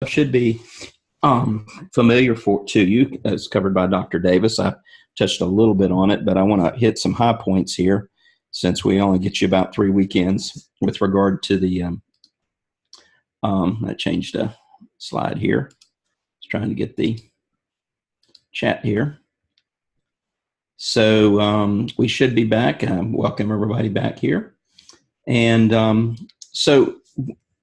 should be familiar to you, as covered by Dr. Davis. I touched a little bit on it, but I want to hit some high points here since we only get you about 3 weekends with regard to the, I changed a slide here. Just trying to get the chat here. So we should be back. Welcome everybody back here. And so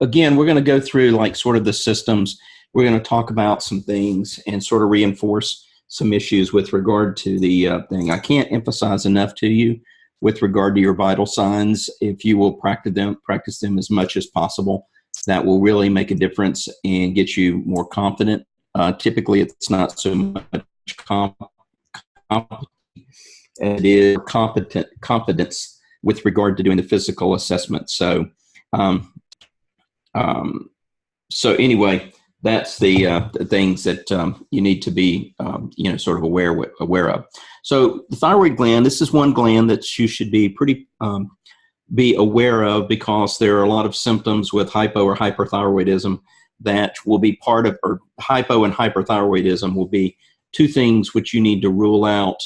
again, we're going to go through like sort of the systems. We're going to talk about some things and sort of reinforce some issues with regard to the thing. I can't emphasize enough to you with regard to your vital signs. If you will practice them as much as possible, that will really make a difference and get you more confident. Typically, it's not so much it is confidence with regard to doing the physical assessment. So, so anyway, that's the things that you need to be, sort of aware of. So the thyroid gland, this is one gland that you should be be aware of, because there are a lot of symptoms with hypo or hyperthyroidism that will be part of, or hypo and hyperthyroidism will be two things which you need to rule out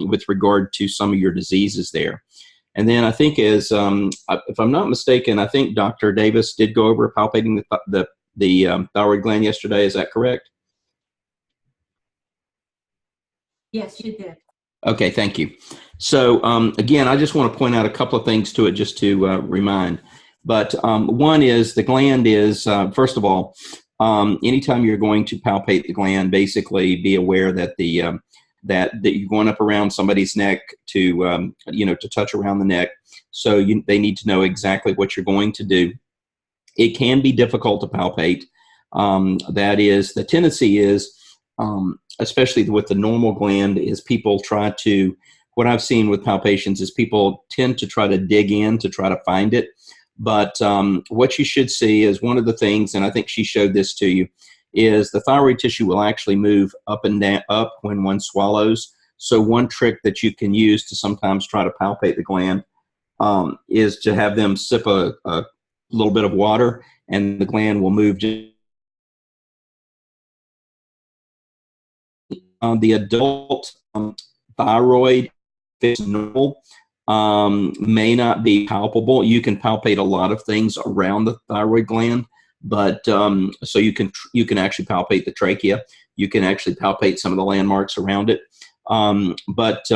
with regard to some of your diseases there. And then I think if I'm not mistaken, I think Dr. Davis did go over palpating the thyroid gland yesterday. Is that correct? Yes, you did. Okay, thank you. So again, I just want to point out a couple of things to it just to remind. But one is the gland is, first of all, anytime you're going to palpate the gland, basically be aware that that you're going up around somebody's neck to to touch around the neck. So they need to know exactly what you're going to do. It can be difficult to palpate. That is, the tendency is, especially with the normal gland, is people try to, what I've seen with palpations is people tend to try to dig in to try to find it. But what you should see is one of the things, and I think she showed this to you, is the thyroid tissue will actually move up and down, up when one swallows. So one trick that you can use to sometimes try to palpate the gland is to have them sip a little bit of water, and the gland will move. The adult thyroid, if it's normal, may not be palpable. You can palpate a lot of things around the thyroid gland, but so you can actually palpate the trachea. You can actually palpate some of the landmarks around it. But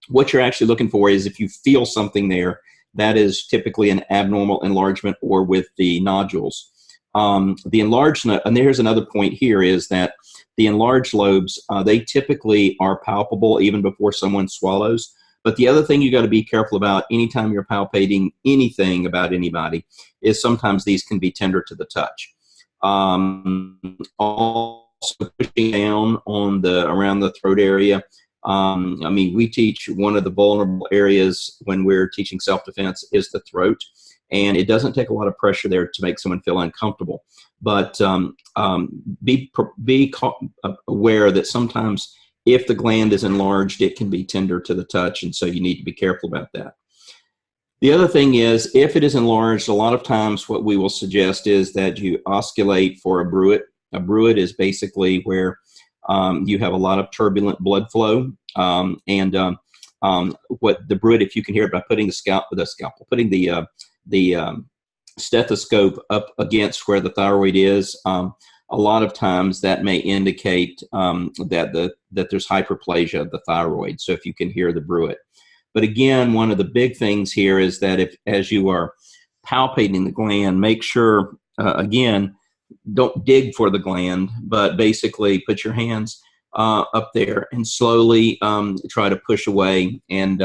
what you're actually looking for is if you feel something there, that is typically an abnormal enlargement, or with the nodules. The enlarged, and here's another point here, is that the enlarged lobes, they typically are palpable even before someone swallows. But the other thing you got to be careful about anytime you're palpating anything about anybody is sometimes these can be tender to the touch. Also pushing down on around the throat area. I mean, we teach one of the vulnerable areas when we're teaching self-defense is the throat. And it doesn't take a lot of pressure there to make someone feel uncomfortable. But be aware that sometimes if the gland is enlarged, it can be tender to the touch, and so you need to be careful about that. The other thing is, if it is enlarged, a lot of times what we will suggest is that you osculate for a bruit. A bruit is basically where you have a lot of turbulent blood flow, what the bruit, if you can hear it by putting putting the stethoscope up against where the thyroid is, a lot of times that may indicate that there's hyperplasia of the thyroid. So if you can hear the bruit. But again, one of the big things here is that as you are palpating the gland, make sure, again, don't dig for the gland, but basically put your hands up there and slowly try to push away. And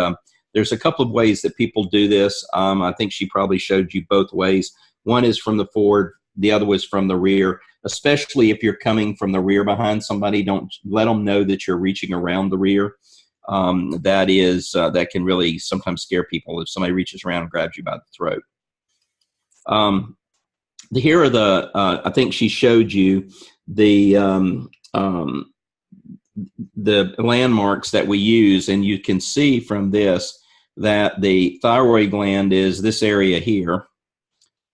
there's a couple of ways that people do this. I think she probably showed you both ways. One is from the forward, the other was from the rear. Especially if you're coming from the rear behind somebody, don't let them know that you're reaching around the rear. That can really sometimes scare people if somebody reaches around and grabs you by the throat. Here are I think she showed you the landmarks that we use, and you can see from this that the thyroid gland is this area here.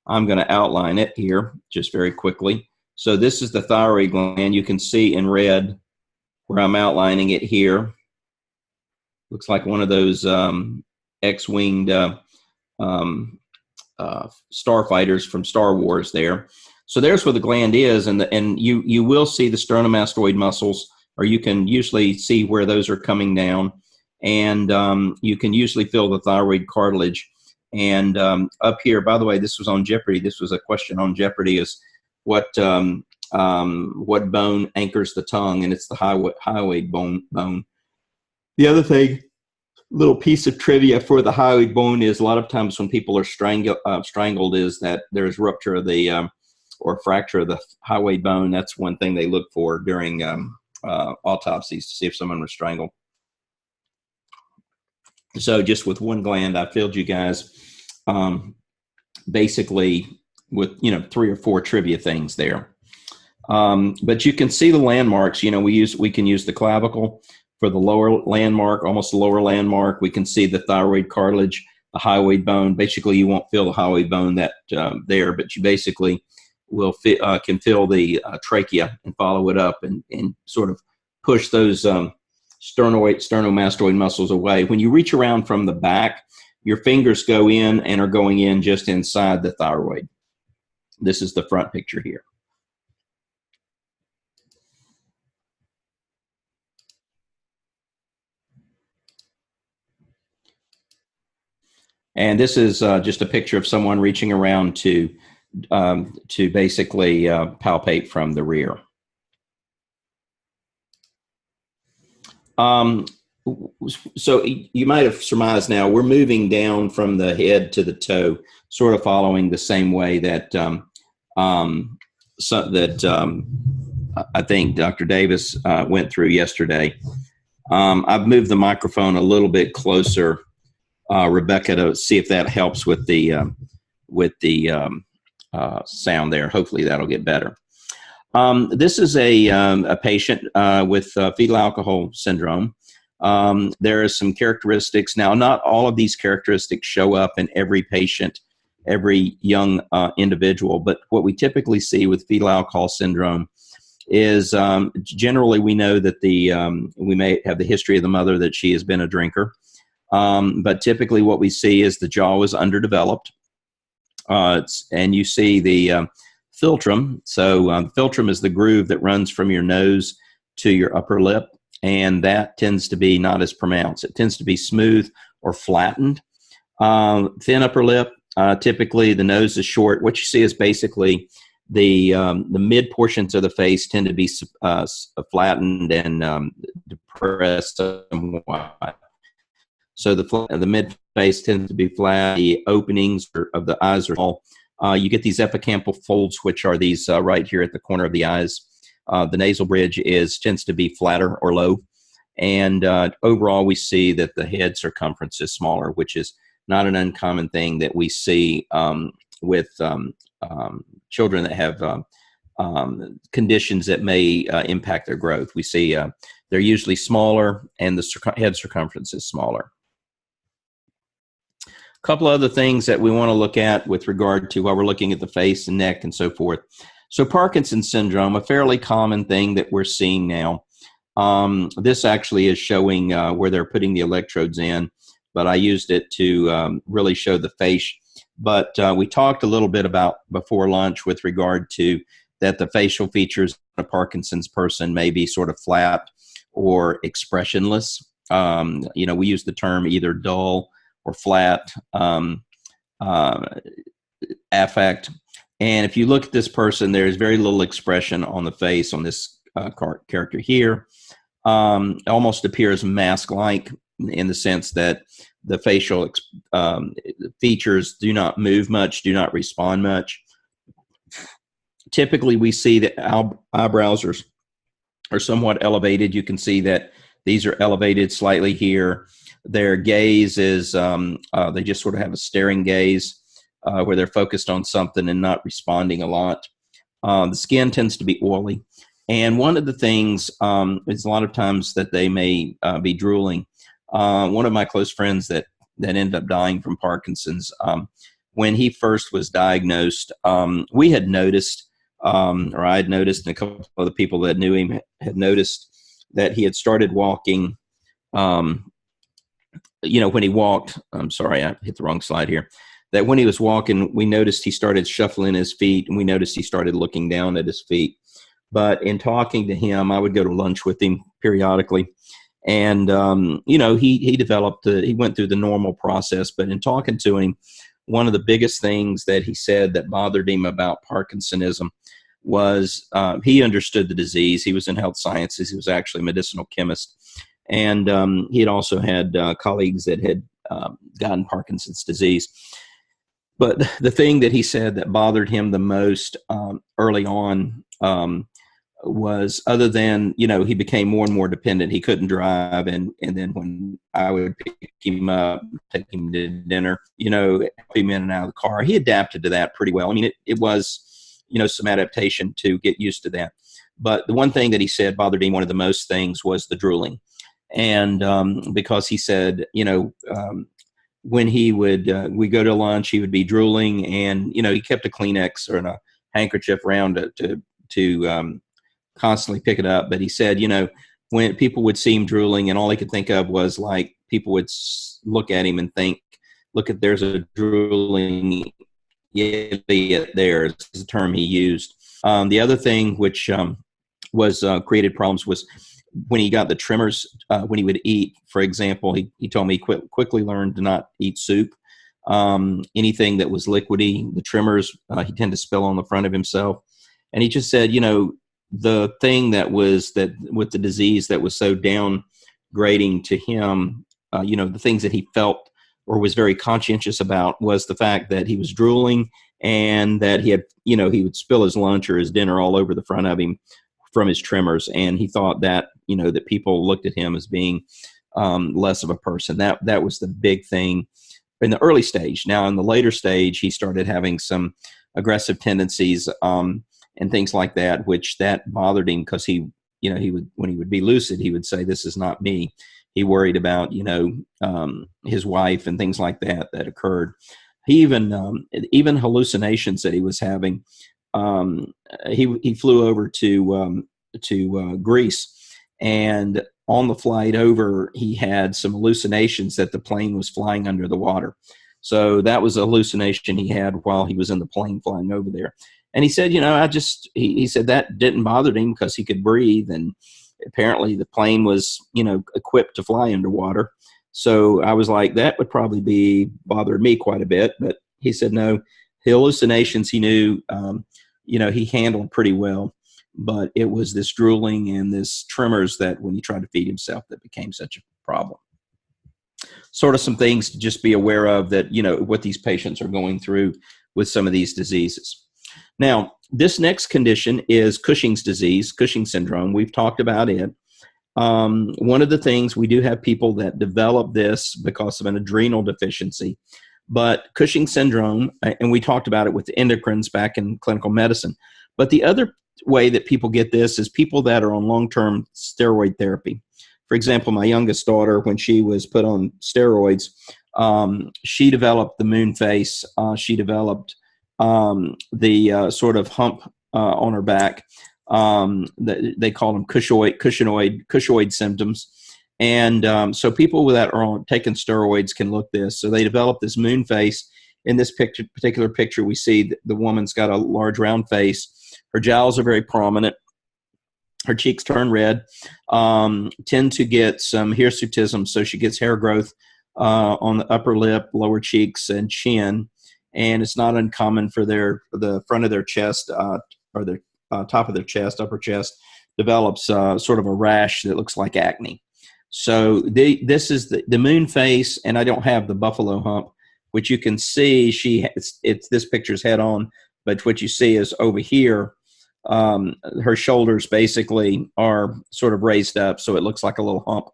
I'm going to outline it here just very quickly. So this is the thyroid gland. You can see in red where I'm outlining it here. Looks like one of those X-winged starfighters from Star Wars there. So there's where the gland is, and you will see the sternomastoid muscles, or you can usually see where those are coming down, and you can usually feel the thyroid cartilage. And up here, by the way, this was on Jeopardy. This was a question on Jeopardy: is what bone anchors the tongue? And it's the hyoid bone. The other thing, little piece of trivia for the hyoid bone, is a lot of times when people are strangled is that there's rupture of the or fracture of the hyoid bone. That's one thing they look for during autopsies to see if someone was strangled. So just with one gland, I filled you guys basically with 3 or 4 trivia things there. But you can see the landmarks. We can use the clavicle for the lower landmark, almost the lower landmark. We can see the thyroid cartilage, the hyoid bone. Basically, you won't feel the hyoid bone that there, but you basically will can feel the trachea and follow it up and sort of push those sternomastoid muscles away. When you reach around from the back, your fingers go in and are going in just inside the thyroid. This is the front picture here. And this is just a picture of someone reaching around to basically palpate from the rear. So you might have surmised now we're moving down from the head to the toe, sort of following the same way that I think Dr. Davis went through yesterday. I've moved the microphone a little bit closer, Rebecca, to see if that helps with the sound there. Hopefully that'll get better. This is a patient with fetal alcohol syndrome. There are some characteristics. Now, not all of these characteristics show up in every patient, every young individual, but what we typically see with fetal alcohol syndrome is generally we know that we may have the history of the mother that she has been a drinker. But typically what we see is the jaw is underdeveloped. And you see the philtrum. So philtrum is the groove that runs from your nose to your upper lip, and that tends to be not as pronounced. It tends to be smooth or flattened. Thin upper lip, typically the nose is short. What you see is basically the mid portions of the face tend to be flattened and depressed somewhat. So the mid face tends to be flat. The openings of the eyes are small. You get these epicampal folds, which are these right here at the corner of the eyes. The nasal bridge tends to be flatter or low. And overall, we see that the head circumference is smaller, which is not an uncommon thing that we see with children that have conditions that may impact their growth. We see they're usually smaller, and the head circumference is smaller. A couple other things that we want to look at with regard to while we're looking at the face and neck and so forth. So Parkinson's syndrome, a fairly common thing that we're seeing now. This actually is showing where they're putting the electrodes in, but I used it to really show the face. But we talked a little bit about before lunch with regard to that the facial features of a Parkinson's person may be sort of flat or expressionless. We use the term either dull or flat affect. And if you look at this person, there's very little expression on the face on this character here. Almost appears mask-like in the sense that the facial features do not move much, do not respond much. Typically, we see that eyebrows are somewhat elevated. You can see that these are elevated slightly here. Their gaze is, they just sort of have a staring gaze where they're focused on something and not responding a lot. The skin tends to be oily. And one of the things is a lot of times that they may be drooling. One of my close friends that ended up dying from Parkinson's, when he first was diagnosed, we had noticed or I had noticed, and a couple of other people that knew him had noticed that he had started walking. When he walked, I'm sorry, I hit the wrong slide here. That when he was walking, we noticed he started shuffling his feet, and we noticed he started looking down at his feet. But in talking to him, I would go to lunch with him periodically. And, he developed, he went through the normal process. But in talking to him, one of the biggest things that he said that bothered him about Parkinsonism was he understood the disease. He was in health sciences. He was actually a medicinal chemist. And he had also had colleagues that had gotten Parkinson's disease. But the thing that he said that bothered him the most early on was, other than, he became more and more dependent. He couldn't drive. And then when I would pick him up, take him to dinner, help him in and out of the car, he adapted to that pretty well. I mean, it was, some adaptation to get used to that. But the one thing that he said bothered him, one of the most things, was the drooling. And because he said, when he would, we go to lunch, he would be drooling, and, he kept a Kleenex or a handkerchief around to constantly pick it up. But he said, when people would see him drooling, and all he could think of was, like, people would look at him and think, look, there's a drooling idiot there, is the term he used. The other thing which was created problems was when he got the tremors, when he would eat, for example, he told me he quickly learned to not eat soup. Anything that was liquidy, the tremors, he tended to spill on the front of himself. And he just said, the thing that was that with the disease that was so downgrading to him, the things that he felt or was very conscientious about was the fact that he was drooling, and that he had, he would spill his lunch or his dinner all over the front of him from his tremors. And he thought that, that people looked at him as being less of a person. That was the big thing in the early stage. Now, in the later stage, he started having some aggressive tendencies and things like that, which that bothered him, because he would, when he would be lucid, he would say, "This is not me." He worried about, his wife and things like that occurred. He even hallucinations that he was having. He flew over to Greece, and on the flight over, he had some hallucinations that the plane was flying under the water. So that was a hallucination he had while he was in the plane flying over there. And he said, he said that didn't bother him because he could breathe, and apparently the plane was, equipped to fly underwater. So I was like, that would probably bother me quite a bit. But he said, no, the hallucinations he knew, he handled pretty well. But it was this drooling and this tremors that when he tried to feed himself that became such a problem. Sort of some things to just be aware of, that, what these patients are going through with some of these diseases. Now, this next condition is Cushing's disease, Cushing syndrome. We've talked about it. One of the things, we do have people that develop this because of an adrenal deficiency. But Cushing syndrome, and we talked about it with the endocrines back in clinical medicine. But the other way that people get this is people that are on long-term steroid therapy. For example, my youngest daughter, when she was put on steroids, she developed the moon face. She developed the sort of hump on her back. They call them cushoid symptoms. And so people that are taking steroids can look this. So they develop this moon face. In this particular picture, we see the woman's got a large round face. Her jowls are very prominent. Her cheeks turn red, tend to get some hirsutism. So she gets hair growth on the upper lip, lower cheeks, and chin. And it's not uncommon for the front of their chest or the top of their chest, upper chest, develops sort of a rash that looks like acne. So this is the moon face, and I don't have the buffalo hump, which you can see. It's this picture's head on, but what you see is over here, her shoulders basically are sort of raised up, so it looks like a little hump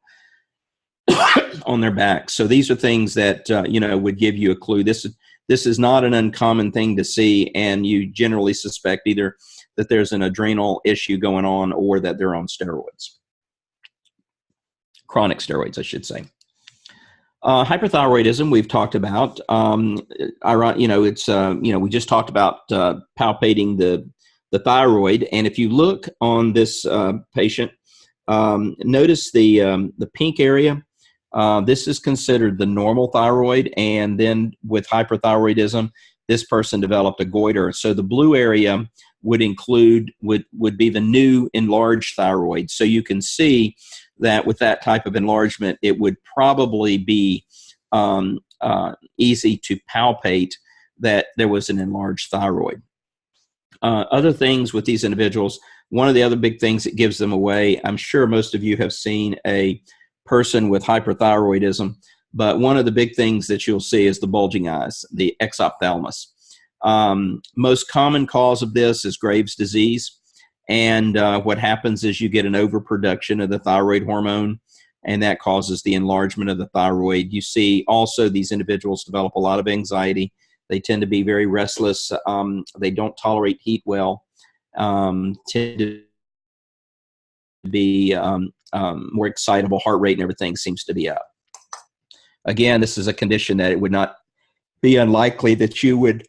on their back. So these are things that would give you a clue. This is not an uncommon thing to see, and you generally suspect either that there's an adrenal issue going on or that they're on steroids. Chronic steroids, I should say. Hyperthyroidism, we've talked about. We just talked about palpating the thyroid. And if you look on this patient, notice the pink area. This is considered the normal thyroid, and then with hyperthyroidism, this person developed a goiter. So the blue area would be the new enlarged thyroid. So you can see that with that type of enlargement, it would probably be easy to palpate that there was an enlarged thyroid. Other things with these individuals, one of the other big things that gives them away, I'm sure most of you have seen a person with hyperthyroidism, but one of the big things that you'll see is the bulging eyes, the exophthalmos. Most common cause of this is Graves' disease, and what happens is you get an overproduction of the thyroid hormone, and that causes the enlargement of the thyroid. You see also these individuals develop a lot of anxiety. They tend to be very restless. They don't tolerate heat well, tend to be more excitable, heart rate and everything seems to be up. Again, this is a condition that it would not be unlikely that you would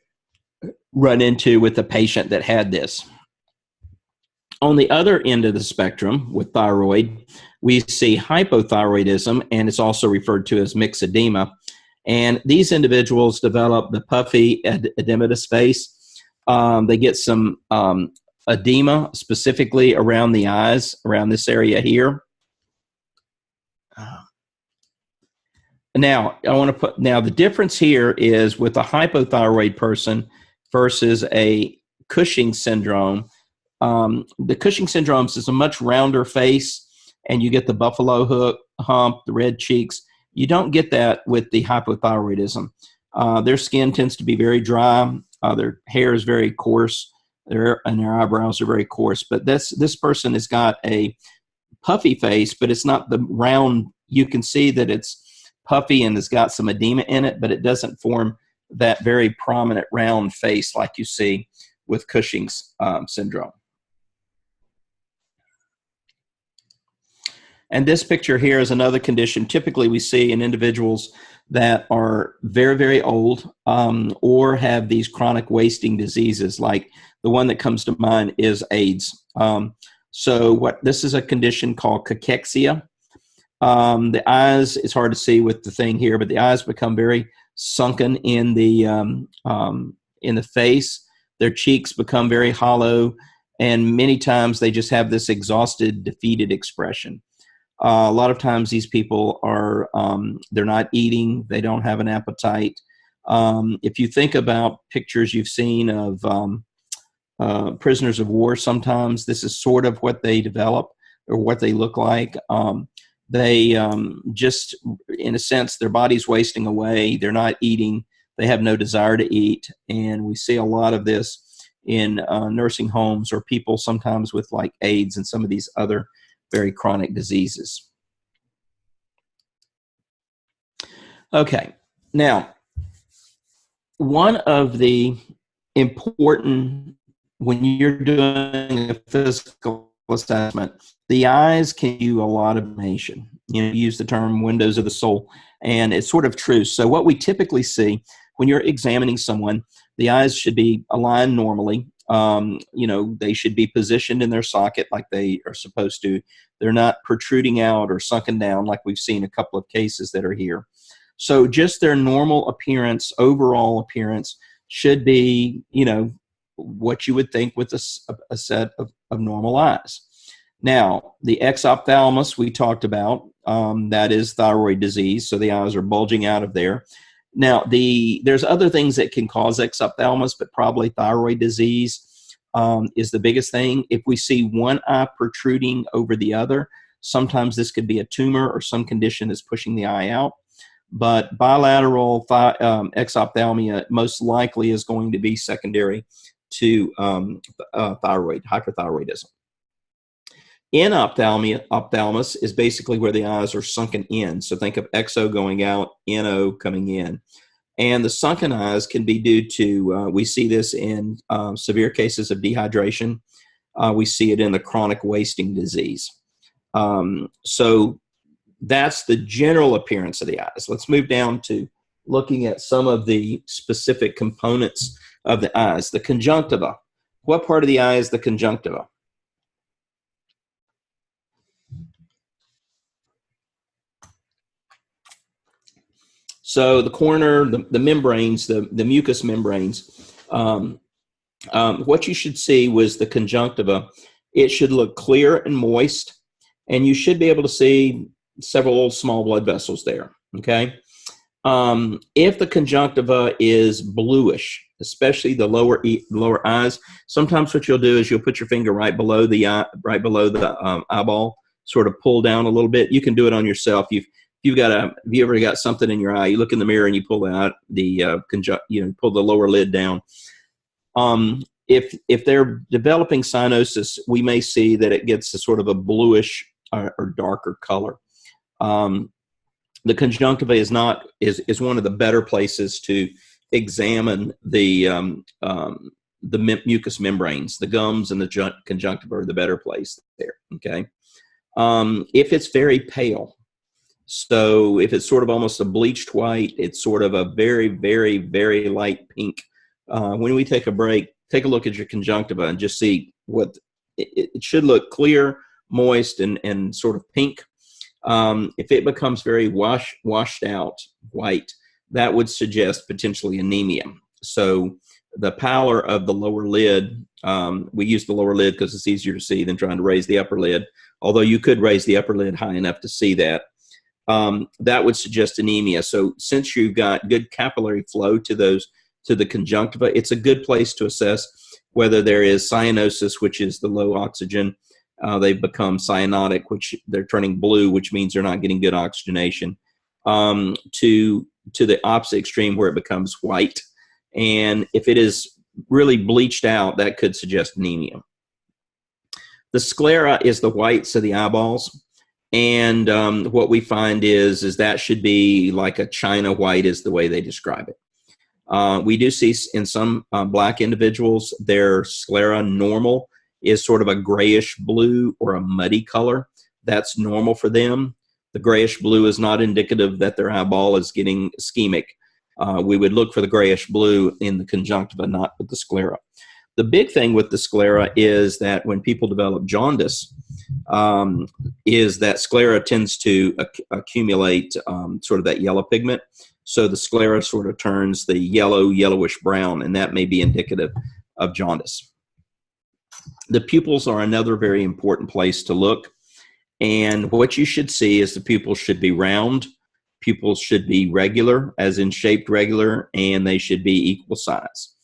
run into with a patient that had this. On the other end of the spectrum with thyroid, we see hypothyroidism, and it's also referred to as myxedema. And these individuals develop the puffy edematous face. They get some edema specifically around the eyes, around this area here. Now, the difference here is with a hypothyroid person versus a Cushing syndrome. The Cushing syndrome is a much rounder face, and you get the buffalo hump, the red cheeks. You don't get that with the hypothyroidism. Their skin tends to be very dry. Their hair is very coarse, and their eyebrows are very coarse. But this person has got a puffy face, but it's not the round. You can see that it's puffy and it's got some edema in it, but it doesn't form that very prominent round face like you see with Cushing's syndrome. And this picture here is another condition typically we see in individuals that are very, very old or have these chronic wasting diseases. Like the one that comes to mind is AIDS. This is a condition called cachexia. The eyes, it's hard to see with the thing here, but the eyes become very sunken in the face. Their cheeks become very hollow, and many times they just have this exhausted, defeated expression. A lot of times these people are, they're not eating, they don't have an appetite. If you think about pictures you've seen of prisoners of war, sometimes this is sort of what they develop or what they look like. They just, in a sense, their body's wasting away, they're not eating, they have no desire to eat, and we see a lot of this in nursing homes or people sometimes with like AIDS and some of these other very chronic diseases. Okay, now, one of the important, when you're doing a physical assessment, the eyes can give you a lot of information. You use the term windows of the soul, and it's sort of true. So what we typically see when you're examining someone, the eyes should be aligned normally. They should be positioned in their socket like they are supposed to. They're not protruding out or sunken down like we've seen a couple of cases that are here. So just their normal appearance, overall appearance, should be, what you would think with a set of normal eyes. Now, the exophthalmos we talked about, that is thyroid disease, so the eyes are bulging out of there. Now, there's other things that can cause exophthalmos, but probably thyroid disease is the biggest thing. If we see one eye protruding over the other, sometimes this could be a tumor or some condition that's pushing the eye out. But bilateral exophthalmia most likely is going to be secondary to hyperthyroidism. Ophthalmos is basically where the eyes are sunken in. So think of exo going out, no coming in. And the sunken eyes can be due to, we see this in severe cases of dehydration. We see it in the chronic wasting disease. So that's the general appearance of the eyes. Let's move down to looking at some of the specific components of the eyes. The conjunctiva. What part of the eye is the conjunctiva? So the corner, the membranes, the mucous membranes, what you should see was the conjunctiva. It should look clear and moist, and you should be able to see several small blood vessels there, okay? If the conjunctiva is bluish, especially the lower eyes, sometimes what you'll do is you'll put your finger right below the eye, eyeball, sort of pull down a little bit. You can do it on yourself. If you ever got something in your eye, you look in the mirror and you pull out pull the lower lid down. If they're developing cyanosis, we may see that it gets a sort of a bluish or darker color. The conjunctiva is one of the better places to examine the mucous membranes. The gums and the conjunctiva are the better place there. Okay, if it's very pale, so if it's sort of almost a bleached white, it's sort of a very, very, very light pink. When we take a break, take a look at your conjunctiva and just see what it should look clear, moist, and sort of pink. If it becomes very washed out white, that would suggest potentially anemia. So the pallor of the lower lid, we use the lower lid because it's easier to see than trying to raise the upper lid, although you could raise the upper lid high enough to see that. That would suggest anemia. So since you've got good capillary flow to the conjunctiva, it's a good place to assess whether there is cyanosis, which is the low oxygen. They've become cyanotic, which they're turning blue, which means they're not getting good oxygenation, to the opposite extreme where it becomes white. And if it is really bleached out, that could suggest anemia. The sclera is the whites of the eyeballs. And what we find is that should be like a china white is the way they describe it. We do see in some black individuals, their sclera normal is sort of a grayish blue or a muddy color. That's normal for them. The grayish blue is not indicative that their eyeball is getting ischemic. We would look for the grayish blue in the conjunctiva, not with the sclera. The big thing with the sclera is that when people develop jaundice, is that sclera tends to accumulate sort of that yellow pigment. So the sclera sort of turns the yellowish brown, and that may be indicative of jaundice. The pupils are another very important place to look. And what you should see is the pupils should be round. Pupils should be regular, as in shaped regular, and they should be equal size.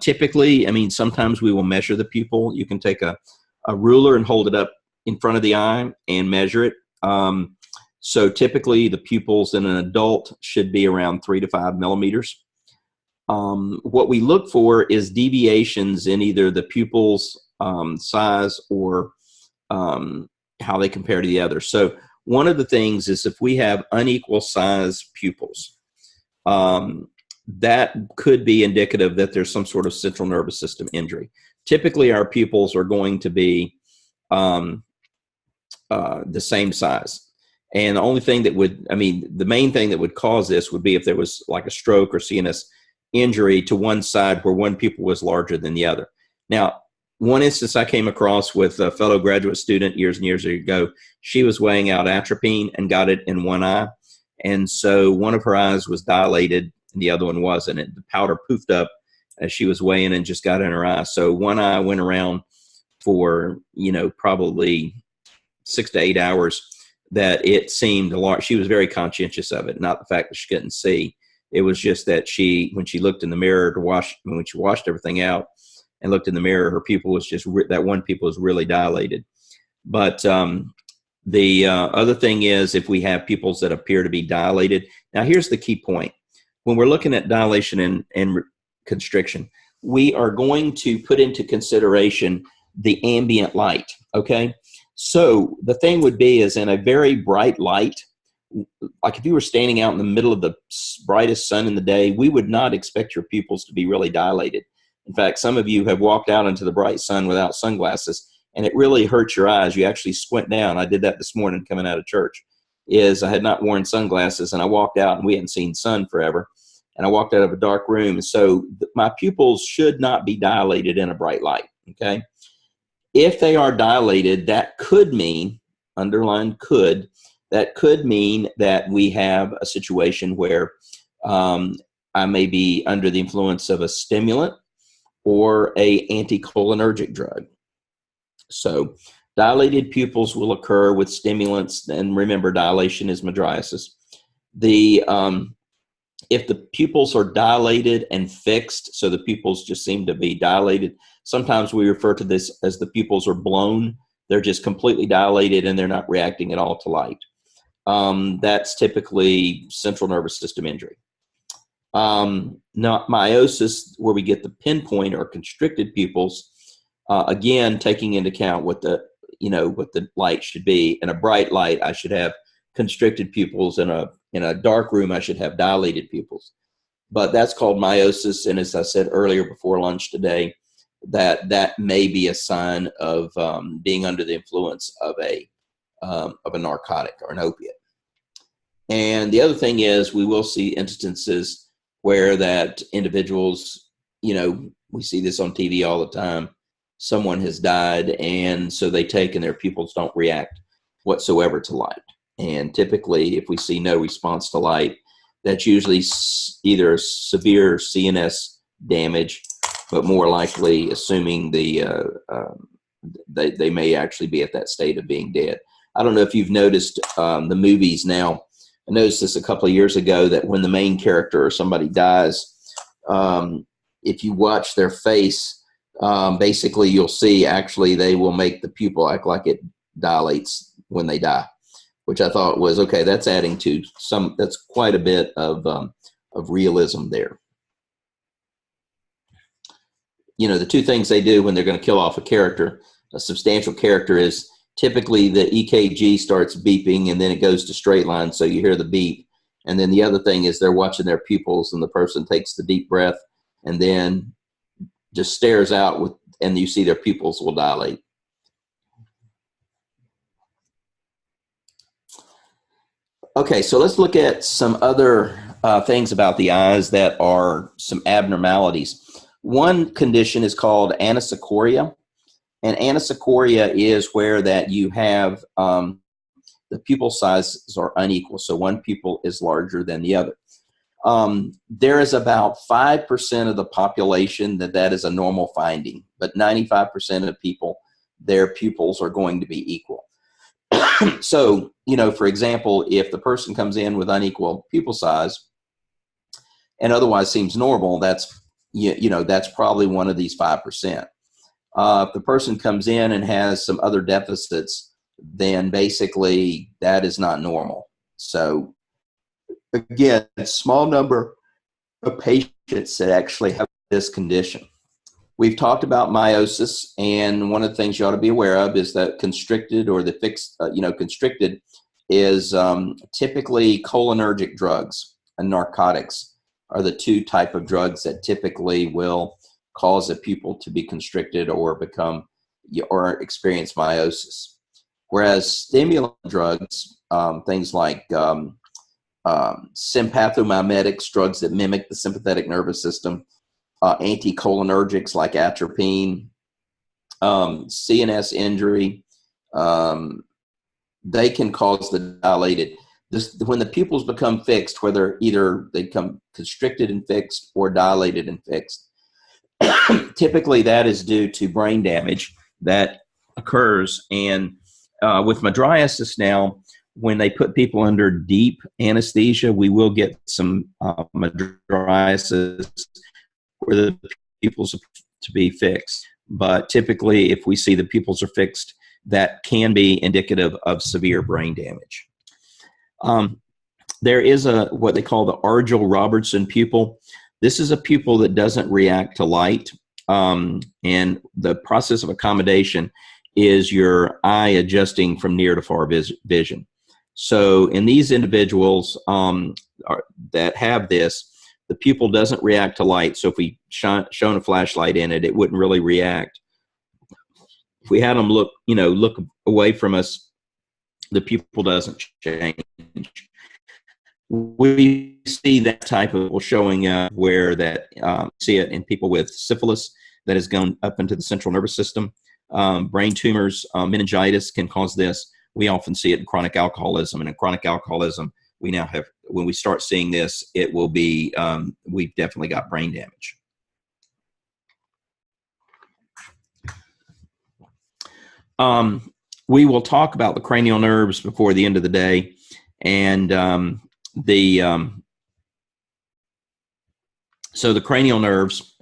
Typically, I mean, sometimes we will measure the pupil. You can take a ruler and hold it up in front of the eye and measure it. So typically the pupils in an adult should be around 3 to 5 millimeters. What we look for is deviations in either the pupils size or how they compare to the other. So one of the things is if we have unequal size pupils, that could be indicative that there's some sort of central nervous system injury. Typically, our pupils are going to be the same size. And the only thing that would, I mean, the main thing that would cause this would be if there was like a stroke or CNS injury to one side where one pupil was larger than the other. Now, one instance I came across with a fellow graduate student years and years ago, she was weighing out atropine and got it in one eye. And so one of her eyes was dilated and the other one wasn't. And the powder poofed up as she was weighing and just got in her eye. So one eye went around for, probably 6 to 8 hours that it seemed large. She was very conscientious of it, not the fact that she couldn't see. It was just that when she looked in the mirror when she washed everything out and looked in the mirror, her pupil was that one pupil was really dilated. But the other thing is if we have pupils that appear to be dilated. Now, here's the key point. When we're looking at dilation and constriction, we are going to put into consideration the ambient light, okay? So the thing would be is in a very bright light, like if you were standing out in the middle of the brightest sun in the day, we would not expect your pupils to be really dilated. In fact, some of you have walked out into the bright sun without sunglasses, and it really hurts your eyes. You actually squint down. I did that this morning coming out of church. I had not worn sunglasses, and I walked out, and we hadn't seen sun forever. and I walked out of a dark room. So my pupils should not be dilated in a bright light, okay? If they are dilated, that could mean, underline could, that could mean that we have a situation where I may be under the influence of a stimulant or a anticholinergic drug. So dilated pupils will occur with stimulants, and remember, dilation is mydriasis. If the pupils are dilated and fixed, so the pupils just seem to be dilated, sometimes we refer to this as the pupils are blown. They're just completely dilated and they're not reacting at all to light. That's typically central nervous system injury. Not meiosis, where we get the pinpoint or constricted pupils, again, taking into account what the light should be. In a bright light, I should have constricted pupils. In a dark room, I should have dilated pupils. But that's called meiosis, and as I said earlier before lunch today, that may be a sign of being under the influence of a narcotic or an opiate. And the other thing is, we will see instances where that individuals, we see this on TV all the time, someone has died, and so they take and their pupils don't react whatsoever to light. And typically, if we see no response to light, that's usually either severe CNS damage, but more likely, assuming they may actually be at that state of being dead. I don't know if you've noticed the movies now. I noticed this a couple of years ago, that when the main character or somebody dies, if you watch their face, basically you'll see actually they will make the pupil act like it dilates when they die, which I thought was, okay, that's adding to that's quite a bit of realism there. The two things they do when they're going to kill off a substantial character, is typically the EKG starts beeping and then it goes to straight line, so you hear the beep. And then the other thing is they're watching their pupils, and the person takes the deep breath and then just stares out and you see their pupils will dilate. Okay, so let's look at some other things about the eyes that are some abnormalities. One condition is called anisocoria, and anisocoria is where that you have the pupil sizes are unequal, so one pupil is larger than the other. There is about 5% of the population that is a normal finding, but 95% of people, their pupils are going to be equal. So, for example, if the person comes in with unequal pupil size and otherwise seems normal, that's probably one of these 5%. If the person comes in and has some other deficits, then basically that is not normal. So again, a small number of patients that actually have this condition. We've talked about meiosis, and one of the things you ought to be aware of is that constricted or the fixed, constricted is typically cholinergic drugs and narcotics are the two type of drugs that typically will cause a pupil to be constricted or experience meiosis. Whereas stimulant drugs, things like sympathomimetics, drugs that mimic the sympathetic nervous system, anticholinergics like atropine, CNS injury, they can cause the dilated. When the pupils become fixed, whether either they become constricted and fixed or dilated and fixed, typically that is due to brain damage that occurs. And with mydriasis now, when they put people under deep anesthesia, we will get some mydriasis where the pupils are to be fixed. But typically, if we see the pupils are fixed, that can be indicative of severe brain damage. There is what they call the Argyll-Robertson pupil. This is a pupil that doesn't react to light, and the process of accommodation is your eye adjusting from near to far vision. So in these individuals that have this, the pupil doesn't react to light. So if we shone a flashlight in it, it wouldn't really react. If we had them look away from us, the pupil doesn't change. we see that type of showing up where that see it in people with syphilis that has gone up into the central nervous system. Brain tumors, meningitis can cause this. We often see it in chronic alcoholism, and in chronic alcoholism, we now have, when we start seeing this, it will be, we've definitely got brain damage. We will talk about the cranial nerves before the end of the day, and so the cranial nerves,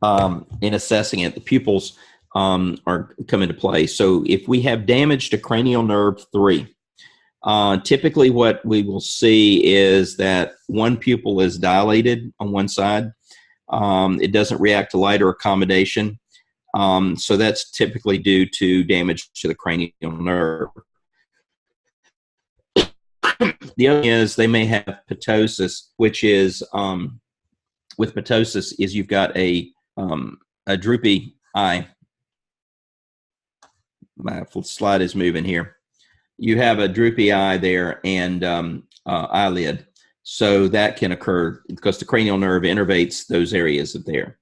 in assessing it, the pupils are come into play. So if we have damage to cranial nerve 3, typically what we will see is that one pupil is dilated on one side. It doesn't react to light or accommodation. So that's typically due to damage to the cranial nerve. The other is they may have ptosis, which is, with ptosis is you've got a droopy eye. My slide is moving here. You have a droopy eye there and eyelid. So that can occur because the cranial nerve innervates those areas of there.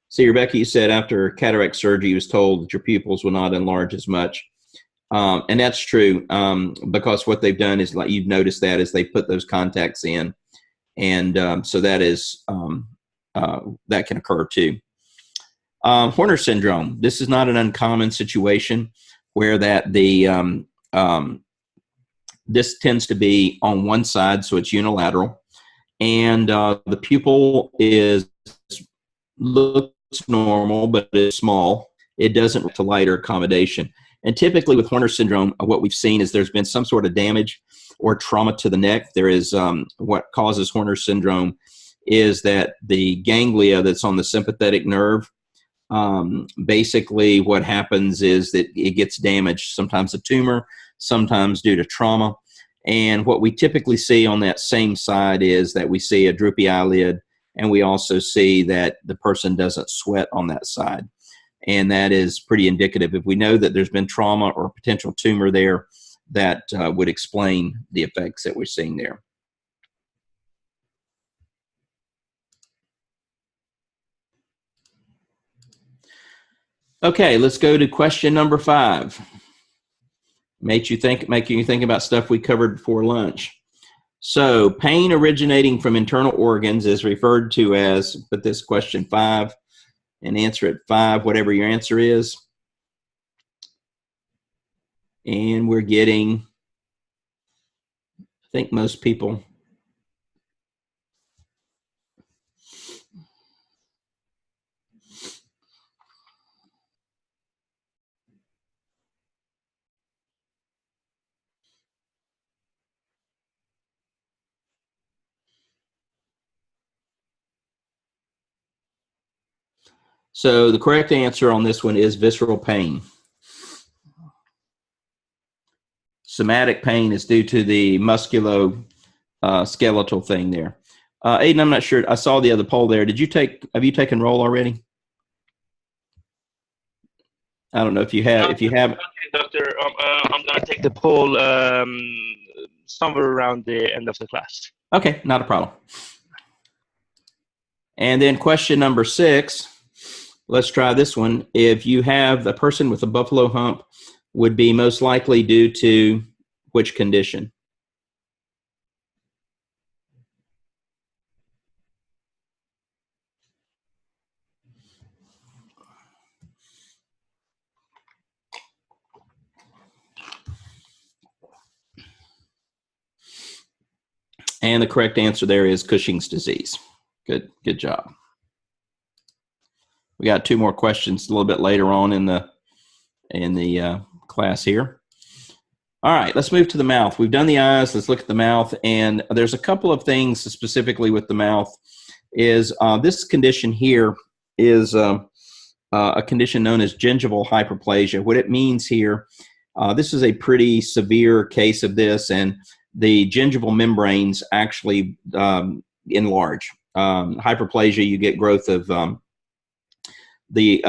See, Rebecca, you said after cataract surgery, you was told that your pupils will not enlarge as much. And that's true, because what they've done is, like you've noticed that, is they put those contacts in. And so that is, that can occur too. Horner syndrome. This is not an uncommon situation where that this tends to be on one side, so it's unilateral. And the pupil looks normal, but it's small. It doesn't to light or accommodation. And typically with Horner syndrome, what we've seen is there's been some sort of damage or trauma to the neck. There is what causes Horner syndrome is that the ganglia that's on the sympathetic nerve, basically what happens is that it gets damaged, sometimes a tumor, sometimes due to trauma. And what we typically see on that same side is that we see a droopy eyelid, and we also see that the person doesn't sweat on that side. And that is pretty indicative. If we know that there's been trauma or potential tumor there, that would explain the effects that we're seeing there. Okay, let's go to question number 5. Making you think about stuff we covered before lunch. So pain originating from internal organs is referred to as, put this question 5 and answer it 5, whatever your answer is. And we're getting, I think most people. So the correct answer on this one is visceral pain. Somatic pain is due to the musculoskeletal thing there. Aiden, I'm not sure. I saw the other poll there. Have you taken roll already? I don't know if you have. If you haven't, Doctor, I'm going to take the poll somewhere around the end of the class. Okay, not a problem. And then question number 6. Let's try this one. If you have a person with a buffalo hump, would be most likely due to which condition? And the correct answer there is Cushing's disease. Good job. We got 2 more questions a little bit later on in the class here. All right, let's move to the mouth. We've done the eyes. Let's look at the mouth. And there's a couple of things specifically with the mouth. Is this condition here is a condition known as gingival hyperplasia. What it means here, this is a pretty severe case of this, and the gingival membranes actually enlarge. Hyperplasia, you get growth of the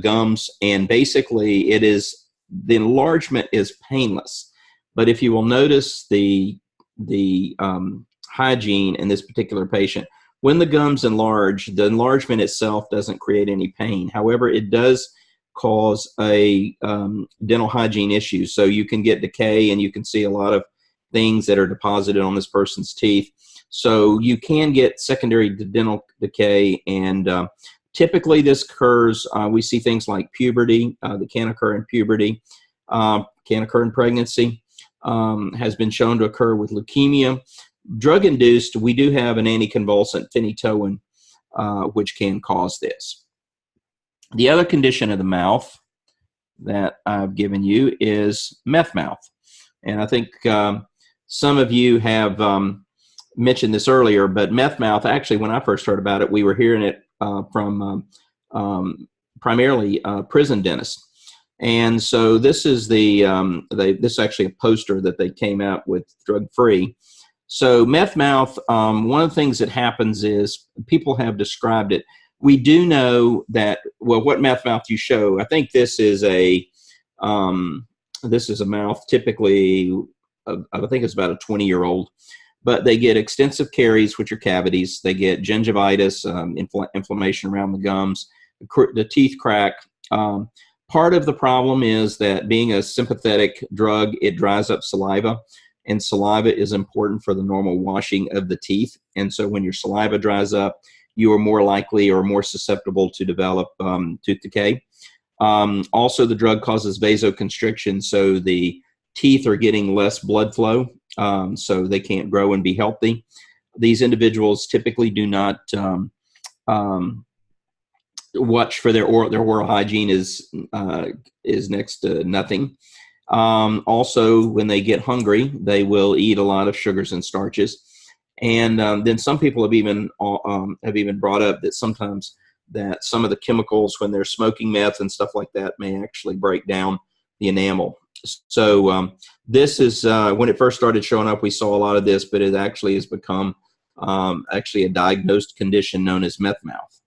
gums, and basically it is, the enlargement is painless. But if you will notice the hygiene in this particular patient. When the gums enlarge, the enlargement itself doesn't create any pain. However, it does cause a dental hygiene issue. So you can get decay, and you can see a lot of things that are deposited on this person's teeth. So you can get secondary dental decay, and typically this occurs, we see things like puberty that can occur in puberty, can occur in pregnancy, has been shown to occur with leukemia. Drug-induced, we do have an anticonvulsant, phenytoin, which can cause this. The other condition of the mouth that I've given you is meth mouth. And I think some of you have mentioned this earlier, but meth mouth, actually, when I first heard about it, we were hearing it from primarily prison dentists. And so this is this is actually a poster that they came out with, drug-free. So meth mouth, one of the things that happens is people have described it. We do know that, well, what meth mouth you show, I think this is a mouth typically, I think it's about a 20-year-old, but they get extensive caries, which are cavities. They get gingivitis, inflammation around the gums, the teeth crack. Part of the problem is that being a sympathetic drug, it dries up saliva, and saliva is important for the normal washing of the teeth. And so when your saliva dries up, you are more likely or more susceptible to develop tooth decay. Also, the drug causes vasoconstriction, so the teeth are getting less blood flow, so they can't grow and be healthy. These individuals typically do not watch for their oral hygiene is next to nothing. Also, when they get hungry, they will eat a lot of sugars and starches. And then some people have even brought up that sometimes that some of the chemicals, when they're smoking meth and stuff like that, may actually break down the enamel. So this is when it first started showing up, we saw a lot of this, but it actually has become actually a diagnosed condition known as meth mouth.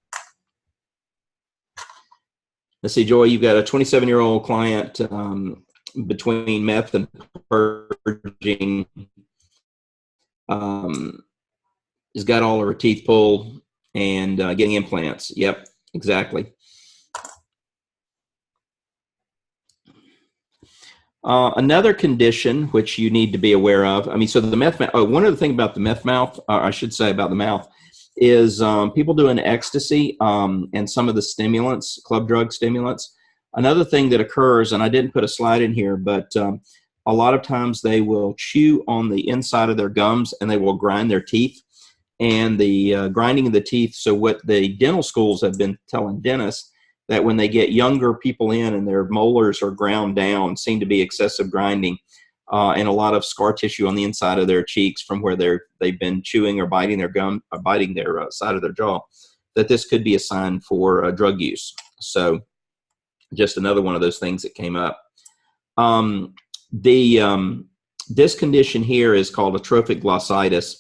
Let's see, Joy, you've got a 27-year-old client between meth and purging. Has got all of her teeth pulled and getting implants. Yep, exactly. Another condition which you need to be aware of, I mean, so the meth mouth, one of the things about the meth mouth, or I should say about the mouth, is people doing ecstasy and some of the stimulants, club drug stimulants. Another thing that occurs, and I didn't put a slide in here, but a lot of times they will chew on the inside of their gums and they will grind their teeth. And the grinding of the teeth, so what the dental schools have been telling dentists, that when they get younger people in and their molars are ground down, seem to be excessive grinding and a lot of scar tissue on the inside of their cheeks from where they've been chewing or biting their gum, or biting their side of their jaw, that this could be a sign for drug use. So just another one of those things that came up. This condition here is called atrophic glossitis.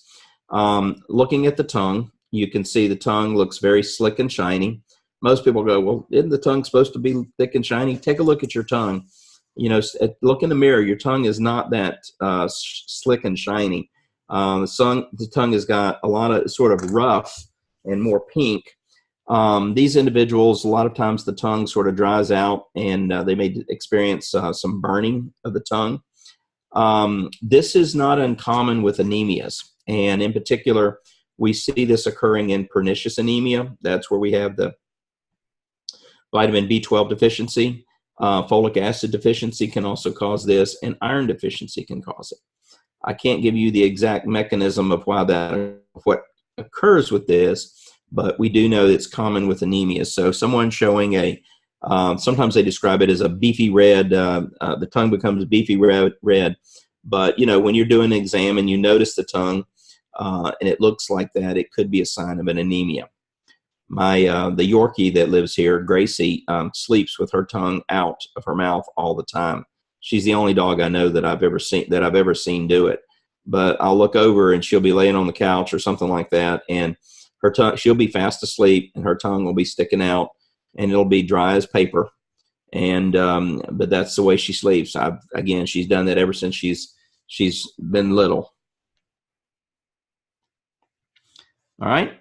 Looking at the tongue, you can see the tongue looks very slick and shiny. Most people go, well, isn't the tongue supposed to be thick and shiny? Take a look at your tongue. You know, look in the mirror. Your tongue is not that slick and shiny. The tongue has got a lot of sort of rough and more pink. These individuals, a lot of times the tongue sort of dries out and they may experience some burning of the tongue. This is not uncommon with anemias. And in particular, we see this occurring in pernicious anemia. That's where we have the vitamin B12 deficiency. Folic acid deficiency can also cause this, and iron deficiency can cause it. I can't give you the exact mechanism of what occurs with this, but we do know that it's common with anemia. So someone showing sometimes they describe it as a beefy red, the tongue becomes beefy red. But, you know, when you're doing an exam and you notice the tongue and it looks like that, it could be a sign of an anemia. The Yorkie that lives here, Gracie, sleeps with her tongue out of her mouth all the time. She's the only dog I know that I've ever seen do it. But I'll look over and she'll be laying on the couch or something like that, and her tongue, she'll be fast asleep and her tongue will be sticking out and it'll be dry as paper. And but that's the way she sleeps. Again, she's done that ever since she's been little. All right.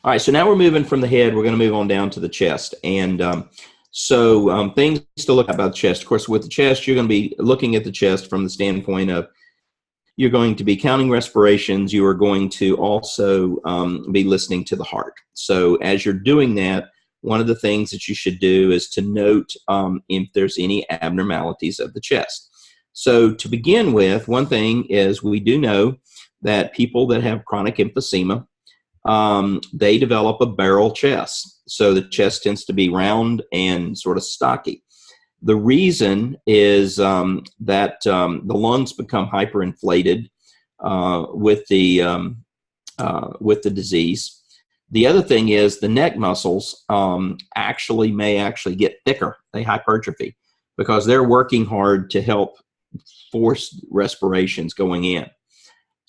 All right, so now we're moving from the head. We're going to move on down to the chest. And things to look at about the chest. Of course, with the chest, you're going to be looking at the chest from the standpoint of you're going to be counting respirations. You are going to also be listening to the heart. So as you're doing that, one of the things that you should do is to note if there's any abnormalities of the chest. So to begin with, one thing is we do know that people that have chronic emphysema, they develop a barrel chest. So the chest tends to be round and sort of stocky. The reason is that the lungs become hyperinflated with the disease. The other thing is the neck muscles may actually get thicker. They hypertrophy because they're working hard to help force respirations going in.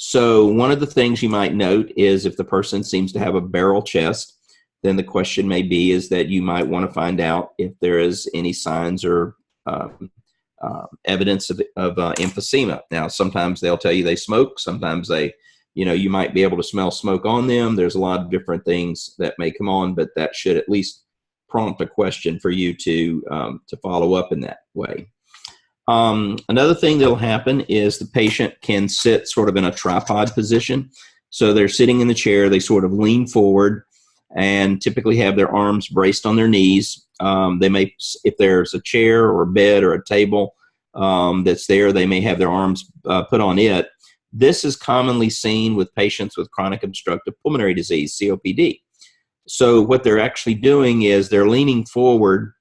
So one of the things you might note is if the person seems to have a barrel chest, then the question may be is that you might want to find out if there is any signs or evidence of emphysema. Now, sometimes they'll tell you they smoke. Sometimes you might be able to smell smoke on them. There's a lot of different things that may come on, but that should at least prompt a question for you to follow up in that way. Another thing that'll happen is the patient can sit sort of in a tripod position. So they're sitting in the chair, they sort of lean forward and typically have their arms braced on their knees. They may, if there's a chair or a bed or a table that's there, they may have their arms put on it. This is commonly seen with patients with chronic obstructive pulmonary disease, COPD. So what they're actually doing is they're leaning forward,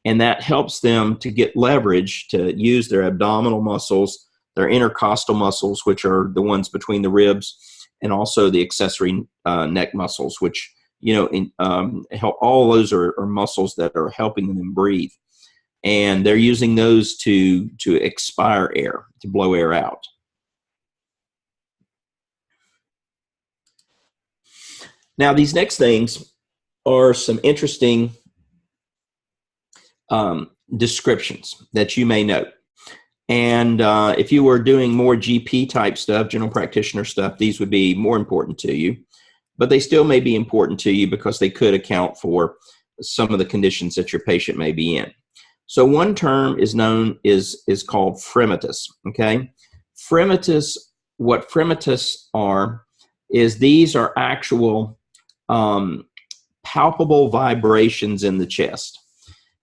and that helps them to get leverage to use their abdominal muscles, their intercostal muscles, which are the ones between the ribs, and also the accessory neck muscles, which, help. All those are muscles that are helping them breathe. And they're using those to expire air, to blow air out. Now, these next things are some interesting descriptions that you may note. And if you were doing more GP type stuff, general practitioner stuff, these would be more important to you. But they still may be important to you because they could account for some of the conditions that your patient may be in. So one term is called fremitus. Okay, fremitus. What fremitus are is these are actual palpable vibrations in the chest.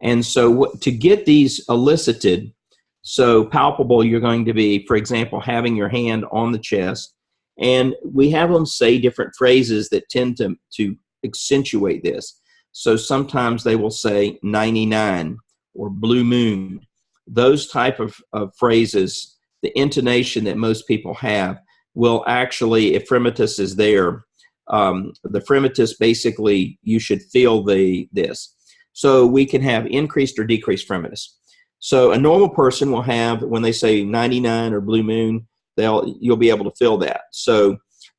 And so to get these elicited, so palpable, you're going to be, for example, having your hand on the chest, and we have them say different phrases that tend to accentuate this. So sometimes they will say 99 or blue moon. Those type of phrases, the intonation that most people have will actually, if fremitus is there, the fremitus basically, you should feel this. So we can have increased or decreased fremitus. So a normal person will have, when they say 99 or blue moon, you'll be able to feel that. So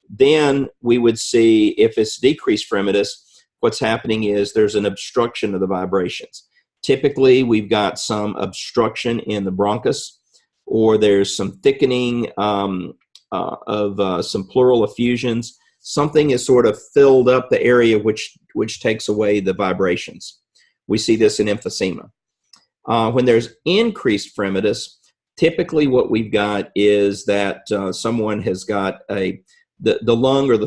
then we would see if it's decreased fremitus, what's happening is there's an obstruction of the vibrations. Typically, we've got some obstruction in the bronchus, or there's some thickening of some pleural effusions. Something is sort of filled up the area which takes away the vibrations. We see this in emphysema. When there's increased fremitus, typically what we've got is that someone has got the lung or the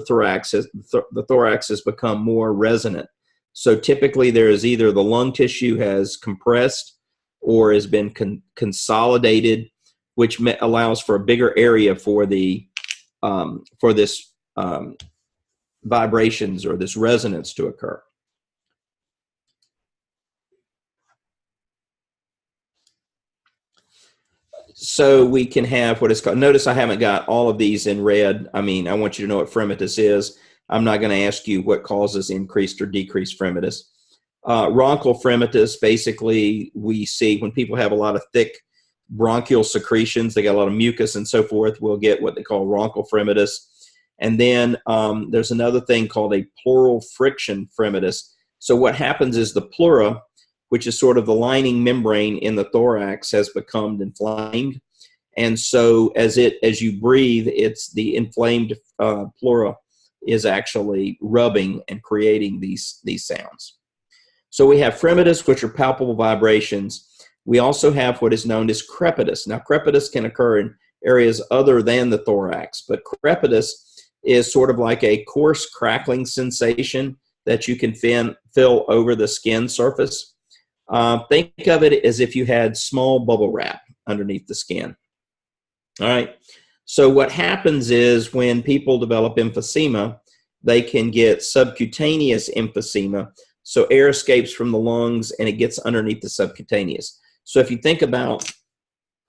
thorax has become more resonant. So typically there is either the lung tissue has compressed or has been consolidated, which allows for a bigger area for this vibrations or this resonance to occur. So we can have what is called, notice I haven't got all of these in red. I mean, I want you to know what fremitus is. I'm not going to ask you what causes increased or decreased fremitus. Bronchial fremitus, basically, we see when people have a lot of thick bronchial secretions, they got a lot of mucus and so forth, we'll get what they call bronchial fremitus. And then there's another thing called a pleural friction fremitus. So what happens is the pleura, which is sort of the lining membrane in the thorax, has become inflamed. And so as you breathe, it's the inflamed pleura is actually rubbing and creating these sounds. So we have fremitus, which are palpable vibrations. We also have what is known as crepitus. Now, crepitus can occur in areas other than the thorax, but crepitus is sort of like a coarse crackling sensation that you can feel over the skin surface. Think of it as if you had small bubble wrap underneath the skin. All right. So what happens is when people develop emphysema, they can get subcutaneous emphysema. So air escapes from the lungs and it gets underneath the subcutaneous. So if you think about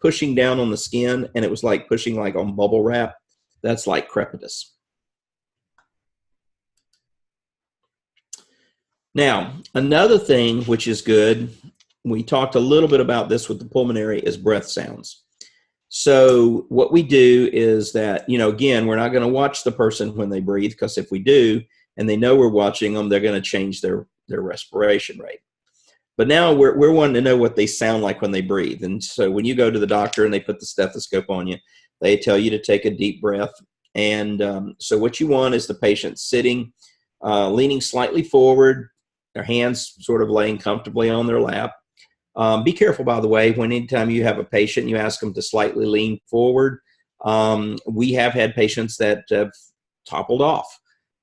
pushing down on the skin and it was like pushing like on bubble wrap, that's like crepitus. Now, another thing which is good, we talked a little bit about this with the pulmonary, is breath sounds. So what we do is that, again, we're not going to watch the person when they breathe, because if we do and they know we're watching them, they're going to change their respiration rate. But now we're wanting to know what they sound like when they breathe. And so when you go to the doctor and they put the stethoscope on you, they tell you to take a deep breath. And so what you want is the patient sitting, leaning slightly forward, their hands sort of laying comfortably on their lap. Be careful, by the way, when anytime you have a patient, you ask them to slightly lean forward. We have had patients that have toppled off.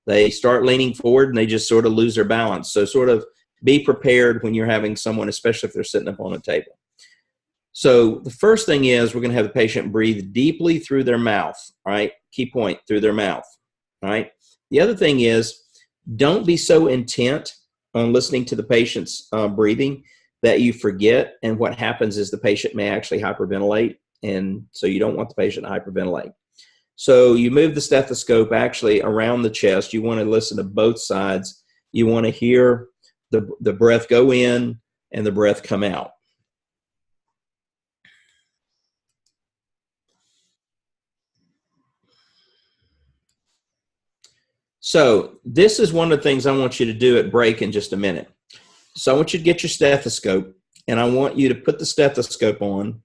They start leaning forward and they just sort of lose their balance. So sort of be prepared when you're having someone, especially if they're sitting up on a table. So the first thing is we're going to have the patient breathe deeply through their mouth, all right? Key point, through their mouth, all right? The other thing is don't be so intent on listening to the patient's breathing that you forget, and what happens is the patient may actually hyperventilate, and so you don't want the patient to hyperventilate. So you move the stethoscope actually around the chest. You want to listen to both sides. You want to hear the breath go in and the breath come out. So this is one of the things I want you to do at break in just a minute. So I want you to get your stethoscope, and I want you to put the stethoscope on,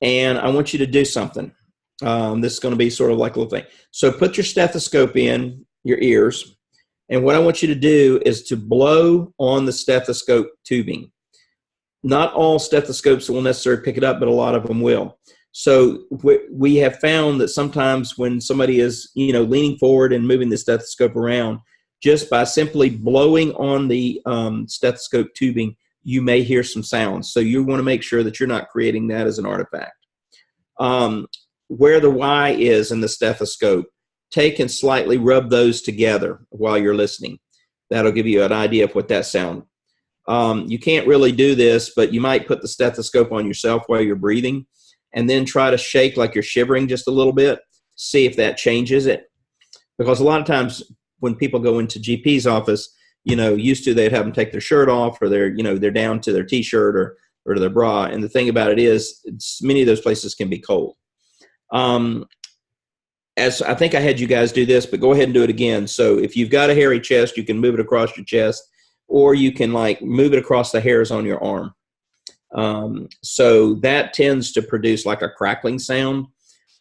and I want you to do something. This is going to be sort of like a little thing. So put your stethoscope in your ears, and what I want you to do is to blow on the stethoscope tubing. Not all stethoscopes will necessarily pick it up, but a lot of them will. So we have found that sometimes when somebody is, leaning forward and moving the stethoscope around, just by simply blowing on the stethoscope tubing, you may hear some sounds. So you want to make sure that you're not creating that as an artifact. Where the Y is in the stethoscope, take and slightly rub those together while you're listening. That'll give you an idea of what that sound. You can't really do this, but you might put the stethoscope on yourself while you're breathing, and then try to shake like you're shivering just a little bit. See if that changes it. Because a lot of times when people go into GP's office, used to they'd have them take their shirt off, or they're down to their t-shirt or to their bra. And the thing about it is, many of those places can be cold. As I think I had you guys do this, but go ahead and do it again. So if you've got a hairy chest, you can move it across your chest, or you can move it across the hairs on your arm. So that tends to produce like a crackling sound,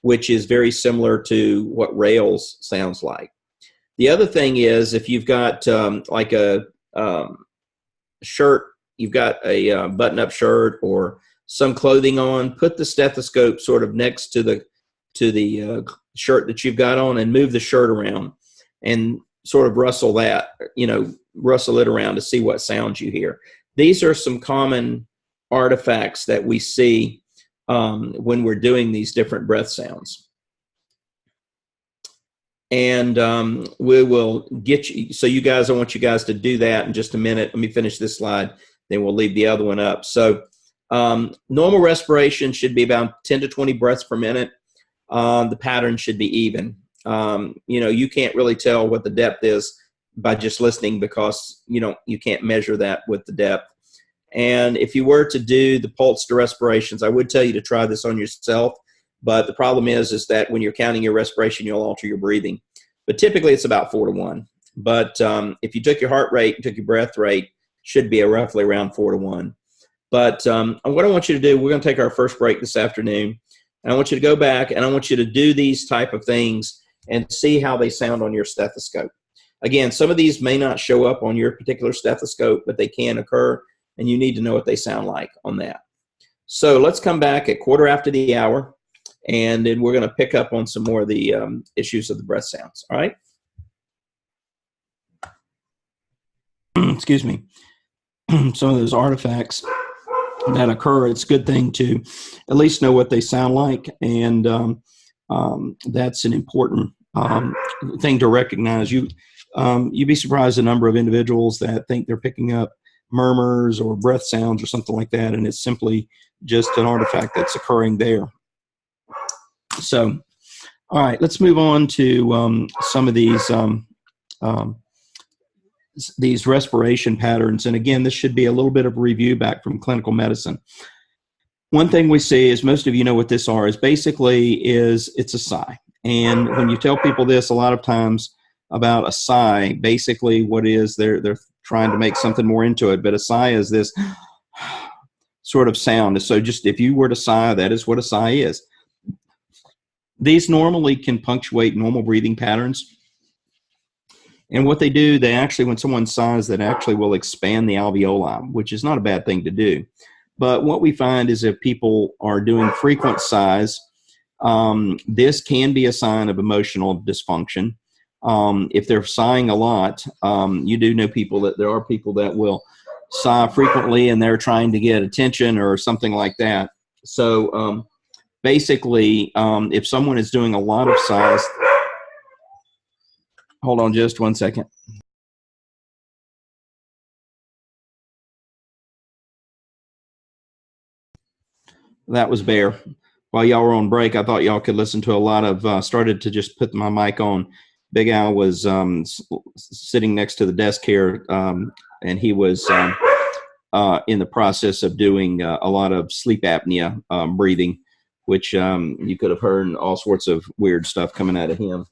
which is very similar to what rails sounds like. The other thing is, if you've got like a shirt, you've got a button-up shirt or some clothing on, put the stethoscope sort of next to the shirt that you've got on, and move the shirt around and sort of rustle it around to see what sounds you hear. These are some common artifacts that we see when we're doing these different breath sounds. And we will get you. So you guys, I want you guys to do that in just a minute. Let me finish this slide, then we'll leave the other one up. So normal respiration should be about 10 to 20 breaths per minute. The pattern should be even. You can't really tell what the depth is by just listening, because you can't measure that with the depth. And if you were to do the pulsed respirations, I would tell you to try this on yourself. But the problem is that when you're counting your respiration, you'll alter your breathing. But typically it's about 4 to 1. But if you took your heart rate, took your breath rate, should be roughly around 4 to 1. But what I want you to do, we're going to take our first break this afternoon. And I want you to go back and I want you to do these type of things and see how they sound on your stethoscope. Again, some of these may not show up on your particular stethoscope, but they can occur, and you need to know what they sound like on that. So let's come back at 1/4 the hour, and then we're going to pick up on some more of the issues of the breath sounds. All right? Excuse me. Some of those artifacts that occur, it's a good thing to at least know what they sound like, and that's an important thing to recognize. You'd be surprised the number of individuals that think they're picking up murmurs or breath sounds or something like that, and it's simply just an artifact that's occurring there. So, all right, let's move on to some of these respiration patterns. And again, this should be a little bit of a review back from clinical medicine. One thing we see, is most of you know what this are, is basically it's a sigh. And when you tell people this a lot of times about a sigh, basically what is, they're trying to make something more into it, but a sigh is this sort of sound. So just if you were to sigh, that is what a sigh is. These normally can punctuate normal breathing patterns. And what they do, they actually, when someone sighs, that actually will expand the alveoli, which is not a bad thing to do. But what we find is if people are doing frequent sighs, this can be a sign of emotional dysfunction. If they're sighing a lot, you do know there are people that will sigh frequently and they're trying to get attention or something like that. So basically, if someone is doing a lot of sighs, hold on just one second. That was Bear. While y'all were on break, I thought y'all could listen to a lot of, started to just put my mic on. Big Al was sitting next to the desk here, and he was in the process of doing a lot of sleep apnea breathing, which you could have heard all sorts of weird stuff coming out of him.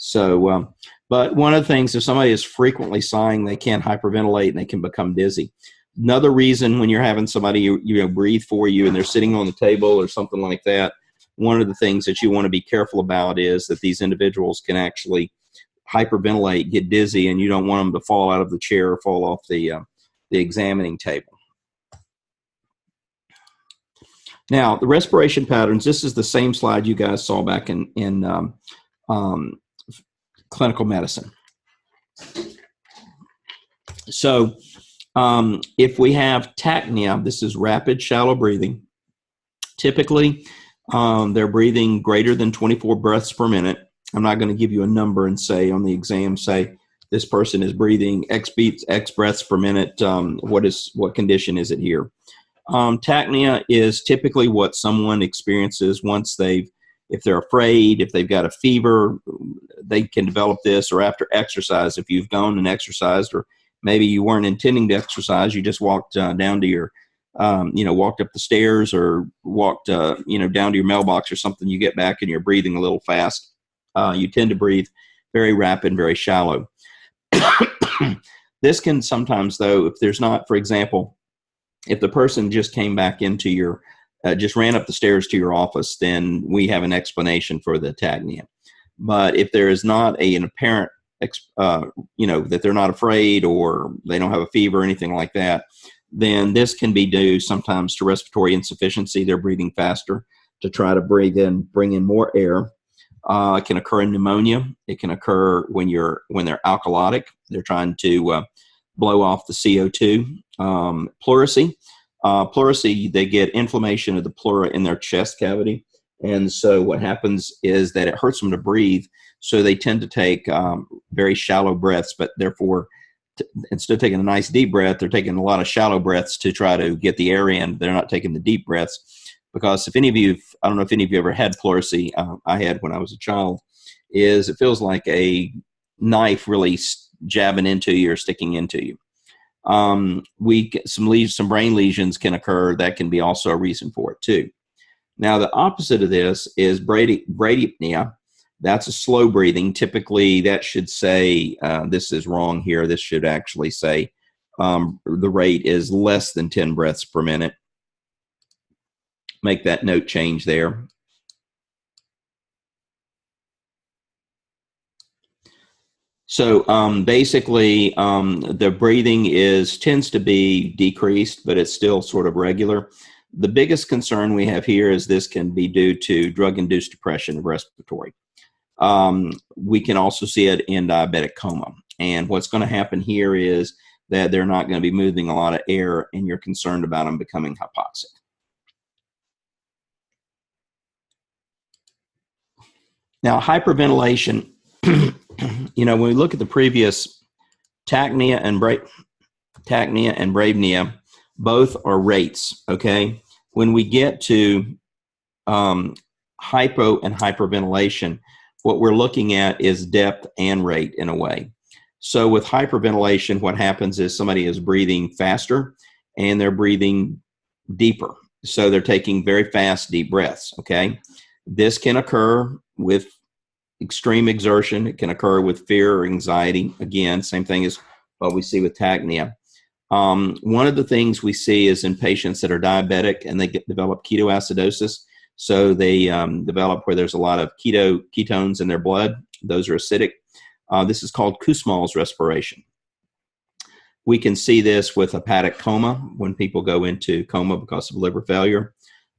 So, but one of the things, if somebody is frequently sighing, they can hyperventilate and they can become dizzy. Another reason, when you're having somebody breathe for you and they're sitting on the table or something like that, one of the things that you want to be careful about is that these individuals can actually hyperventilate, get dizzy, and you don't want them to fall out of the chair or fall off the examining table. Now, the respiration patterns, this is the same slide you guys saw back in clinical medicine. So if we have tachypnea, this is rapid, shallow breathing. Typically, they're breathing greater than 24 breaths per minute. I'm not going to give you a number and say on the exam, say this person is breathing X beats, X breaths per minute. What condition is it here? Tachypnea is typically what someone experiences once if they're afraid, if they've got a fever, they can develop this, or after exercise, if you've gone and exercised, or maybe you weren't intending to exercise, you just walked down to your, walked up the stairs or walked, down to your mailbox or something, you get back and you're breathing a little fast. You tend to breathe very rapid, very shallow. This can sometimes, though, if there's not, for example, if the person just came back into your, just ran up the stairs to your office, then we have an explanation for the tachypnea. But if there is not an apparent, that they're not afraid or they don't have a fever or anything like that, then this can be due sometimes to respiratory insufficiency. They're breathing faster to try to bring in more air. It can occur in pneumonia. It can occur when they're alkalotic. They're trying to blow off the CO2. Pleurisy. Pleurisy, they get inflammation of the pleura in their chest cavity. And so what happens is that it hurts them to breathe. So they tend to take very shallow breaths, but therefore, instead of taking a nice deep breath, they're taking a lot of shallow breaths to try to get the air in. They're not taking the deep breaths. Because if any of you, I don't know if any of you ever had pleurisy, I had when I was a child, is it feels like a knife really jabbing into you or sticking into you. Some brain lesions can occur. That can be also a reason for it too. Now, the opposite of this is bradypnea. That's a slow breathing. Typically, that should say, this is wrong here. This should actually say the rate is less than 10 breaths per minute. Make that note change there. So basically, the breathing tends to be decreased, but it's still sort of regular. The biggest concern we have here is this can be due to drug-induced depression of respiratory. We can also see it in diabetic coma. And what's going to happen here is that they're not going to be moving a lot of air, and you're concerned about them becoming hypoxic. Now, hyperventilation, you know, when we look at the previous tachypnea and bradypnea, both are rates, okay? When we get to hypo and hyperventilation, what we're looking at is depth and rate in a way. So with hyperventilation, what happens is somebody is breathing faster and they're breathing deeper. So they're taking very fast, deep breaths, okay? This can occur with extreme exertion. It can occur with fear or anxiety. Again, same thing as what we see with tachypnea. One of the things we see is in patients that are diabetic and they develop ketoacidosis. So they develop where there's a lot of ketones in their blood. Those are acidic. This is called Kussmaul's respiration. We can see this with hepatic coma when people go into coma because of liver failure.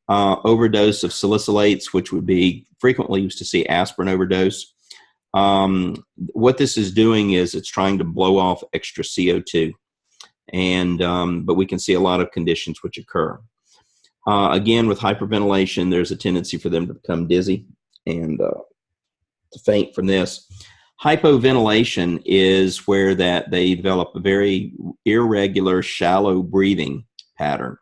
Overdose of salicylates, which would be frequently used to see aspirin overdose. What this is doing is it's trying to blow off extra CO2. But we can see a lot of conditions which occur. Again, with hyperventilation, there's a tendency for them to become dizzy and to faint from this. Hypoventilation is where they develop a very irregular, shallow breathing pattern.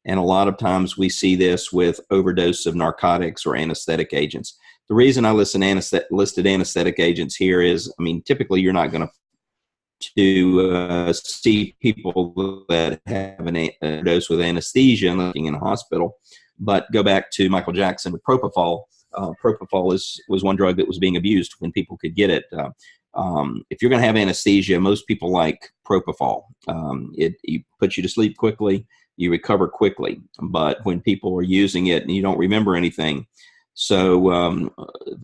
And a lot of times we see this with overdose of narcotics or anesthetic agents. The reason I listed anesthetic agents here is, I mean, typically you're not going to see people that have an overdose with anesthesia looking in a hospital. But go back to Michael Jackson with propofol. Propofol was one drug that was being abused when people could get it. If you're going to have anesthesia, most people like propofol. It puts you to sleep quickly, you recover quickly. But when people are using it and you don't remember anything, so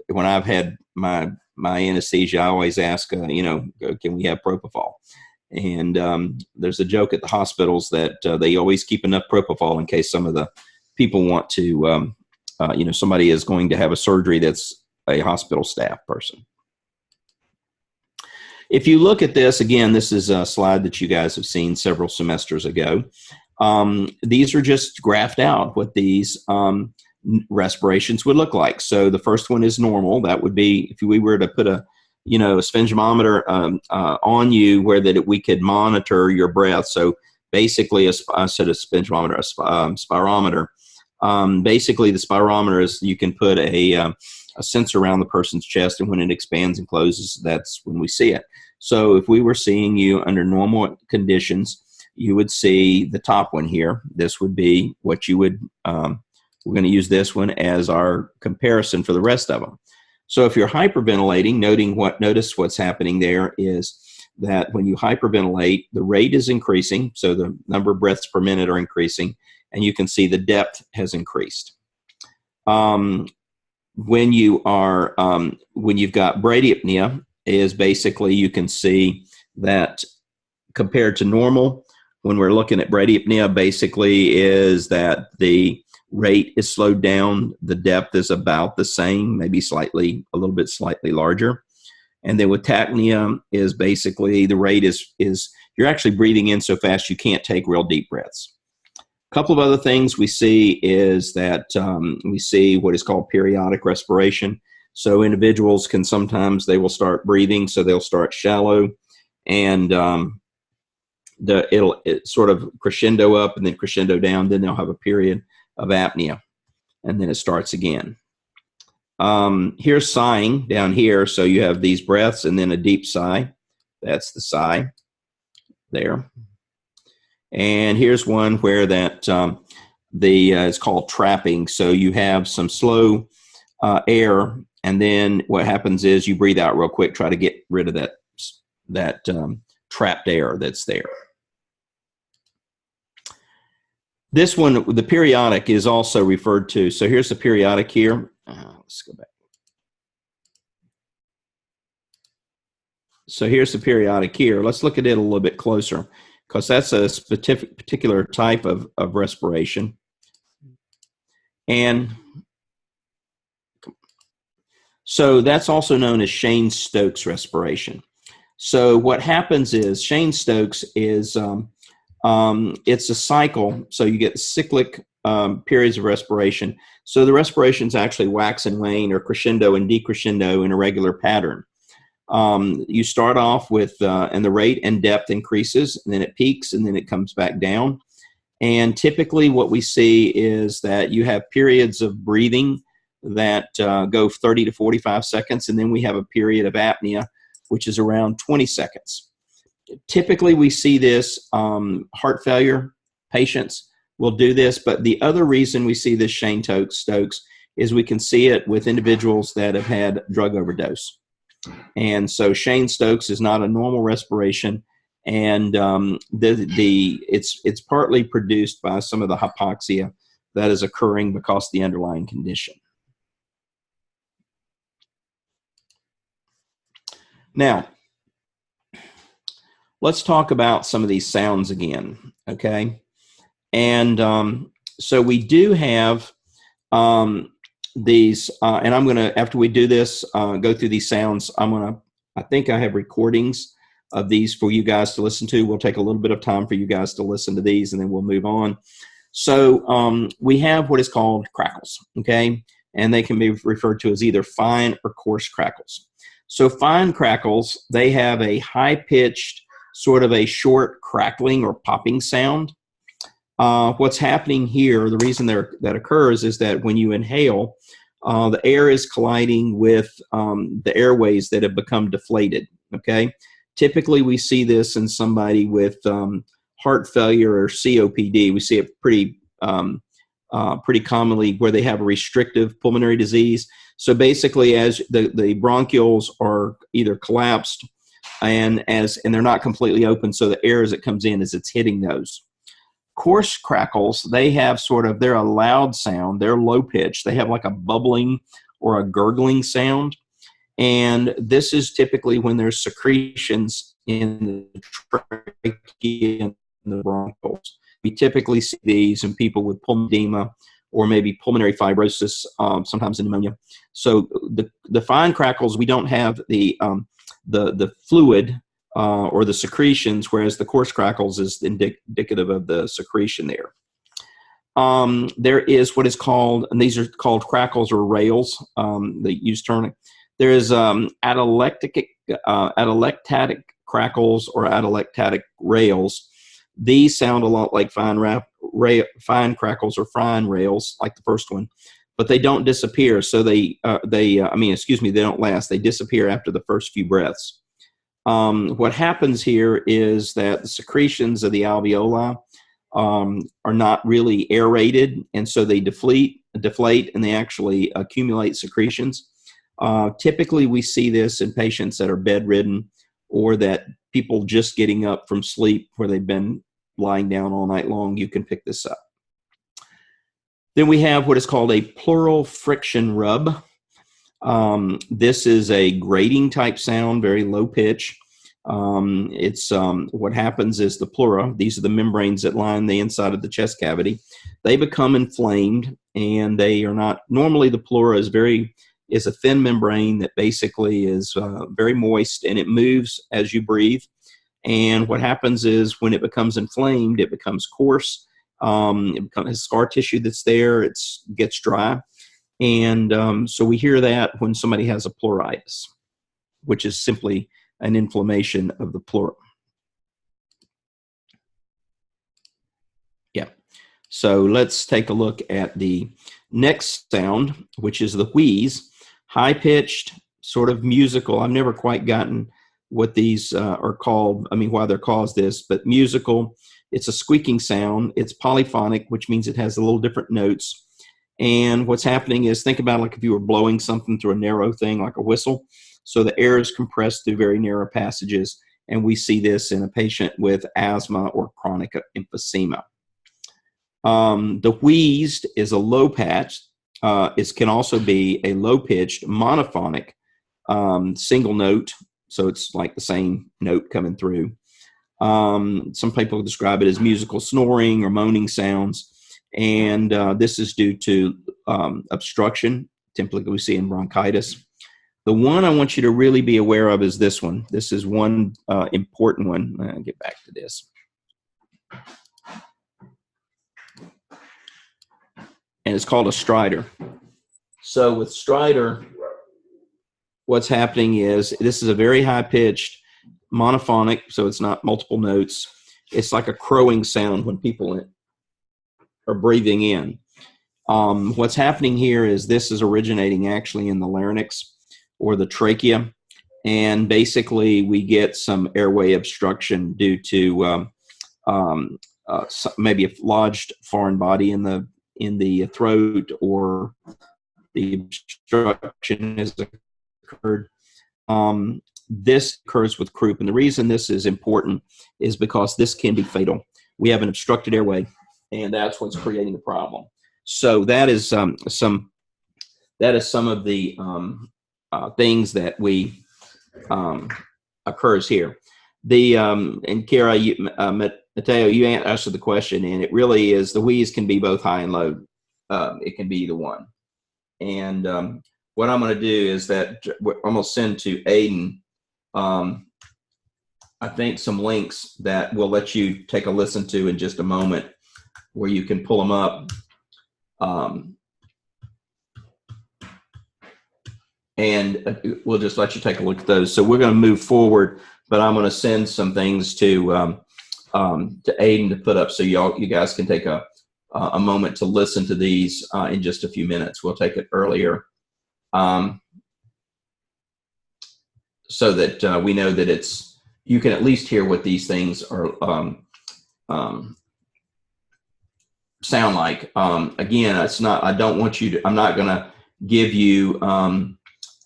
when I've had my anesthesia, I always ask, can we have propofol? And there's a joke at the hospitals that they always keep enough propofol in case some of the people want to. Somebody is going to have a surgery that's a hospital staff person. If you look at this, again, this is a slide that you guys have seen several semesters ago. These are just graphed out what these respirations would look like. So the first one is normal. That would be if we were to put a sphygmometer on you where we could monitor your breath. So basically, I said a sphygmometer, a spirometer. Basically, the spirometer is you can put a sensor around the person's chest, and when it expands and closes, that's when we see it. So if we were seeing you under normal conditions, you would see the top one here. This would be what you would, we're going to use this one as our comparison for the rest of them. So if you're hyperventilating, notice what's happening there is that when you hyperventilate, the rate is increasing, so the number of breaths per minute are increasing, and you can see the depth has increased. When you've got bradypnea, is basically you can see that compared to normal, when we're looking at bradypnea, basically is that the rate is slowed down, the depth is about the same, maybe a little bit slightly larger. And then with tachypnea is basically the rate is you're actually breathing in so fast you can't take real deep breaths. A couple of other things we see is that we see what is called periodic respiration. So individuals they will start breathing, so they'll start shallow, and it'll sort of crescendo up and then crescendo down. Then they'll have a period of apnea, and then it starts again. Here's sighing down here. So you have these breaths and then a deep sigh. That's the sigh there. And here's one where that it's called trapping. So you have some slow air, and then what happens is you breathe out real quick, try to get rid of that trapped air that's there. This one, the periodic, is also referred to. So here's the periodic here. Let's go back. So here's the periodic here. Let's look at it a little bit closer because that's a specific particular type of respiration. And so that's also known as Cheyne-Stokes respiration. So what happens is Cheyne-Stokes is it's a cycle. So you get cyclic periods of respiration. So the respirations actually wax and wane or crescendo and decrescendo in a regular pattern. You start off with, and the rate and depth increases, and then it peaks, and then it comes back down. And typically what we see is that you have periods of breathing that go 30 to 45 seconds, and then we have a period of apnea, which is around 20 seconds. Typically, we see this heart failure patients will do this, but the other reason we see this Cheyne-Stokes is we can see it with individuals that have had drug overdose. And so Cheyne-Stokes is not a normal respiration, and it's partly produced by some of the hypoxia that is occurring because of the underlying condition. Now, let's talk about some of these sounds again, okay? And so we do have these, and I'm gonna, after we do this, go through these sounds, I think I have recordings of these for you guys to listen to. We'll take a little bit of time for you guys to listen to these, and then we'll move on. So we have what is called crackles, okay? And they can be referred to as either fine or coarse crackles. So fine crackles, they have a high-pitched, sort of a short crackling or popping sound. What's happening here, the reason that occurs is that when you inhale, the air is colliding with the airways that have become deflated, okay? Typically, we see this in somebody with heart failure or COPD. We see it pretty commonly where they have a restrictive pulmonary disease. So basically, as the bronchioles are either collapsed and they're not completely open, so the air as it comes in, as it's hitting those. Coarse crackles, they're a loud sound. They're low pitch. They have like a bubbling or a gurgling sound. And this is typically when there's secretions in the trachea and the bronchioles. We typically see these in people with pulmonary edema or maybe pulmonary fibrosis, sometimes in pneumonia. So the fine crackles, we don't have the fluid or the secretions, whereas the coarse crackles is indicative of the secretion there. There is what is called, and these are called crackles or rails, they use term. There is atelectatic crackles or atelectatic rails. These sound a lot like fine crackles or fine rails, like the first one, but they don't disappear. So they don't last. They disappear after the first few breaths. What happens here is that the secretions of the alveoli are not really aerated, and so they deflate, and they actually accumulate secretions. Typically, we see this in patients that are bedridden or that people just getting up from sleep where they've been lying down all night long. You can pick this up. Then we have what is called a pleural friction rub. This is a grating type sound, very low pitch. What happens is the pleura, these are the membranes that line the inside of the chest cavity, they become inflamed, and they are not, normally the pleura is a thin membrane that basically is very moist, and it moves as you breathe. And what happens is when it becomes inflamed, it becomes coarse. It becomes scar tissue that's there. It gets dry. And so we hear that when somebody has a pleuritis, which is simply an inflammation of the pleura. Yeah. So let's take a look at the next sound, which is the wheeze. High-pitched, sort of musical. I've never quite gotten what these are called, why they're called this, but musical. It's a squeaking sound. It's polyphonic, which means it has a little different notes. And what's happening is, think about like if you were blowing something through a narrow thing like a whistle. So the air is compressed through very narrow passages, and we see this in a patient with asthma or chronic emphysema. The wheezed is a low patch. It can also be a low-pitched monophonic single note So it's like the same note coming through. Some people describe it as musical snoring or moaning sounds. And this is due to obstruction, typically we see in bronchitis. The one I want you to really be aware of is this one. This is one important one. I'll get back to this. And it's called a stridor. So with stridor, what's happening is this is a very high-pitched monophonic, so it's not multiple notes. It's like a crowing sound when people are breathing in. What's happening here is this is originating actually in the larynx or the trachea, and basically we get some airway obstruction due to maybe a lodged foreign body in the throat, or the obstruction has occurred. This occurs with croup, and the reason this is important is because this can be fatal. We have an obstructed airway, and that's what's creating the problem. So that is some of the things that we occurs here. The and Kara, Mateo, you answered the question, and it really is the wheeze can be both high and low. It can be either one. And what I'm going to do is that I'm going to send to Aiden, I think, some links that we'll let you take a listen to in just a moment, where you can pull them up. And we'll just let you take a look at those. So we're going to move forward, but I'm going to send some things to Aiden to put up, so you guys can take a moment to listen to these in just a few minutes. We'll take it earlier, so that we know that you can at least hear what these things are sound like. Again, it's not. I don't want you to. I'm not going to give you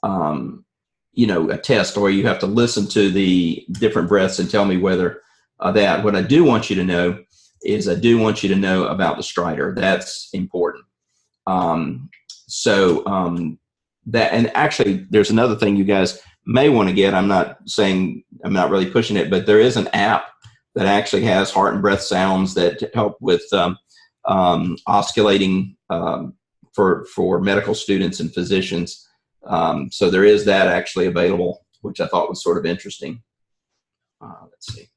a test where you have to listen to the different breaths and tell me whether that. What I do want you to know is I do want you to know about the stridor. That's important. That, and actually, there's another thing you guys may want to get. I'm not really pushing it, but there is an app that actually has heart and breath sounds that help with osculating for medical students and physicians. So there is that actually available, which I thought was sort of interesting. Let's see.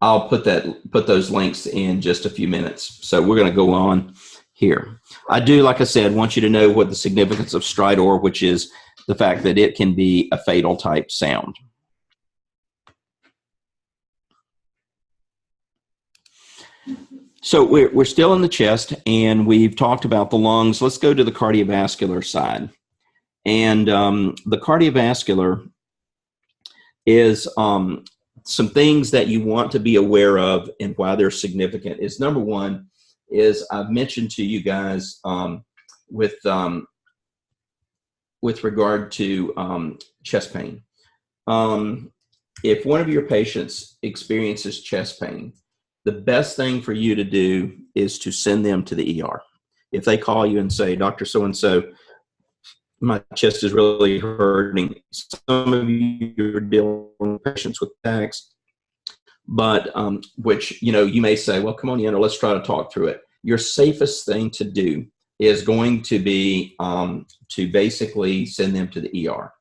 I'll put those links in just a few minutes. So we're going to go on here. I do, like I said, want you to know what the significance of stridor, which is the fact that it can be a fatal type sound. So we're still in the chest, and we've talked about the lungs. Let's go to the cardiovascular side. And the cardiovascular is some things that you want to be aware of and why they're significant. Is number one is I've mentioned to you guys with regard to chest pain. If one of your patients experiences chest pain, the best thing for you to do is to send them to the ER. If they call you and say, Dr. So-and-so, my chest is really hurting. Some of you are dealing with patients with attacks, but which, you may say, well, come on in, or let's try to talk through it. Your safest thing to do is going to be to basically send them to the ER.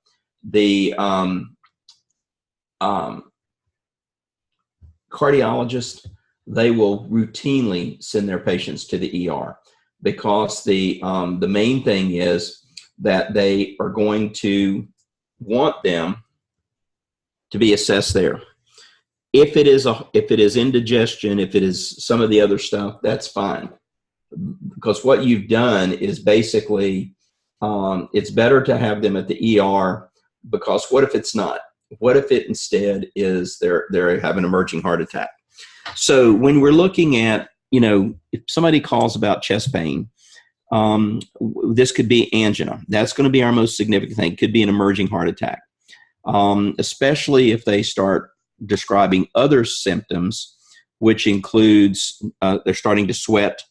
The cardiologist, they will routinely send their patients to the ER, because the main thing is that they are going to want them to be assessed there. If it is indigestion, if it is some of the other stuff, that's fine, because what you've done is basically it's better to have them at the ER, because what if it's not? What if it instead is they have an emerging heart attack? So when we're looking at, if somebody calls about chest pain, this could be angina. That's going to be our most significant thing. It could be an emerging heart attack, especially if they start describing other symptoms, which includes they're starting to sweat,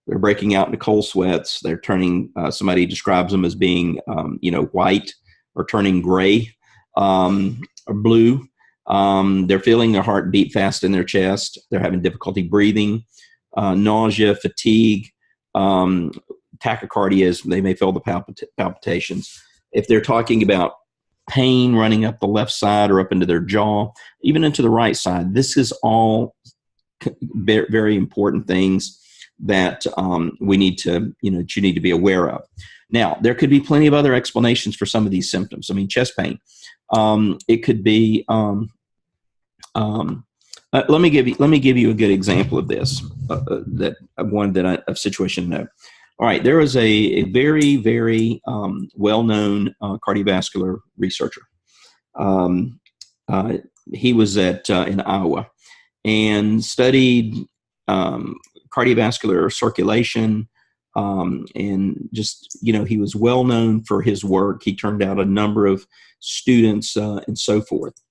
They're breaking out into cold sweats. They're turning, somebody describes them as being, white or turning gray or blue. They're feeling their heart beat fast in their chest. They're having difficulty breathing, nausea, fatigue, tachycardia. They may feel the palpitations. If they're talking about pain running up the left side or up into their jaw, even into the right side, this is all very, very important things that we need to, that you need to be aware of. Now, there could be plenty of other explanations for some of these symptoms. I mean, chest pain. It could be. Let me give you a good example of this. A situation to know. All right, there was a very, very well-known cardiovascular researcher. He was in Iowa and studied cardiovascular circulation, and just, he was well known for his work. He turned out a number of students and so forth.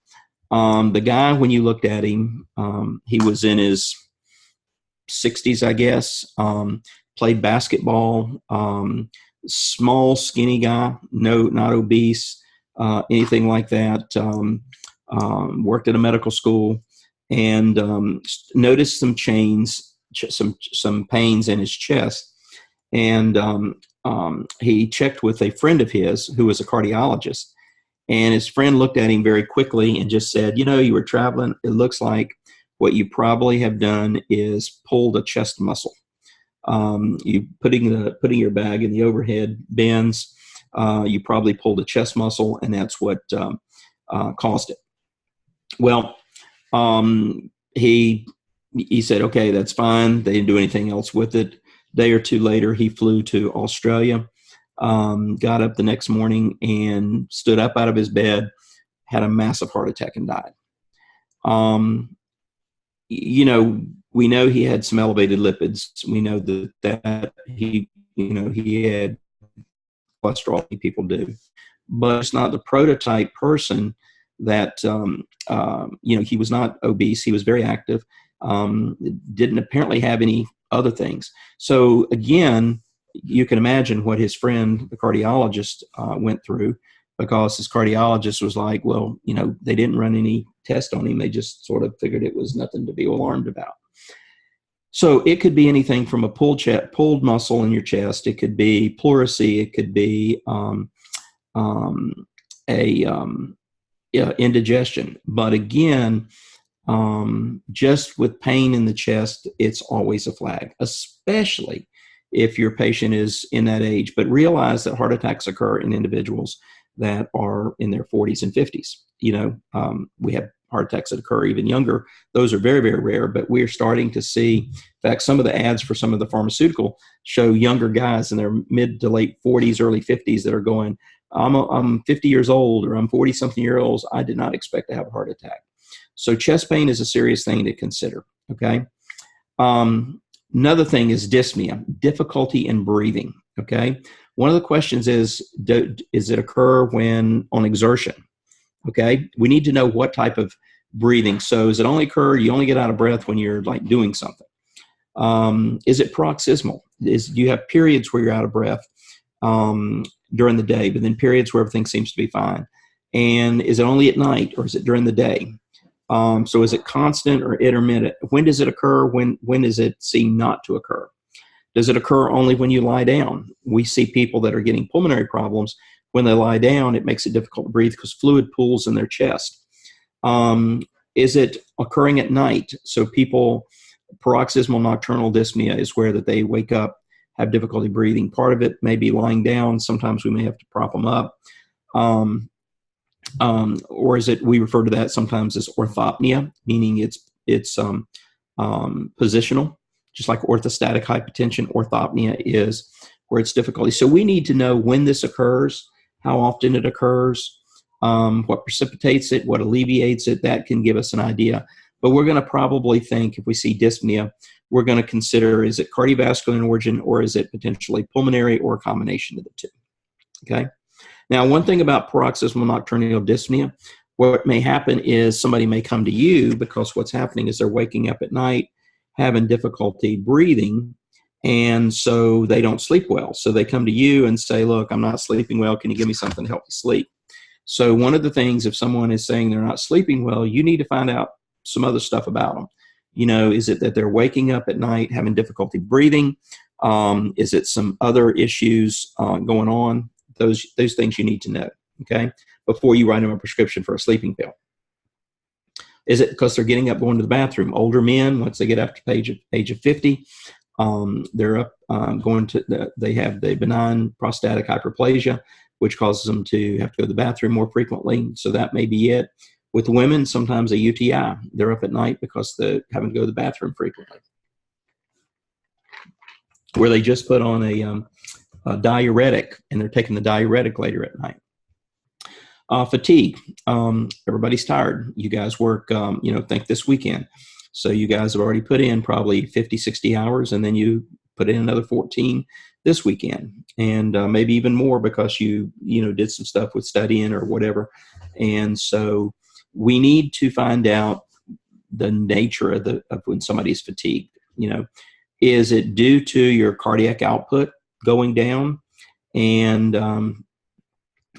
The guy, when you looked at him, he was in his 60s, I guess, played basketball, small, skinny guy, not obese, anything like that, worked at a medical school, and noticed some pains in his chest. And he checked with a friend of his who was a cardiologist. And his friend looked at him very quickly and just said, you were traveling. It looks like what you probably have done is pulled a chest muscle. You putting your bag in the overhead bins. You probably pulled a chest muscle, and that's what caused it. Well, he said, okay, that's fine. They didn't do anything else with it. A day or two later, he flew to Australia. Got up the next morning and stood up out of his bed, had a massive heart attack, and died. We know he had some elevated lipids. We know that he had cholesterol. People do, but it's not the prototype person that, he was not obese. He was very active. Didn't apparently have any other things. So again, you can imagine what his friend, the cardiologist, went through, because his cardiologist was like, well, they didn't run any test on him. They just sort of figured it was nothing to be alarmed about. So it could be anything from a pulled muscle in your chest. It could be pleurisy. It could be indigestion. But again, just with pain in the chest, it's always a flag, especially if your patient is in that age. But realize that heart attacks occur in individuals that are in their 40s and 50s. We have heart attacks that occur even younger. Those are very, very rare, but we're starting to see, in fact, some of the ads for some of the pharmaceutical show younger guys in their mid to late 40s, early 50s that are going, I'm 50 years old, or I'm 40-something years old. I did not expect to have a heart attack. So chest pain is a serious thing to consider, okay? Another thing is dyspnea, difficulty in breathing, okay? One of the questions is it occur when on exertion, okay? We need to know what type of breathing. So does it only occur, you only get out of breath when you're like doing something? Is it paroxysmal? Do you have periods where you're out of breath during the day, but then periods where everything seems to be fine? And is it only at night, or is it during the day? So is it constant or intermittent? When does it occur? When does it seem not to occur? Does it occur only when you lie down? We see people that are getting pulmonary problems. When they lie down, it makes it difficult to breathe because fluid pools in their chest. Is it occurring at night? So paroxysmal nocturnal dyspnea is where that they wake up, have difficulty breathing. Part of it may be lying down. Sometimes we may have to prop them up. Or is it, we refer to that sometimes as orthopnea, meaning it's positional, just like orthostatic hypotension. Orthopnea is where it's difficulty. So we need to know when this occurs, how often it occurs, what precipitates it, what alleviates it. That can give us an idea. But we're going to probably think, if we see dyspnea, we're going to consider, is it cardiovascular in origin, or is it potentially pulmonary, or a combination of the two? Okay. Now, one thing about paroxysmal nocturnal dyspnea, what may happen is somebody may come to you because what's happening is they're waking up at night, having difficulty breathing, And so they don't sleep well. So they come to you and say, look, I'm not sleeping well. Can you give me something to help me sleep? So one of the things, if someone is saying they're not sleeping well, you need to find out some other stuff about them. You know, is it that they're waking up at night, having difficulty breathing? Is it some other issues going on? Those things you need to know, okay, before you write them a prescription for a sleeping pill. Is it because they're getting up, going to the bathroom? Older men, once they get up to the age of 50, they're up going to, they have the benign prostatic hyperplasia, which causes them to have to go to the bathroom more frequently. So that may be it. With women, sometimes a UTI. They're up at night because they're having to go to the bathroom frequently. Where they just put on a diuretic, and they're taking the diuretic later at night. Fatigue. Everybody's tired. You guys work, think this weekend. So you guys have already put in probably 50, 60 hours, and then you put in another 14 this weekend, and maybe even more because you did some stuff with studying or whatever. And so we need to find out the nature of when somebody's fatigued. Is it due to your cardiac output going down? And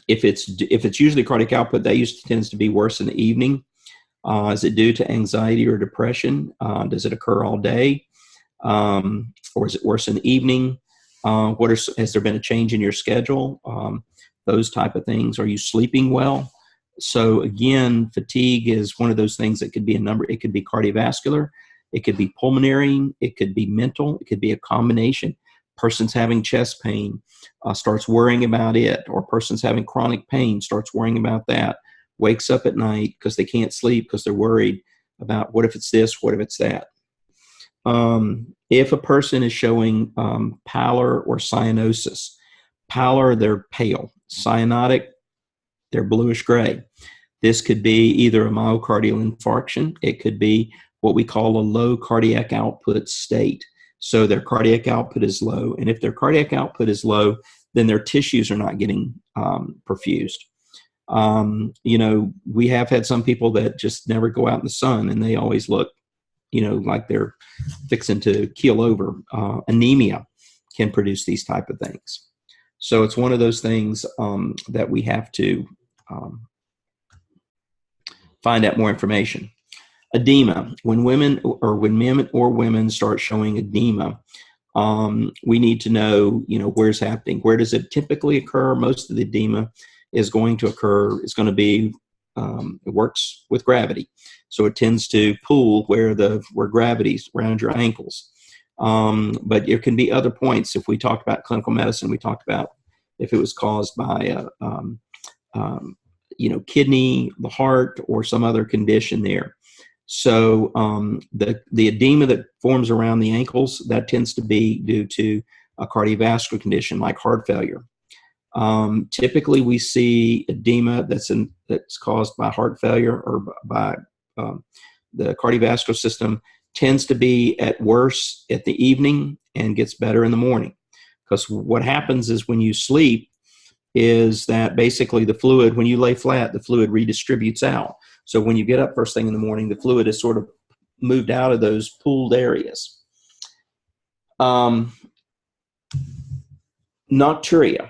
if it's usually cardiac output, that usually tends to be worse in the evening. Is it due to anxiety or depression? Does it occur all day? Or is it worse in the evening? Has there been a change in your schedule? Those type of things. Are you sleeping well? So again, fatigue is one of those things that could be a number. It could be cardiovascular. It could be pulmonary. It could be mental. It could be a combination. Person's having chest pain, starts worrying about it, or person's having chronic pain, starts worrying about that, wakes up at night because they can't sleep because they're worried about what if it's this, what if it's that. If a person is showing pallor or cyanosis, pallor, they're pale. Cyanotic, they're bluish gray. This could be either a myocardial infarction. It could be what we call a low cardiac output state. So their cardiac output is low. And if their cardiac output is low, then their tissues are not getting perfused. We have had some people that just never go out in the sun, and they always look, like they're fixing to keel over. Anemia can produce these type of things. So it's one of those things that we have to find out more information. Edema. When men or women start showing edema, we need to know, where's happening. Where does it typically occur? Most of the edema is going to occur. It's going to be, it works with gravity. So it tends to pool where gravity's around your ankles. But there can be other points. If we talked about clinical medicine, we talked about if it was caused by kidney, the heart, or some other condition there. So the edema that forms around the ankles, that tends to be due to a cardiovascular condition like heart failure. Typically, we see edema that's caused by heart failure or by the cardiovascular system tends to be at worse at the evening and gets better in the morning. Because what happens is when you sleep is that basically the fluid, when you lay flat, the fluid redistributes out. So when you get up first thing in the morning, the fluid is sort of moved out of those pooled areas. Nocturia.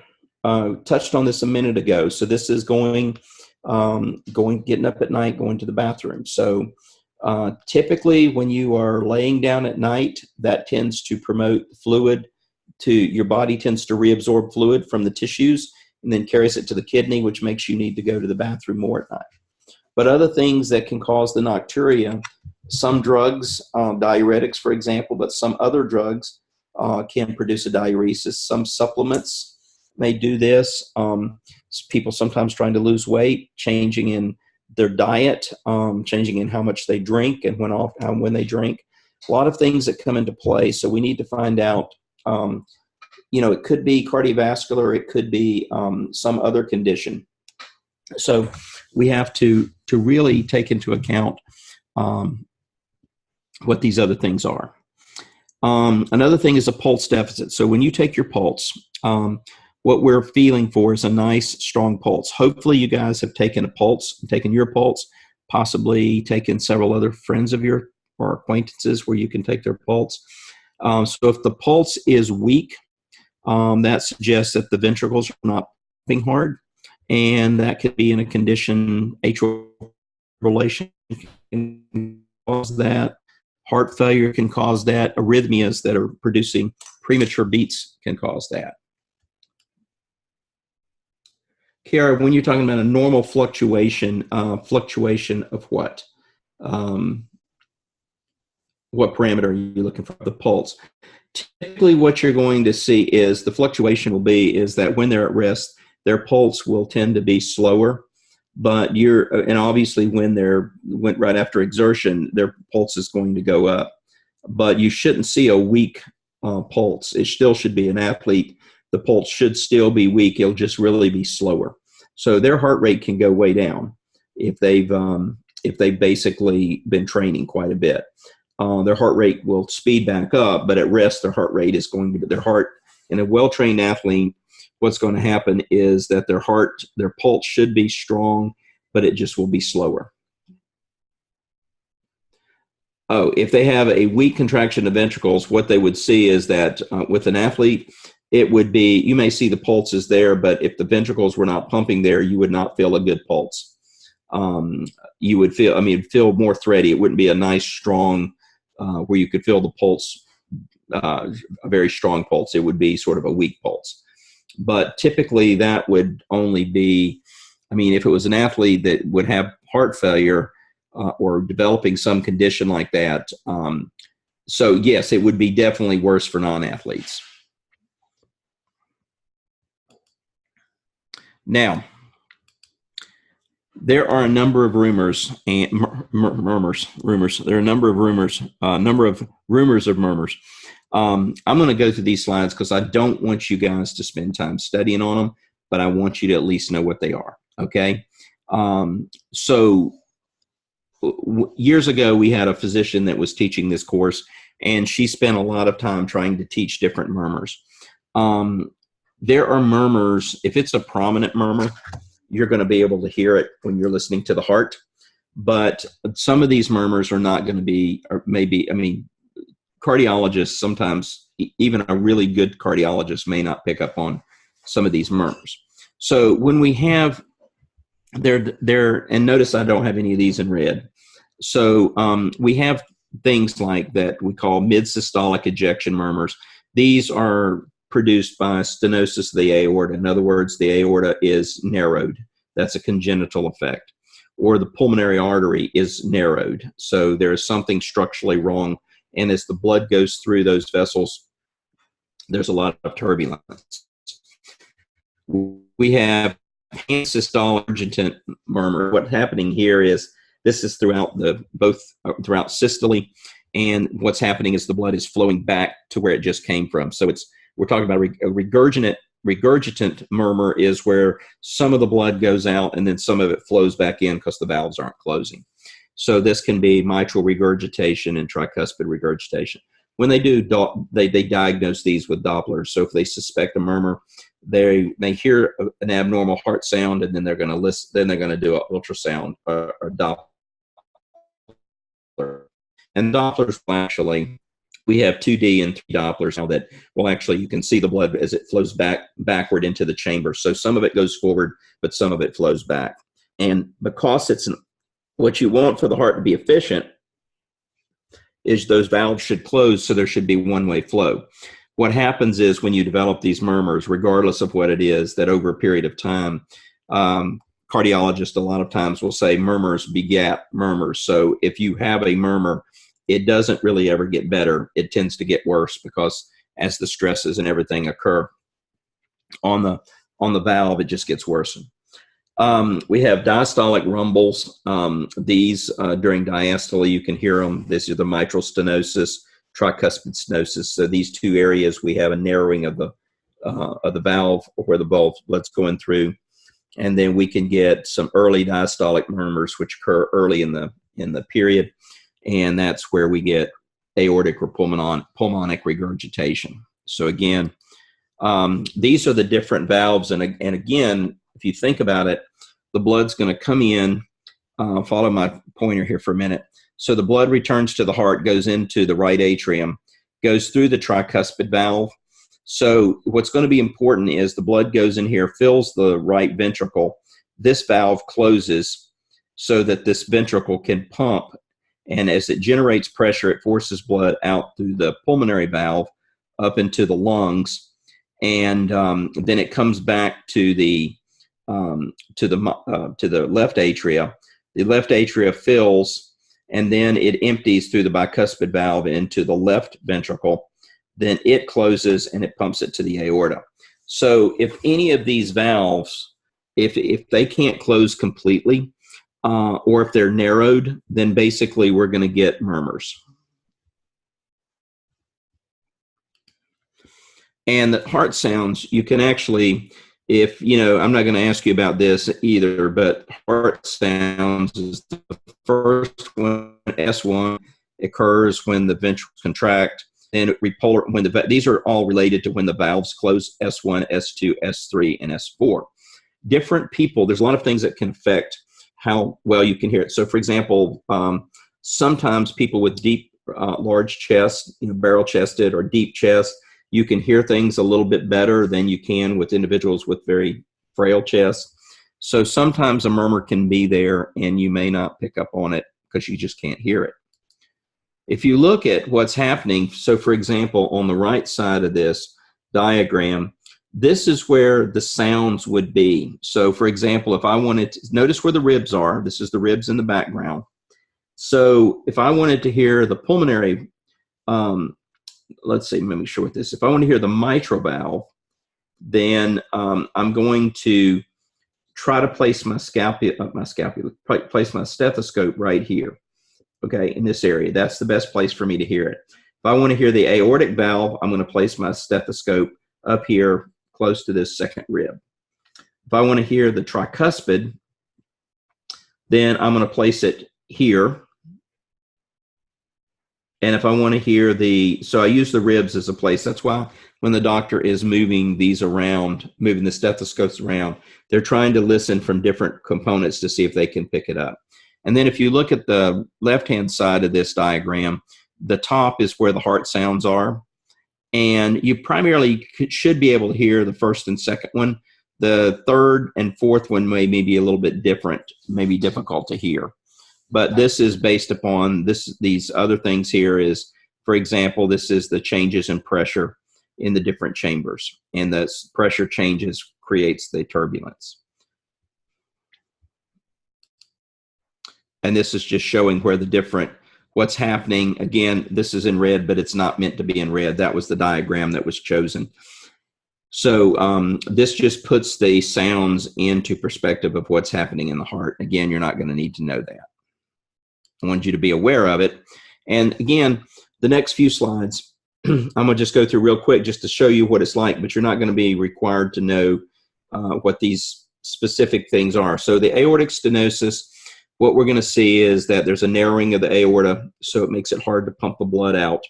Touched on this a minute ago. So this is getting up at night, going to the bathroom. So typically when you are laying down at night, that tends to promote fluid your body tends to reabsorb fluid from the tissues and then carries it to the kidney, which makes you need to go to the bathroom more at night. But other things that can cause the nocturia, some drugs, diuretics, for example, but some other drugs can produce a diuresis. Some supplements may do this. People sometimes trying to lose weight, changing in their diet, changing in how much they drink and when they drink. A lot of things that come into play. So we need to find out, it could be cardiovascular, it could be some other condition. So we have to really take into account what these other things are. Another thing is a pulse deficit. So when you take your pulse, what we're feeling for is a nice, strong pulse. Hopefully you guys have taken your pulse, possibly taken several other friends of your or acquaintances where you can take their pulse. So if the pulse is weak, that suggests that the ventricles are not pumping hard, and that could be in a condition, atrial fibrillation can cause that, heart failure can cause that, arrhythmias that are producing premature beats can cause that. Kiara, when you're talking about a normal fluctuation of what? What parameter are you looking for? The pulse. Typically what you're going to see is the fluctuation will be is that when they're at rest, their pulse will tend to be slower, but and obviously when went right after exertion, their pulse is going to go up, but you shouldn't see a weak pulse. It still should be an athlete. The pulse should still be weak. It'll just really be slower. So their heart rate can go way down if they've basically been training quite a bit. Their heart rate will speed back up, but at rest, their heart rate is going to be, in a well-trained athlete, what's going to happen is that their pulse should be strong, but it just will be slower. Oh, if they have a weak contraction of ventricles, what they would see is that with an athlete, it would be, you may see the pulse is there, but if the ventricles were not pumping there, you would not feel a good pulse. You would feel, feel more thready. It wouldn't be a nice, strong, where you could feel the pulse, a very strong pulse. It would be sort of a weak pulse. But typically that would only be, if it was an athlete that would have heart failure or developing some condition like that. So yes, it would be definitely worse for non-athletes. Now, there are a number of rumors and murmurs. There are a number of rumors, of murmurs. I'm going to go through these slides because I don't want you guys to spend time studying on them, but I want you to at least know what they are. Okay. So years ago, we had a physician that was teaching this course, and she spent a lot of time trying to teach different murmurs. There are murmurs. If it's a prominent murmur, you're going to be able to hear it when you're listening to the heart. But some of these murmurs are not going to be, or maybe, cardiologists sometimes, even a really good cardiologist may not pick up on some of these murmurs. So when we have, and notice I don't have any of these in red. So we have things like that we call mid-systolic ejection murmurs. These are produced by stenosis of the aorta. In other words, the aorta is narrowed. That's a congenital effect. Or the pulmonary artery is narrowed. So there is something structurally wrong. And as the blood goes through those vessels, there's a lot of turbulence. We have systolic urgent murmur. What's happening here is this is throughout throughout systole, and what's happening is the blood is flowing back to where it just came from. So we're talking about a regurgitant murmur is where some of the blood goes out and then some of it flows back in because the valves aren't closing. So this can be mitral regurgitation and tricuspid regurgitation. When they do, they diagnose these with Dopplers. So if they suspect a murmur, they may hear an abnormal heart sound, and then they're going to listen. Then they're going to do an ultrasound or Doppler. And Dopplers will actually, we have 2D and 3 Dopplers now that will actually, you can see the blood as it flows backward into the chamber. So some of it goes forward, but some of it flows back. And because what you want for the heart to be efficient is those valves should close, so there should be one-way flow. What happens is when you develop these murmurs, regardless of what it is, that over a period of time, cardiologists a lot of times will say murmurs begat murmurs. So if you have a murmur, it doesn't really ever get better. It tends to get worse because as the stresses and everything occur on the valve, it just gets worse. We have diastolic rumbles. These during diastole, you can hear them. This is the mitral stenosis, tricuspid stenosis. So these two areas, we have a narrowing of the valve where the blood's going through, and then we can get some early diastolic murmurs, which occur early in the period, and that's where we get aortic or pulmonic regurgitation. So again, these are the different valves, and again, if you think about it, the blood's going to come in, follow my pointer here for a minute. So the blood returns to the heart, goes into the right atrium, goes through the tricuspid valve. So what's going to be important is the blood goes in here, fills the right ventricle. This valve closes so that this ventricle can pump. And as it generates pressure, it forces blood out through the pulmonary valve up into the lungs. And then it comes back to the left atria. The left atria fills, and then it empties through the bicuspid valve into the left ventricle. Then it closes and it pumps it to the aorta. So if any of these valves, if they can't close completely, or if they're narrowed, then basically we're going to get murmurs. And the heart sounds, you can actually, if, you know, I'm not going to ask you about this either, but heart sounds is the first one, S1, occurs when the ventricles contract. Then repolar, when these are all related to when the valves close, S1, S2, S3, and S4. Different people, there's a lot of things that can affect how well you can hear it. So for example, sometimes people with deep, large chest, you know, barrel chested or deep chest, you can hear things a little bit better than you can with individuals with very frail chests. So sometimes a murmur can be there and you may not pick up on it because you just can't hear it. If you look at what's happening, so for example, on the right side of this diagram, this is where the sounds would be. So for example, if I wanted to, notice where the ribs are, this is the ribs in the background. So if I wanted to hear the pulmonary, let's see, let me show with this. If I want to hear the mitral valve, then I'm going to try to place my place my stethoscope right here, okay, in this area. That's the best place for me to hear it. If I want to hear the aortic valve, I'm going to place my stethoscope up here close to this second rib. If I want to hear the tricuspid, then I'm going to place it here. And if I want to hear so I use the ribs as a place. That's why when the doctor is moving these around, moving the stethoscopes around, they're trying to listen from different components to see if they can pick it up. And then if you look at the left-hand side of this diagram, the top is where the heart sounds are. And you primarily should be able to hear the first and second one. The third and fourth one may be a little bit different, maybe difficult to hear. But this is based upon these other things here is, for example, this is the changes in pressure in the different chambers. And the pressure changes creates the turbulence. And this is just showing where the different, what's happening. Again, this is in red, but it's not meant to be in red. That was the diagram that was chosen. So this just puts the sounds into perspective of what's happening in the heart. Again, you're not going to need to know that. I want you to be aware of it. And again, the next few slides, I'm going to just go through real quick just to show you what it's like, but you're not going to be required to know what these specific things are. So the aortic stenosis, what we're going to see is that there's a narrowing of the aorta, so it makes it hard to pump the blood out.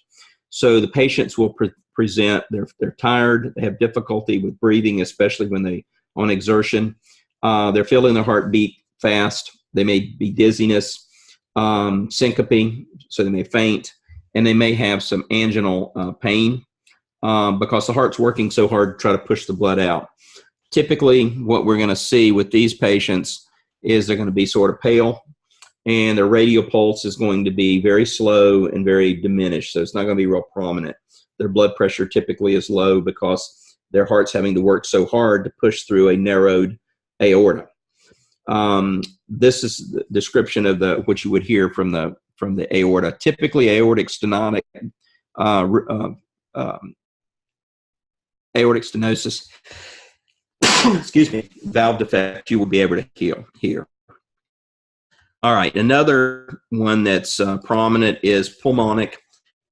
So the patients will present, they're tired, they have difficulty with breathing, especially when they on exertion. They're feeling their heart beat fast. They may be dizziness, syncope, so they may faint, and they may have some anginal pain because the heart's working so hard to try to push the blood out. Typically, what we're going to see with these patients is they're going to be sort of pale, and their radial pulse is going to be very slow and very diminished, so it's not going to be real prominent. Their blood pressure typically is low because their heart's having to work so hard to push through a narrowed aorta. This is the description of what you would hear from the aorta. Typically, aortic stenotic aortic stenosis, excuse me, valve defect, you will be able to hear. All right, another one that's prominent is pulmonic.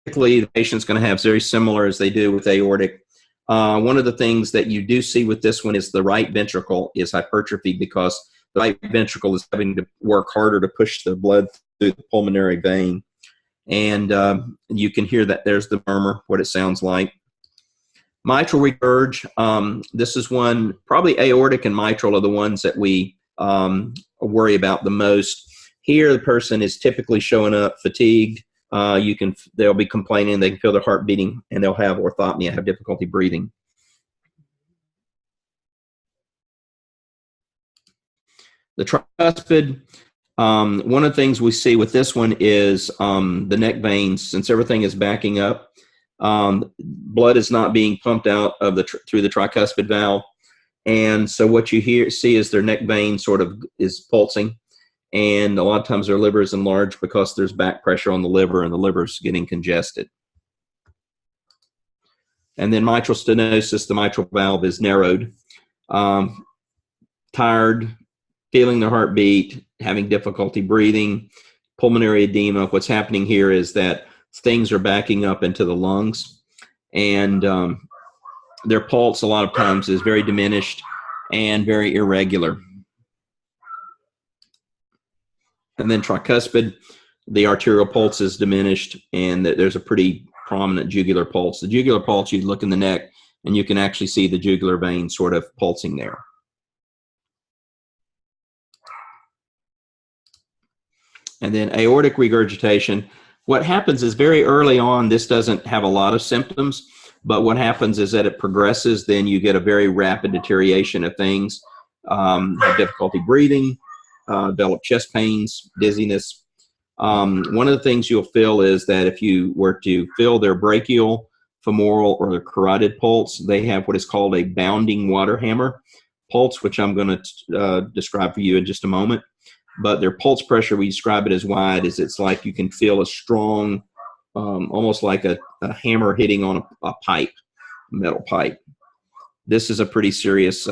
Typically, the patient's going to have very similar as they do with aortic. One of the things that you do see with this one is the right ventricle is hypertrophy because the right ventricle is having to work harder to push the blood through the pulmonary vein. And you can hear that there's the murmur, what it sounds like. Mitral regurg, this is one, probably aortic and mitral are the ones that we worry about the most. Here, the person is typically showing up fatigued, they'll be complaining, they can feel their heart beating, and they'll have orthopnea, have difficulty breathing. The tricuspid, one of the things we see with this one is the neck veins. Since everything is backing up, blood is not being pumped out of through the tricuspid valve, and so what you see is their neck vein sort of is pulsing, and a lot of times their liver is enlarged because there's back pressure on the liver, and the liver's getting congested. And then mitral stenosis, the mitral valve is narrowed, tired, feeling the heartbeat, having difficulty breathing, pulmonary edema. What's happening here is that things are backing up into the lungs, and their pulse a lot of times is very diminished and very irregular. And then tricuspid, the arterial pulse is diminished, and there's a pretty prominent jugular pulse. The jugular pulse, you look in the neck, and you can actually see the jugular vein sort of pulsing there. And then aortic regurgitation. What happens is very early on, this doesn't have a lot of symptoms, but what happens is that it progresses, then you get a very rapid deterioration of things, have difficulty breathing, develop chest pains, dizziness. One of the things you'll feel is that if you were to feel their brachial, femoral, or their carotid pulse, they have what is called a bounding water hammer pulse, which I'm going to describe for you in just a moment. But their pulse pressure, we describe it as wide, is it's like you can feel a strong, almost like a hammer hitting on a pipe, metal pipe. This is a pretty serious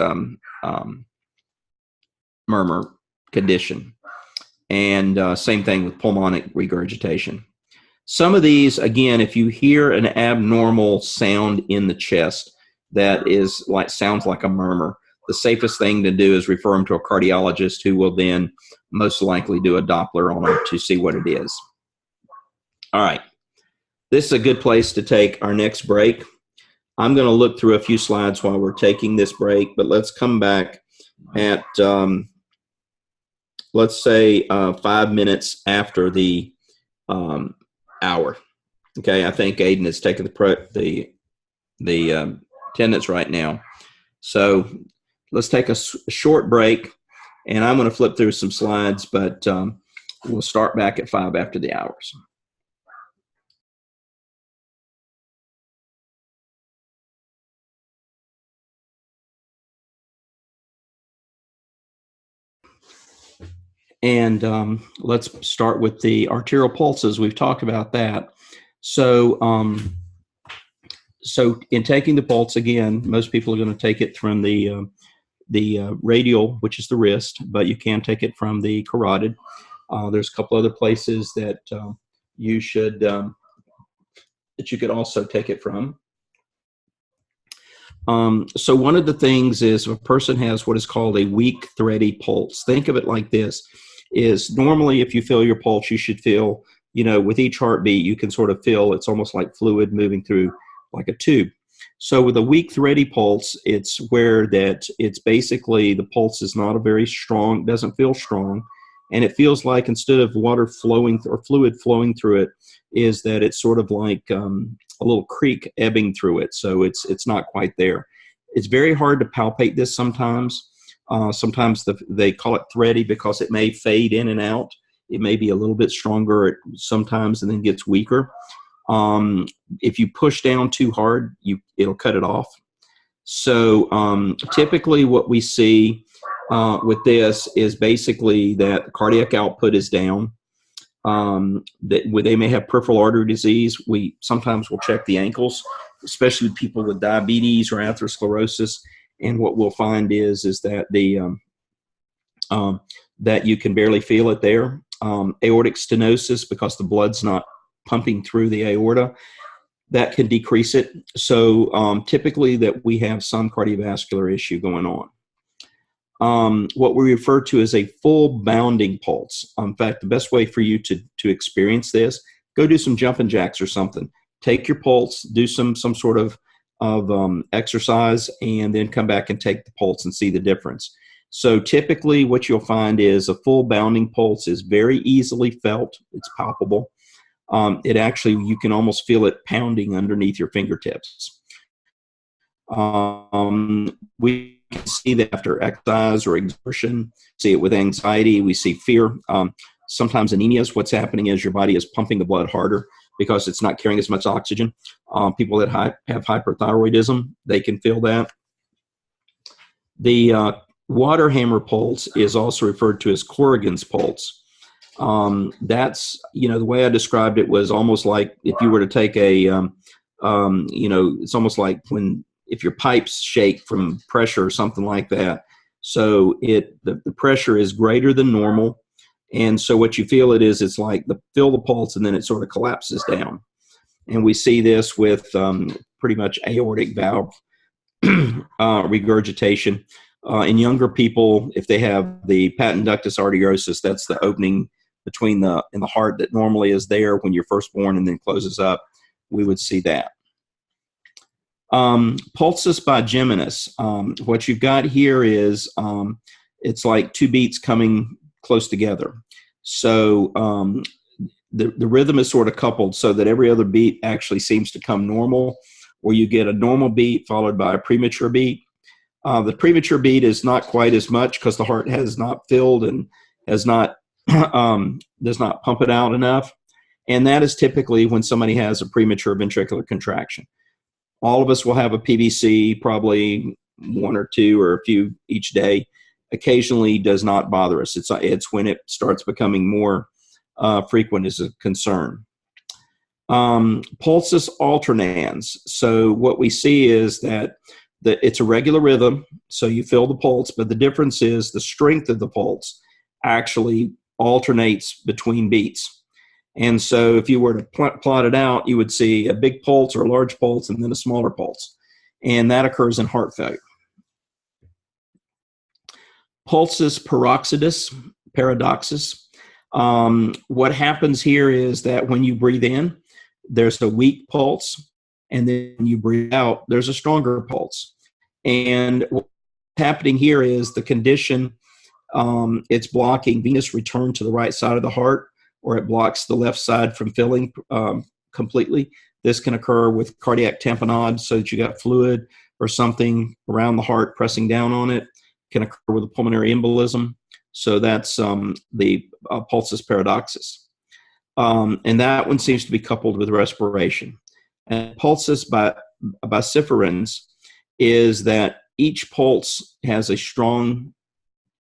murmur condition. And same thing with pulmonic regurgitation. Some of these, again, if you hear an abnormal sound in the chest that is sounds like a murmur, the safest thing to do is refer them to a cardiologist, who will then most likely do a Doppler on them to see what it is. All right. This is a good place to take our next break. I'm going to look through a few slides while we're taking this break, but let's come back at, let's say, 5 minutes after the hour. Okay, I think Aiden is taking the attendance right now. So let's take a short break, and I'm going to flip through some slides, but we'll start back at 5 after the hours. And let's start with the arterial pulses. We've talked about that. So, so in taking the pulse, again, most people are going to take it from the radial, which is the wrist, but you can take it from the carotid. There's a couple other places that you should that you could also take it from. So one of the things is, if a person has what is called a weak, thready pulse, think of it like this: is normally if you feel your pulse, you should feel, you know, with each heartbeat, you can sort of feel it's almost like fluid moving through like a tube. So with a weak, thready pulse, it's where that it's basically the pulse is not a very strong, doesn't feel strong, and it feels like instead of water flowing or fluid flowing through it, is that it's sort of like a little creek ebbing through it. So it's not quite there. It's very hard to palpate this sometimes. Sometimes they call it thready because it may fade in and out. It may be a little bit stronger sometimes and then gets weaker. If you push down too hard, it'll cut it off. So typically what we see with this is basically that the cardiac output is down. They may have peripheral artery disease. We sometimes will check the ankles, especially people with diabetes or atherosclerosis. And what we'll find is that that you can barely feel it there. Aortic stenosis, because the blood's not pumping through the aorta, that can decrease it. So typically that we have some cardiovascular issue going on. What we refer to as a full bounding pulse. In fact, the best way for you to experience this, go do some jumping jacks or something. Take your pulse, do some sort of exercise, and then come back and take the pulse and see the difference. So typically what you'll find is a full bounding pulse is very easily felt. It's palpable. it actually, you can almost feel it pounding underneath your fingertips. We can see that after exercise or exertion, see it with anxiety, we see fear. Sometimes anemia is what's happening is your body is pumping the blood harder because it's not carrying as much oxygen. People that have hyperthyroidism, they can feel that. The water hammer pulse is also referred to as Corrigan's pulse. That's, the way I described it was almost like if you were to take a, it's almost like if your pipes shake from pressure or something like that. So the pressure is greater than normal. And so what you feel it's like feel the pulse and then it sort of collapses down. And we see this with pretty much aortic valve regurgitation. In younger people, if they have the patent ductus arteriosus, that's the opening between in the heart that normally is there when you're first born and then closes up, we would see that. Pulsus bigeminus. What you've got here is it's like two beats coming close together. So the rhythm is sort of coupled so that every other beat actually seems to come normal, or you get a normal beat followed by a premature beat. The premature beat is not quite as much because the heart has not filled and has not does not pump it out enough. And that is typically when somebody has a premature ventricular contraction. All of us will have a PVC, probably one or two or a few each day. Occasionally does not bother us. It's when it starts becoming more frequent is a concern. Pulsus alternans. So what we see is that it's a regular rhythm, so you feel the pulse, but the difference is the strength of the pulse actually alternates between beats. And so if you were to plot it out, you would see a big pulse or a large pulse and then a smaller pulse. And that occurs in heart failure. Pulsus paradoxus. What happens here is that when you breathe in, there's a weak pulse, and then you breathe out, there's a stronger pulse. And what's happening here is the condition, it's blocking venous return to the right side of the heart, or it blocks the left side from filling completely. This can occur with cardiac tamponade, so that you got fluid or something around the heart pressing down on it. Can occur with a pulmonary embolism. So that's the pulsus paradoxus. And that one seems to be coupled with respiration. And pulsus biciferans is that each pulse has a strong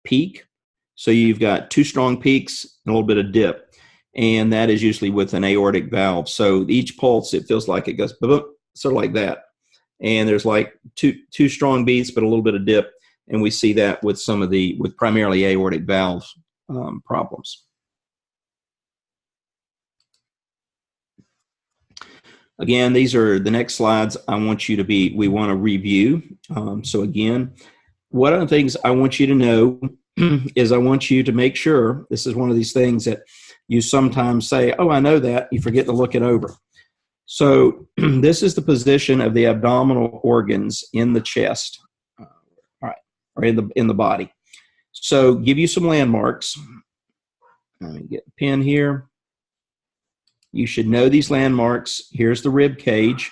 peak. So you've got two strong peaks and a little bit of dip. And that is usually with an aortic valve. So each pulse, it feels like it goes sort of like that. And there's like two strong beats, but a little bit of dip. And we see that with with primarily aortic valve problems. Again, these are the next slides we want to review. So again, one of the things I want you to know is I want you to make sure, this is one of these things that you sometimes say, oh, I know that, you forget to look it over. So this is the position of the abdominal organs in the chest. Or in the body. So give you some landmarks. Let me get a pen here. You should know these landmarks. Here's the rib cage.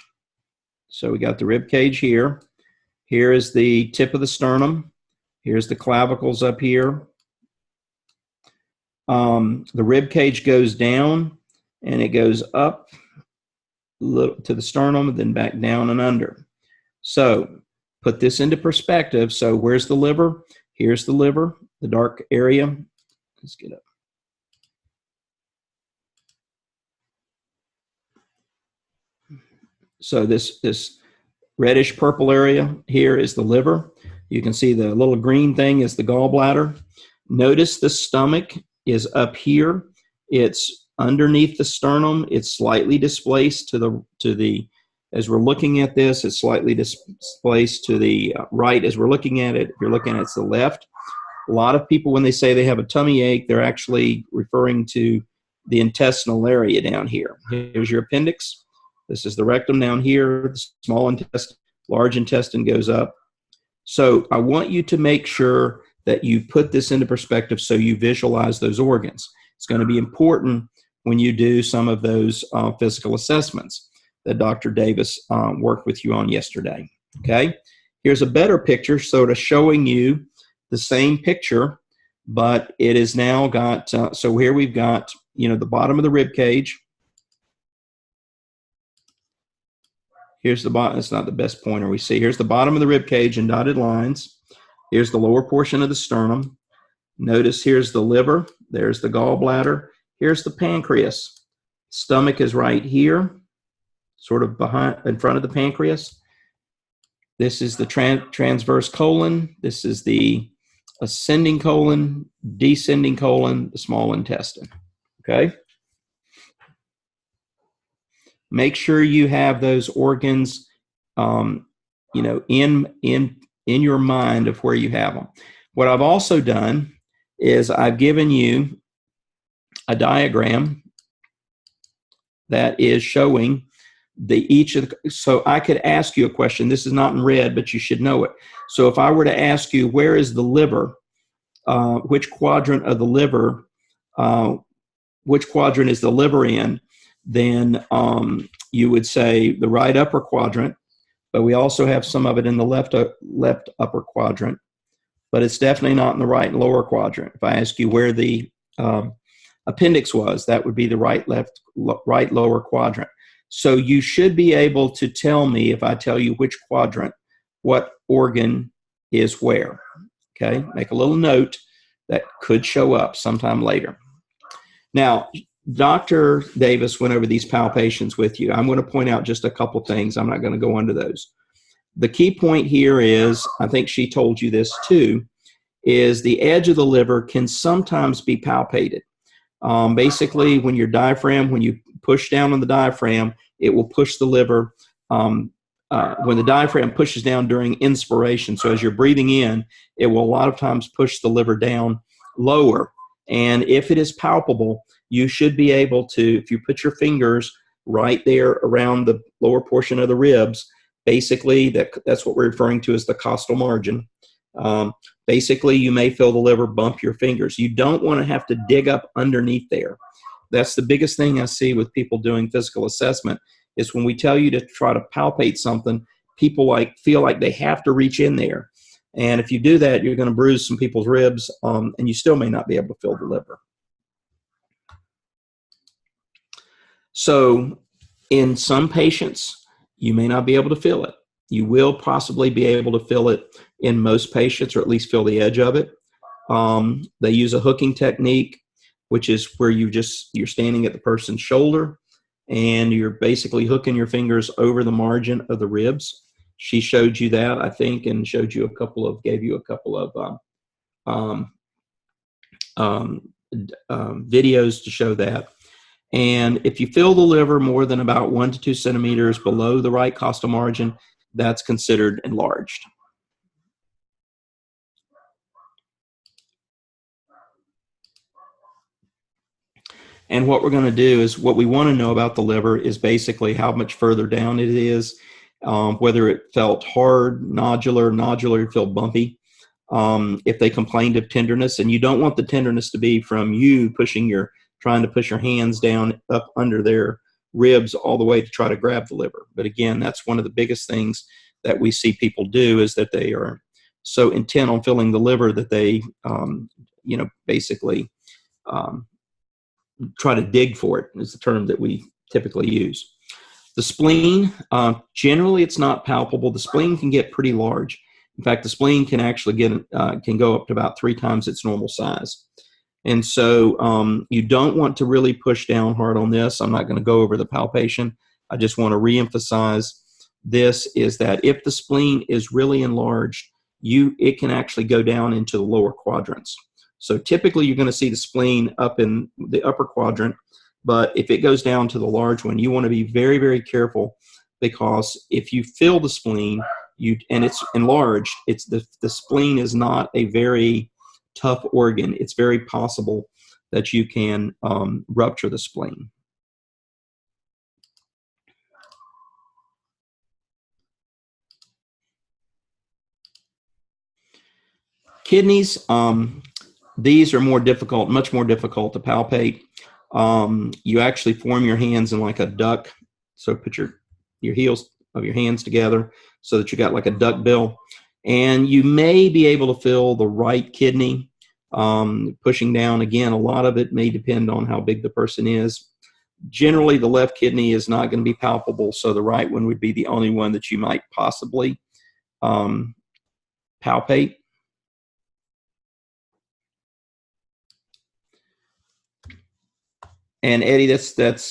So we got the rib cage here. Here is the tip of the sternum. Here's the clavicles up here. The rib cage goes down and it goes up to the sternum and then back down and under. So put this into perspective. So where's the liver? Here's the liver, the dark area. Let's get up. So this reddish purple area here is the liver. You can see the little green thing is the gallbladder. Notice the stomach is up here. It's underneath the sternum. It's slightly displaced to the as we're looking at this, it's slightly displaced to the right as we're looking at it. If you're looking at it, it's the left. A lot of people, when they say they have a tummy ache, they're actually referring to the intestinal area down here. Here's your appendix. This is the rectum down here. The small intestine, large intestine goes up. So I want you to make sure that you put this into perspective so you visualize those organs. It's going to be important when you do some of those physical assessments that Dr. Davis worked with you on yesterday. Okay, here's a better picture, sort of showing you the same picture, but it is now got, so here we've got, you know, the bottom of the rib cage. Here's the bottom, it's not the best pointer we see. Here's the bottom of the rib cage in dotted lines. Here's the lower portion of the sternum. Notice here's the liver, there's the gallbladder, here's the pancreas. Stomach is right here, sort of behind, in front of the pancreas. This is the transverse colon. This is the ascending colon, descending colon, the small intestine. Okay? Make sure you have those organs, you know, in your mind of where you have them. What I've also done is I've given you a diagram that is showing each of the, so I could ask you a question. This is not in red, but you should know it. So if I were to ask you, where is the liver? Which quadrant of the liver? Which quadrant is the liver in? Then you would say the right upper quadrant, but we also have some of it in the left upper quadrant, but it's definitely not in the right and lower quadrant. If I ask you where the appendix was, that would be the right lower quadrant. So you should be able to tell me, if I tell you which quadrant, what organ is where. Okay, make a little note that could show up sometime later. Now, Dr. Davis went over these palpations with you. I'm going to point out just a couple things. I'm not going to go into those. The key point here is, I think she told you this too, is the edge of the liver can sometimes be palpated. Basically, when your diaphragm, when you push down on the diaphragm, it will push the liver. When the diaphragm pushes down during inspiration, so as you're breathing in, it will a lot of times push the liver down lower. And if it is palpable, you should be able to, if you put your fingers right there around the lower portion of the ribs, basically that's what we're referring to as the costal margin. Basically, you may feel the liver bump your fingers. You don't want to have to dig up underneath there. That's the biggest thing I see with people doing physical assessment is when we tell you to try to palpate something, people feel like they have to reach in there. And if you do that, you're going to bruise some people's ribs, and you still may not be able to feel the liver. So in some patients, you may not be able to feel it. You will possibly be able to feel it in most patients, or at least feel the edge of it. They use a hooking technique, which is where you're standing at the person's shoulder and you're basically hooking your fingers over the margin of the ribs. She showed you that, I think, and gave you a couple of videos to show that. And if you feel the liver more than about 1 to 2 centimeters below the right costal margin, that's considered enlarged. And what we're going to do is, what we want to know about the liver is basically how much further down it is, whether it felt hard, nodular, feel bumpy, if they complained of tenderness. And you don't want the tenderness to be from you trying to push your hands down up under their ribs all the way to try to grab the liver. But again, that's one of the biggest things that we see people do, is that they are so intent on feeling the liver that they, basically try to dig for it, is the term that we typically use. The spleen, generally it's not palpable. The spleen can get pretty large. In fact, the spleen can actually can go up to about 3 times its normal size. And so you don't want to really push down hard on this. I'm not going to go over the palpation. I just want to reemphasize this, is that if the spleen is really enlarged, it can actually go down into the lower quadrants. So typically you're going to see the spleen up in the upper quadrant, but if it goes down to the large one, you want to be very, very careful, because if you feel the spleen and it's enlarged, the spleen is not a very tough organ. It's very possible that you can rupture the spleen. Kidneys, these are much more difficult to palpate. You actually form your hands in like a duck. So put your heels of your hands together so that you got like a duck bill. And you may be able to feel the right kidney pushing down. Again, a lot of it may depend on how big the person is. Generally, the left kidney is not going to be palpable, so the right one would be the only one that you might possibly palpate. And Eddie, let's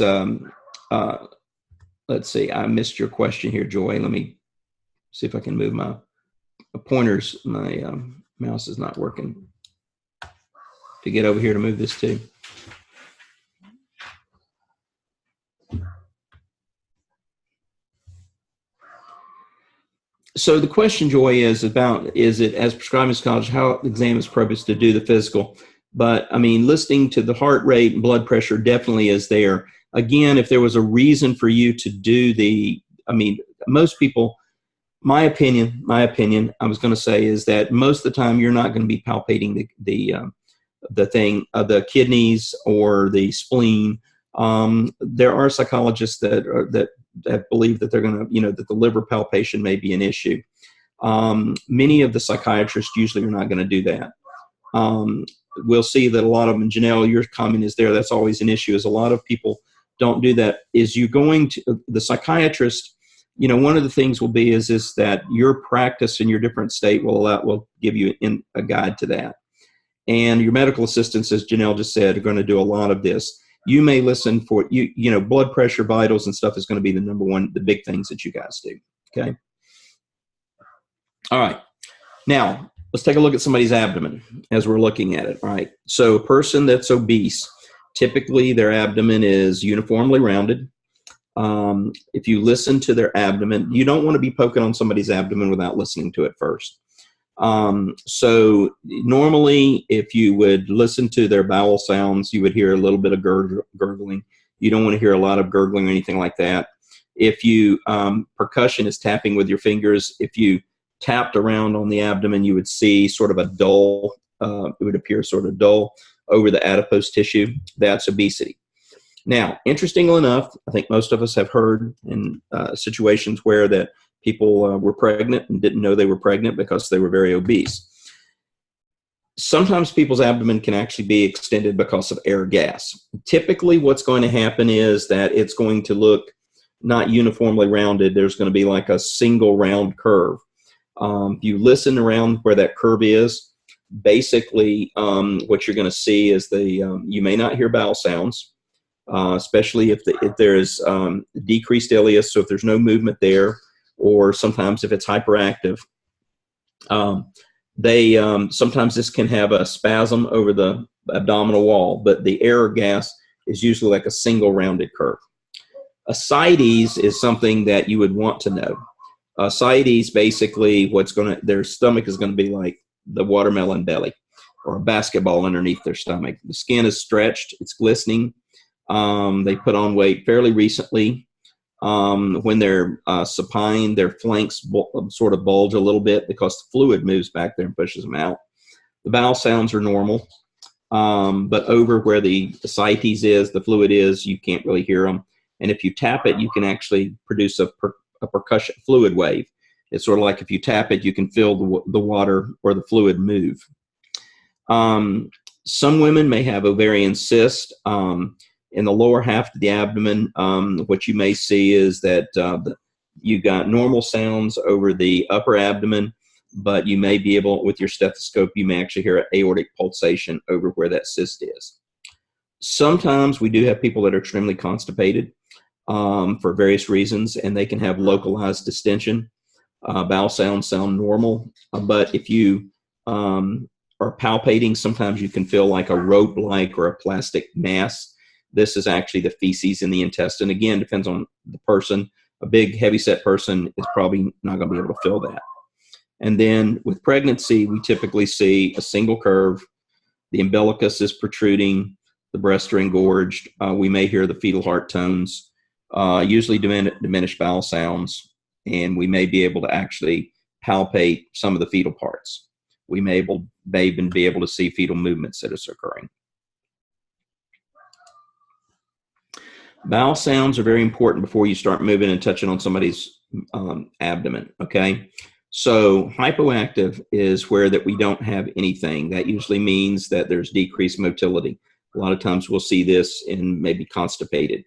see, I missed your question here, Joy. Let me see if I can move my pointers. My mouse is not working. To get over here to move this too. So the question, Joy, is about, is it as prescribing college, how the exam is purposed to do the physical? But I mean, listening to the heart rate and blood pressure definitely is there. Again, if there was a reason for you to do I mean, most people, my opinion, I was going to say is that most of the time you're not going to be palpating the kidneys or the spleen. There are psychologists that believe that they're going to, that the liver palpation may be an issue. Many of the psychiatrists usually are not going to do that. We'll see that a lot of them, Janelle, your comment is there, that's always an issue, is a lot of people don't do that. Is you going to, the psychiatrist, one of the things will be is that your practice in your different state will give you a guide to that. And your medical assistants, as Janelle just said, are going to do a lot of this. You may listen for, blood pressure, vitals, and stuff is going to be the number one, the big things that you guys do. Okay. All right. Now, let's take a look at somebody's abdomen as we're looking at it. All right. So a person that's obese, typically their abdomen is uniformly rounded. If you listen to their abdomen, you don't want to be poking on somebody's abdomen without listening to it first. So normally if you would listen to their bowel sounds, you would hear a little bit of gurgling. You don't want to hear a lot of gurgling or anything like that. If you, percussion is tapping with your fingers. If you tapped around on the abdomen, you would see sort of a dull, it would appear sort of dull over the adipose tissue. That's obesity. Now, interestingly enough, I think most of us have heard in situations where that people were pregnant and didn't know they were pregnant because they were very obese. Sometimes people's abdomen can actually be extended because of air gas. Typically, what's going to happen is that it's going to look not uniformly rounded. There's going to be like a single round curve. If you listen around where that curve is, basically what you're going to see is you may not hear bowel sounds, especially if there's decreased ileus, so if there's no movement there, or sometimes if it's hyperactive. Sometimes this can have a spasm over the abdominal wall, but the air gas is usually like a single rounded curve. Ascites is something that you would want to know. Ascites, basically, their stomach is going to be like the watermelon belly or a basketball underneath their stomach. The skin is stretched, it's glistening. They put on weight fairly recently. When they're supine, their flanks sort of bulge a little bit because the fluid moves back there and pushes them out. The bowel sounds are normal, but over where the ascites is, the fluid is, you can't really hear them. And if you tap it, you can actually produce a percussion fluid wave. It's sort of like if you tap it, you can feel the water or the fluid move. Some women may have ovarian cyst. In the lower half of the abdomen, what you may see is that you got normal sounds over the upper abdomen, but you may be able, with your stethoscope, you may actually hear an aortic pulsation over where that cyst is. Sometimes we do have people that are extremely constipated for various reasons, and they can have localized distension. Bowel sounds sound normal, but if you are palpating, sometimes you can feel like a rope-like or a plastic mass. This is actually the feces in the intestine. Again, depends on the person. A big, heavy-set person is probably not going to be able to feel that. And then with pregnancy, we typically see a single curve. The umbilicus is protruding. The breasts are engorged. We may hear the fetal heart tones, usually diminished bowel sounds, and we may be able to actually palpate some of the fetal parts. We may even be able to see fetal movements that is occurring. Bowel sounds are very important before you start moving and touching on somebody's abdomen, okay? So hypoactive is where that we don't have anything. That usually means that there's decreased motility. A lot of times we'll see this in maybe constipated.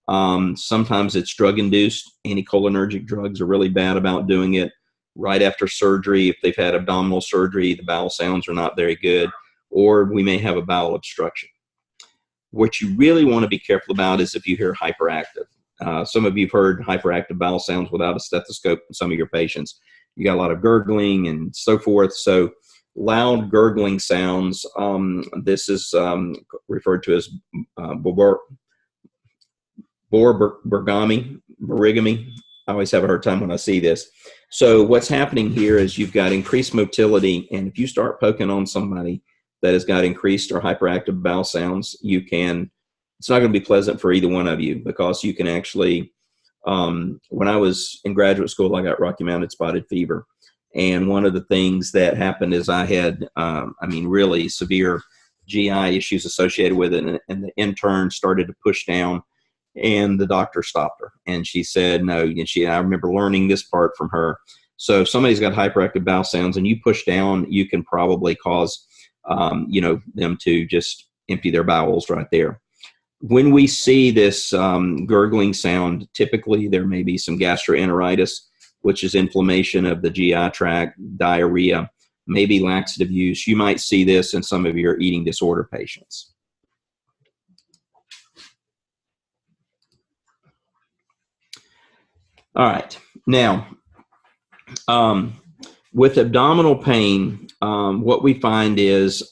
Sometimes it's drug-induced. Anticholinergic drugs are really bad about doing it right after surgery. If they've had abdominal surgery, the bowel sounds are not very good, or we may have a bowel obstruction. What you really want to be careful about is if you hear hyperactive. Some of you have heard hyperactive bowel sounds without a stethoscope in some of your patients. You got a lot of gurgling and so forth. So loud gurgling sounds, this is referred to as borigami. I always have a hard time when I see this. So what's happening here is you've got increased motility, and if you start poking on somebody that has got increased or hyperactive bowel sounds, it's not going to be pleasant for either one of you, because you can actually, when I was in graduate school, I got Rocky Mountain spotted fever. And one of the things that happened is I had, really severe GI issues associated with it. And the intern started to push down, and the doctor stopped her. And she said, no, and I remember learning this part from her. So if somebody's got hyperactive bowel sounds and you push down, you can probably cause, them to just empty their bowels right there. When we see this gurgling sound, typically there may be some gastroenteritis, which is inflammation of the GI tract, diarrhea, maybe laxative use. You might see this in some of your eating disorder patients. All right. Now, with abdominal pain, what we find is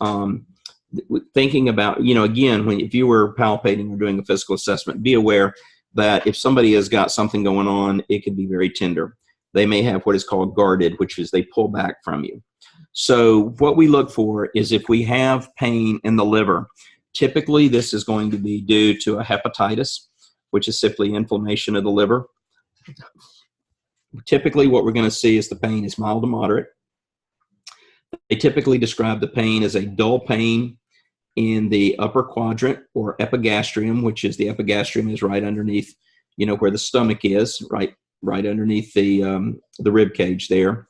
thinking about, again, if you were palpating or doing a physical assessment, be aware that if somebody has got something going on, it can be very tender. They may have what is called guarded, which is they pull back from you. So what we look for is if we have pain in the liver, typically this is going to be due to a hepatitis, which is simply inflammation of the liver. Typically what we're going to see is the pain is mild to moderate. They typically describe the pain as a dull pain in the upper quadrant or epigastrium, which is the epigastrium is right underneath, where the stomach is, right underneath the rib cage there.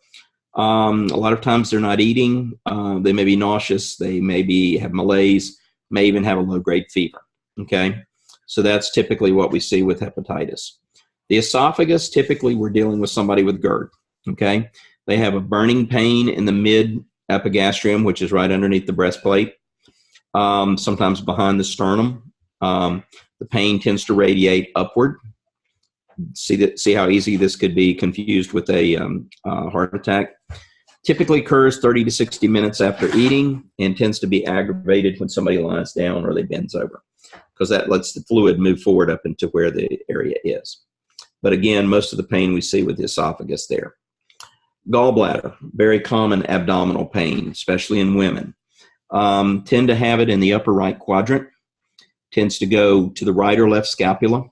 A lot of times they're not eating. They may be nauseous. They may have malaise, may even have a low-grade fever. Okay, so that's typically what we see with hepatitis. The esophagus, typically we're dealing with somebody with GERD. Okay, they have a burning pain in the mid-epigastrium, which is right underneath the breastplate, sometimes behind the sternum. The pain tends to radiate upward. See how easy this could be confused with a heart attack. Typically occurs 30 to 60 minutes after eating and tends to be aggravated when somebody lies down or they bends over, because that lets the fluid move forward up into where the area is. But again, most of the pain we see with the esophagus there. Gallbladder, very common abdominal pain, especially in women. Tend to have it in the upper right quadrant. Tends to go to the right or left scapula.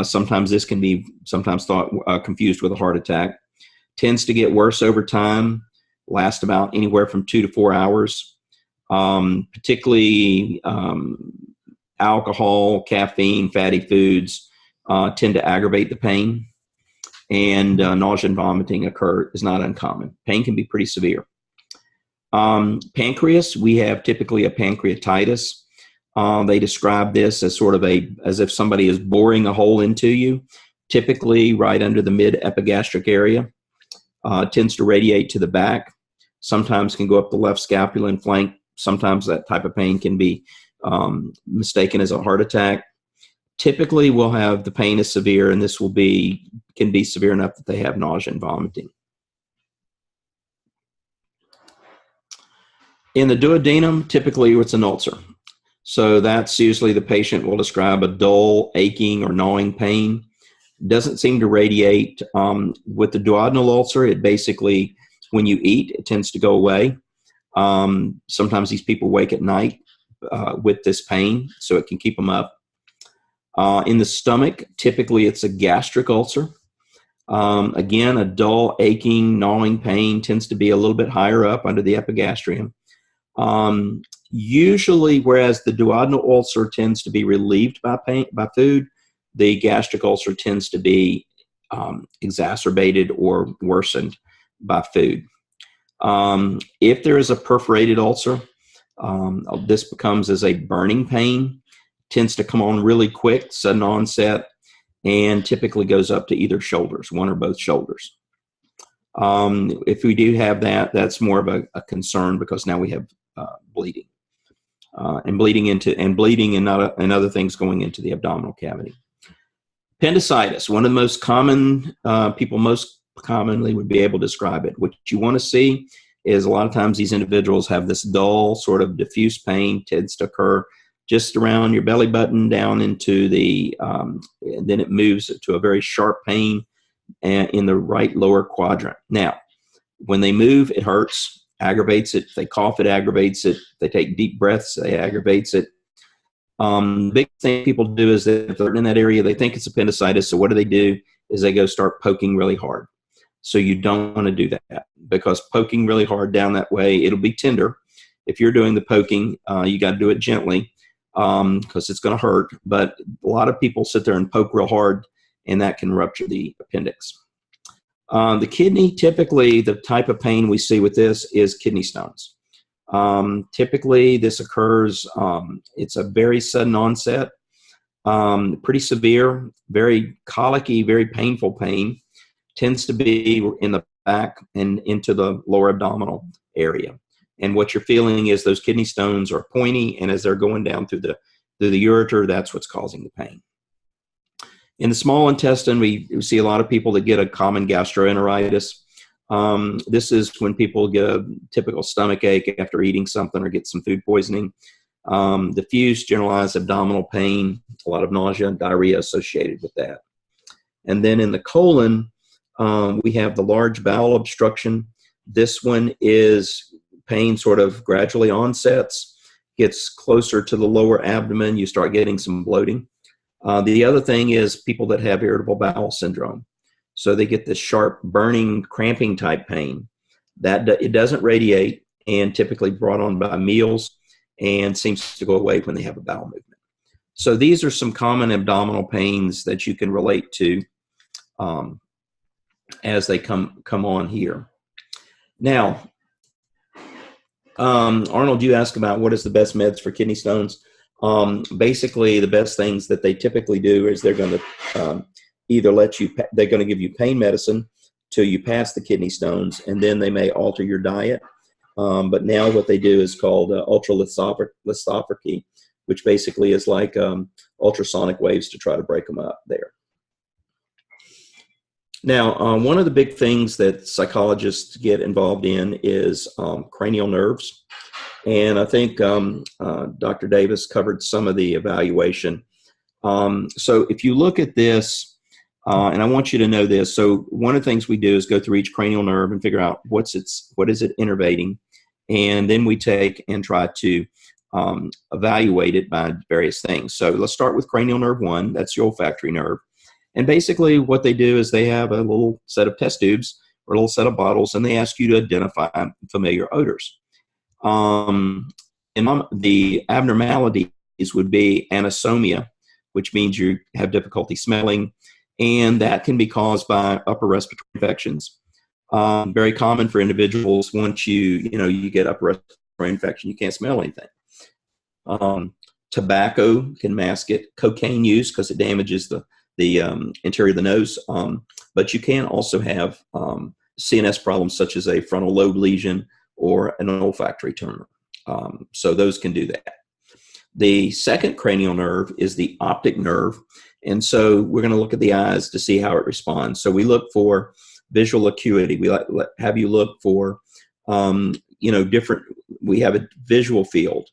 Sometimes this can be thought confused with a heart attack. Tends to get worse over time, last about anywhere from 2 to 4 hours. Particularly alcohol, caffeine, fatty foods tend to aggravate the pain. And nausea and vomiting is not uncommon. Pain can be pretty severe. Pancreas, we have typically a pancreatitis. They describe this as as if somebody is boring a hole into you, typically right under the mid-epigastric area. Tends to radiate to the back. Sometimes can go up the left scapula and flank. Sometimes that type of pain can be mistaken as a heart attack. Typically, we'll have the pain is severe, and this can be severe enough that they have nausea and vomiting. In the duodenum, typically it's an ulcer. So that's usually the patient will describe a dull, aching, or gnawing pain. Doesn't seem to radiate. With the duodenal ulcer, it basically, when you eat, it tends to go away. Sometimes these people wake at night with this pain, so it can keep them up. In the stomach, typically it's a gastric ulcer. Again, a dull, aching, gnawing pain tends to be a little bit higher up under the epigastrium. Usually, whereas the duodenal ulcer tends to be relieved by pain, by food, the gastric ulcer tends to be exacerbated or worsened by food. If there is a perforated ulcer, this becomes as a burning pain, tends to come on really quick, sudden onset, and typically goes up to either shoulders, one or both shoulders. If we do have that, that's more of a concern because now we have bleeding, and bleeding and other things going into the abdominal cavity. Appendicitis, one of the most common, people most commonly would be able to describe it. What you want to see is a lot of times these individuals have this dull, sort of diffuse pain, tends to occur just around your belly button down into the, and then it moves to a very sharp pain in the right lower quadrant. Now, when they move, it hurts, aggravates it. If they cough, it aggravates it. If they take deep breaths, it aggravates it. The big thing people do is that if they're in that area, they think it's appendicitis. So what do? Is they go start poking really hard. So you don't want to do that because poking really hard down that way, it'll be tender. If you're doing the poking, you got to do it gently because it's going to hurt. But a lot of people sit there and poke real hard, and that can rupture the appendix. The kidney, typically the type of pain we see with this is kidney stones. Typically this occurs, it's a very sudden onset, pretty severe, very colicky, very painful pain, tends to be in the back and into the lower abdominal area. And what you're feeling is those kidney stones are pointy, and as they're going down through the ureter, that's what's causing the pain. In the small intestine, we see a lot of people that get a common gastroenteritis. This is when people get a typical stomach ache after eating something or get some food poisoning. Diffuse generalized abdominal pain, a lot of nausea and diarrhea associated with that. And then in the colon, we have the large bowel obstruction. This one is pain sort of gradually onsets, gets closer to the lower abdomen, you start getting some bloating. The other thing is people that have irritable bowel syndrome. So they get this sharp, burning, cramping type pain. It doesn't radiate and typically brought on by meals and seems to go away when they have a bowel movement. So these are some common abdominal pains that you can relate to as they come on here. Now, Arnold, you asked about what is the best meds for kidney stones. Basically, the best things that they typically do is they're going to either they're going to give you pain medicine till you pass the kidney stones, and then they may alter your diet. But now what they do is called ultralithography, which basically is like ultrasonic waves to try to break them up there. Now, one of the big things that psychologists get involved in is cranial nerves. And I think Dr. Davis covered some of the evaluation. So if you look at this, and I want you to know this, so one of the things we do is go through each cranial nerve and figure out what is it innervating, and then we take and try to evaluate it by various things. So let's start with cranial nerve 1, that's the olfactory nerve. And basically what they do is they have a little set of test tubes or a little set of bottles, and they ask you to identify familiar odors. And the abnormalities would be anosmia, which means you have difficulty smelling, and that can be caused by upper respiratory infections. Very common for individuals once you get upper respiratory infection, you can't smell anything. Tobacco can mask it. Cocaine use, because it damages the interior of the nose. But you can also have CNS problems such as a frontal lobe lesion or an olfactory tumor. So those can do that. The second cranial nerve is the optic nerve. And so we're going to look at the eyes to see how it responds. So we look for visual acuity. We have you look for, we have a visual field.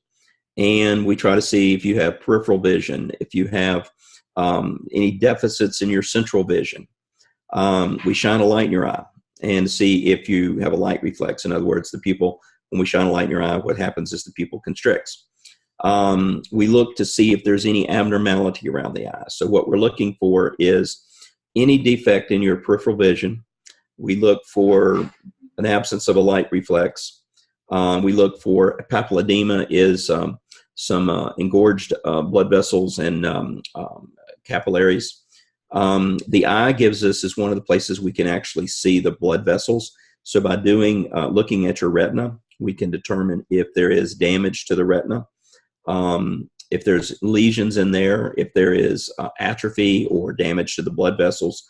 And we try to see if you have peripheral vision, if you have any deficits in your central vision. We shine a light in your eye and see if you have a light reflex. In other words, when we shine a light in your eye, what happens is the pupil constricts. We look to see if there's any abnormality around the eye. So what we're looking for is any defect in your peripheral vision. We look for an absence of a light reflex. We look for papilledema is some engorged blood vessels and capillaries. The eye is one of the places we can actually see the blood vessels. So by looking at your retina, we can determine if there is damage to the retina, if there's lesions in there, if there is atrophy or damage to the blood vessels.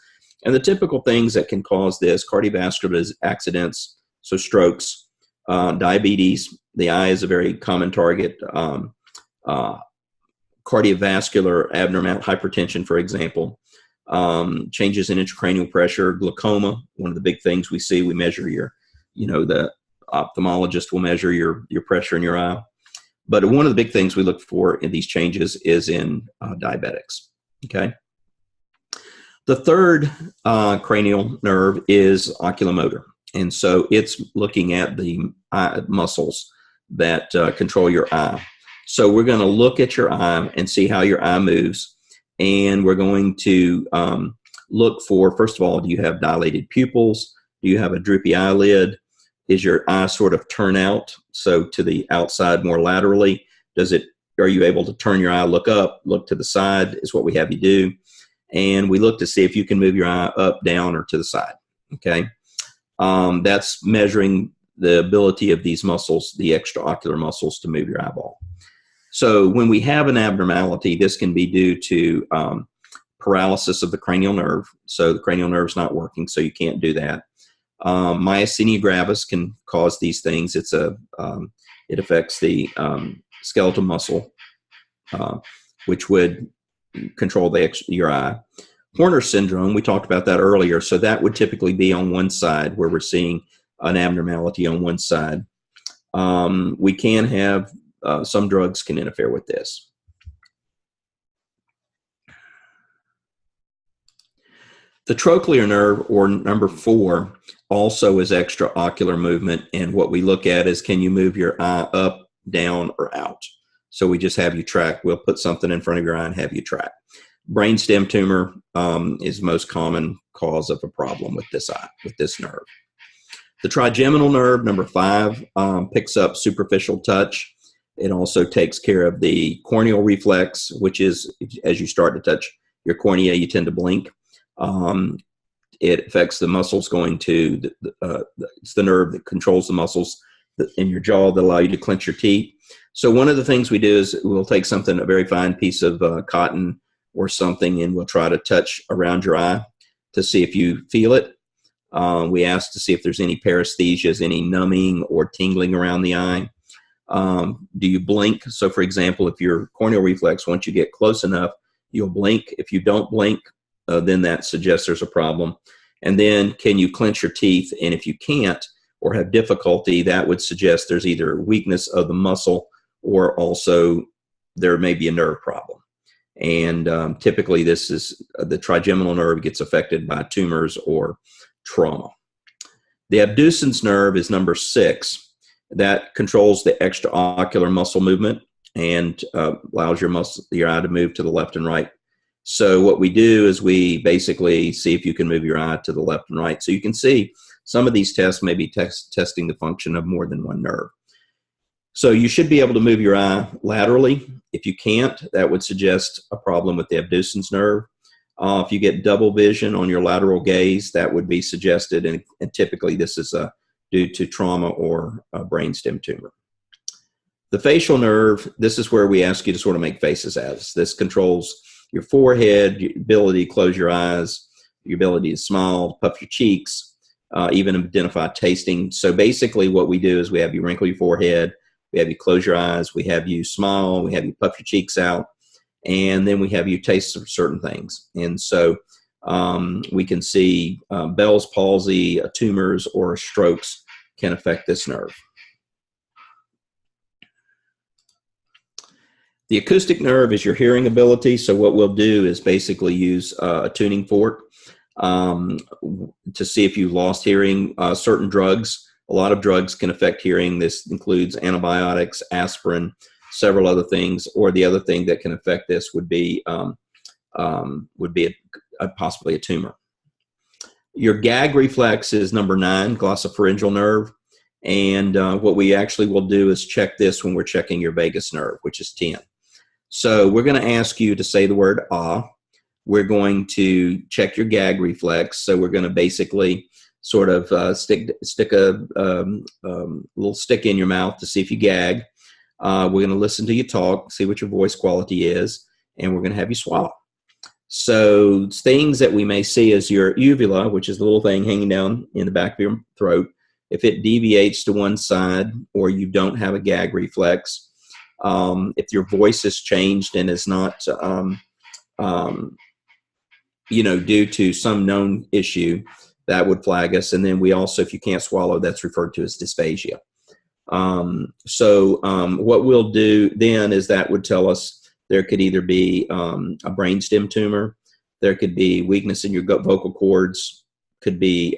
And the typical things that can cause this: cardiovascular accidents, so strokes, diabetes. The eye is a very common target. Cardiovascular abnormal hypertension, for example, changes in intracranial pressure, glaucoma. One of the big things we see, we measure the ophthalmologist will measure your pressure in your eye. But one of the big things we look for in these changes is in diabetics. Okay. The third cranial nerve is oculomotor. And so it's looking at the eye muscles that control your eye. So we're going to look at your eye and see how your eye moves. And we're going to look for, first of all, do you have dilated pupils? Do you have a droopy eyelid? Is your eye sort of turn out, so to the outside more laterally? Are you able to turn your eye, look up, look to the side is what we have you do. And we look to see if you can move your eye up, down, or to the side. Okay. That's measuring the ability of these muscles, the extraocular muscles, to move your eyeball. So when we have an abnormality, this can be due to paralysis of the cranial nerve. So the cranial nerve is not working, so you can't do that. Myasthenia gravis can cause these things. It affects the skeletal muscle, which would control your eye. Horner syndrome, we talked about that earlier. So that would typically be on one side, where we're seeing an abnormality on one side. We can have some drugs can interfere with this. The trochlear nerve, or number 4, also is extraocular movement. And what we look at is, can you move your eye up, down, or out? So we just have you track. We'll put something in front of your eye and have you track. Brainstem tumor is the most common cause of a problem with this eye, with this nerve. The trigeminal nerve, number 5, picks up superficial touch. It also takes care of the corneal reflex, which is, as you start to touch your cornea, you tend to blink. It affects the muscles going to, it's the nerve that controls the muscles in your jaw that allow you to clench your teeth. So one of the things we do is we'll take something, a very fine piece of cotton or something, and we'll try to touch around your eye to see if you feel it. We ask to see if there's any paresthesias, any numbing or tingling around the eye. Do you blink? So for example, if your corneal reflex, once you get close enough, you'll blink. If you don't blink, then that suggests there's a problem. And then can you clench your teeth? And if you can't or have difficulty, that would suggest there's either weakness of the muscle or also there may be a nerve problem. And typically this is the trigeminal nerve gets affected by tumors or trauma. The abducens nerve is number 6. That controls the extraocular muscle movement and allows your eye to move to the left and right. So what we do is we basically see if you can move your eye to the left and right. So you can see some of these tests may be testing the function of more than one nerve. So you should be able to move your eye laterally. If you can't, that would suggest a problem with the abducens nerve. If you get double vision on your lateral gaze, that would be suggested, and typically this is due to trauma or a brainstem tumor. The facial nerve, this is where we ask you to sort of make faces at us. This controls your forehead, your ability to close your eyes, your ability to smile, puff your cheeks, even identify tasting. So basically what we do is we have you wrinkle your forehead, we have you close your eyes, we have you smile, we have you puff your cheeks out, and then we have you taste certain things. And so we can see Bell's palsy, tumors, or strokes can affect this nerve. The acoustic nerve is your hearing ability. So what we'll do is basically use a tuning fork to see if you've lost hearing. Certain drugs, a lot of drugs can affect hearing. This includes antibiotics, aspirin, several other things. Or the other thing that can affect this would be possibly a tumor. Your gag reflex is number 9, glossopharyngeal nerve. And what we actually will do is check this when we're checking your vagus nerve, which is 10. So we're going to ask you to say the word ah. We're going to check your gag reflex. So we're going to basically sort of stick a little stick in your mouth to see if you gag. We're going to listen to you talk, see what your voice quality is, and we're going to have you swallow. So things that we may see is your uvula, which is the little thing hanging down in the back of your throat. If it deviates to one side or you don't have a gag reflex, if your voice has changed and is not, due to some known issue, that would flag us. And then we also, if you can't swallow, that's referred to as dysphagia. What we'll do then is that would tell us there could either be a brainstem tumor, there could be weakness in your vocal cords, could be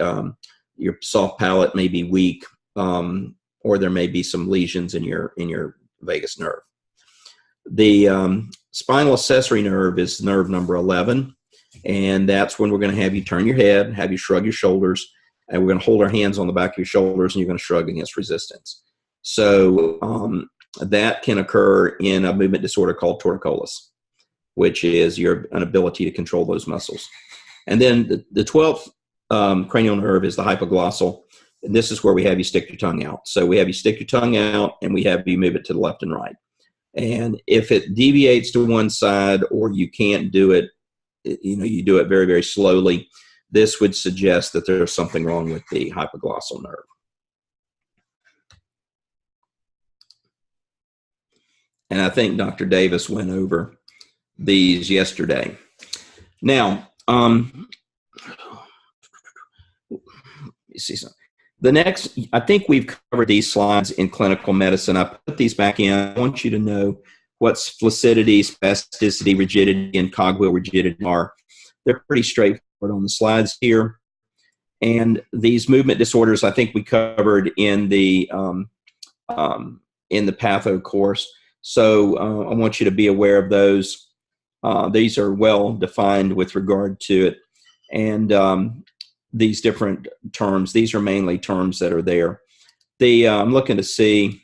your soft palate may be weak, or there may be some lesions in your vagus nerve. The spinal accessory nerve is nerve number 11, and that's when we're going to have you turn your head, have you shrug your shoulders, and we're going to hold our hands on the back of your shoulders, and you're going to shrug against resistance. So that can occur in a movement disorder called torticollis, which is your inability to control those muscles. And then the 12th cranial nerve is the hypoglossal. And this is where we have you stick your tongue out. So we have you stick your tongue out, and we have you move it to the left and right. And if it deviates to one side or you can't do it, you do it very, very slowly, this would suggest that there's something wrong with the hypoglossal nerve. And I think Dr. Davis went over these yesterday. Now, let me see something. The next, I think we've covered these slides in clinical medicine. I put these back in. I want you to know what flaccidity, spasticity, rigidity, and cogwheel rigidity are. They're pretty straightforward on the slides here. And these movement disorders, I think we covered in the patho course. So I want you to be aware of those. These are well defined with regard to it. And these different terms, these are mainly terms that are there. I'm looking to see,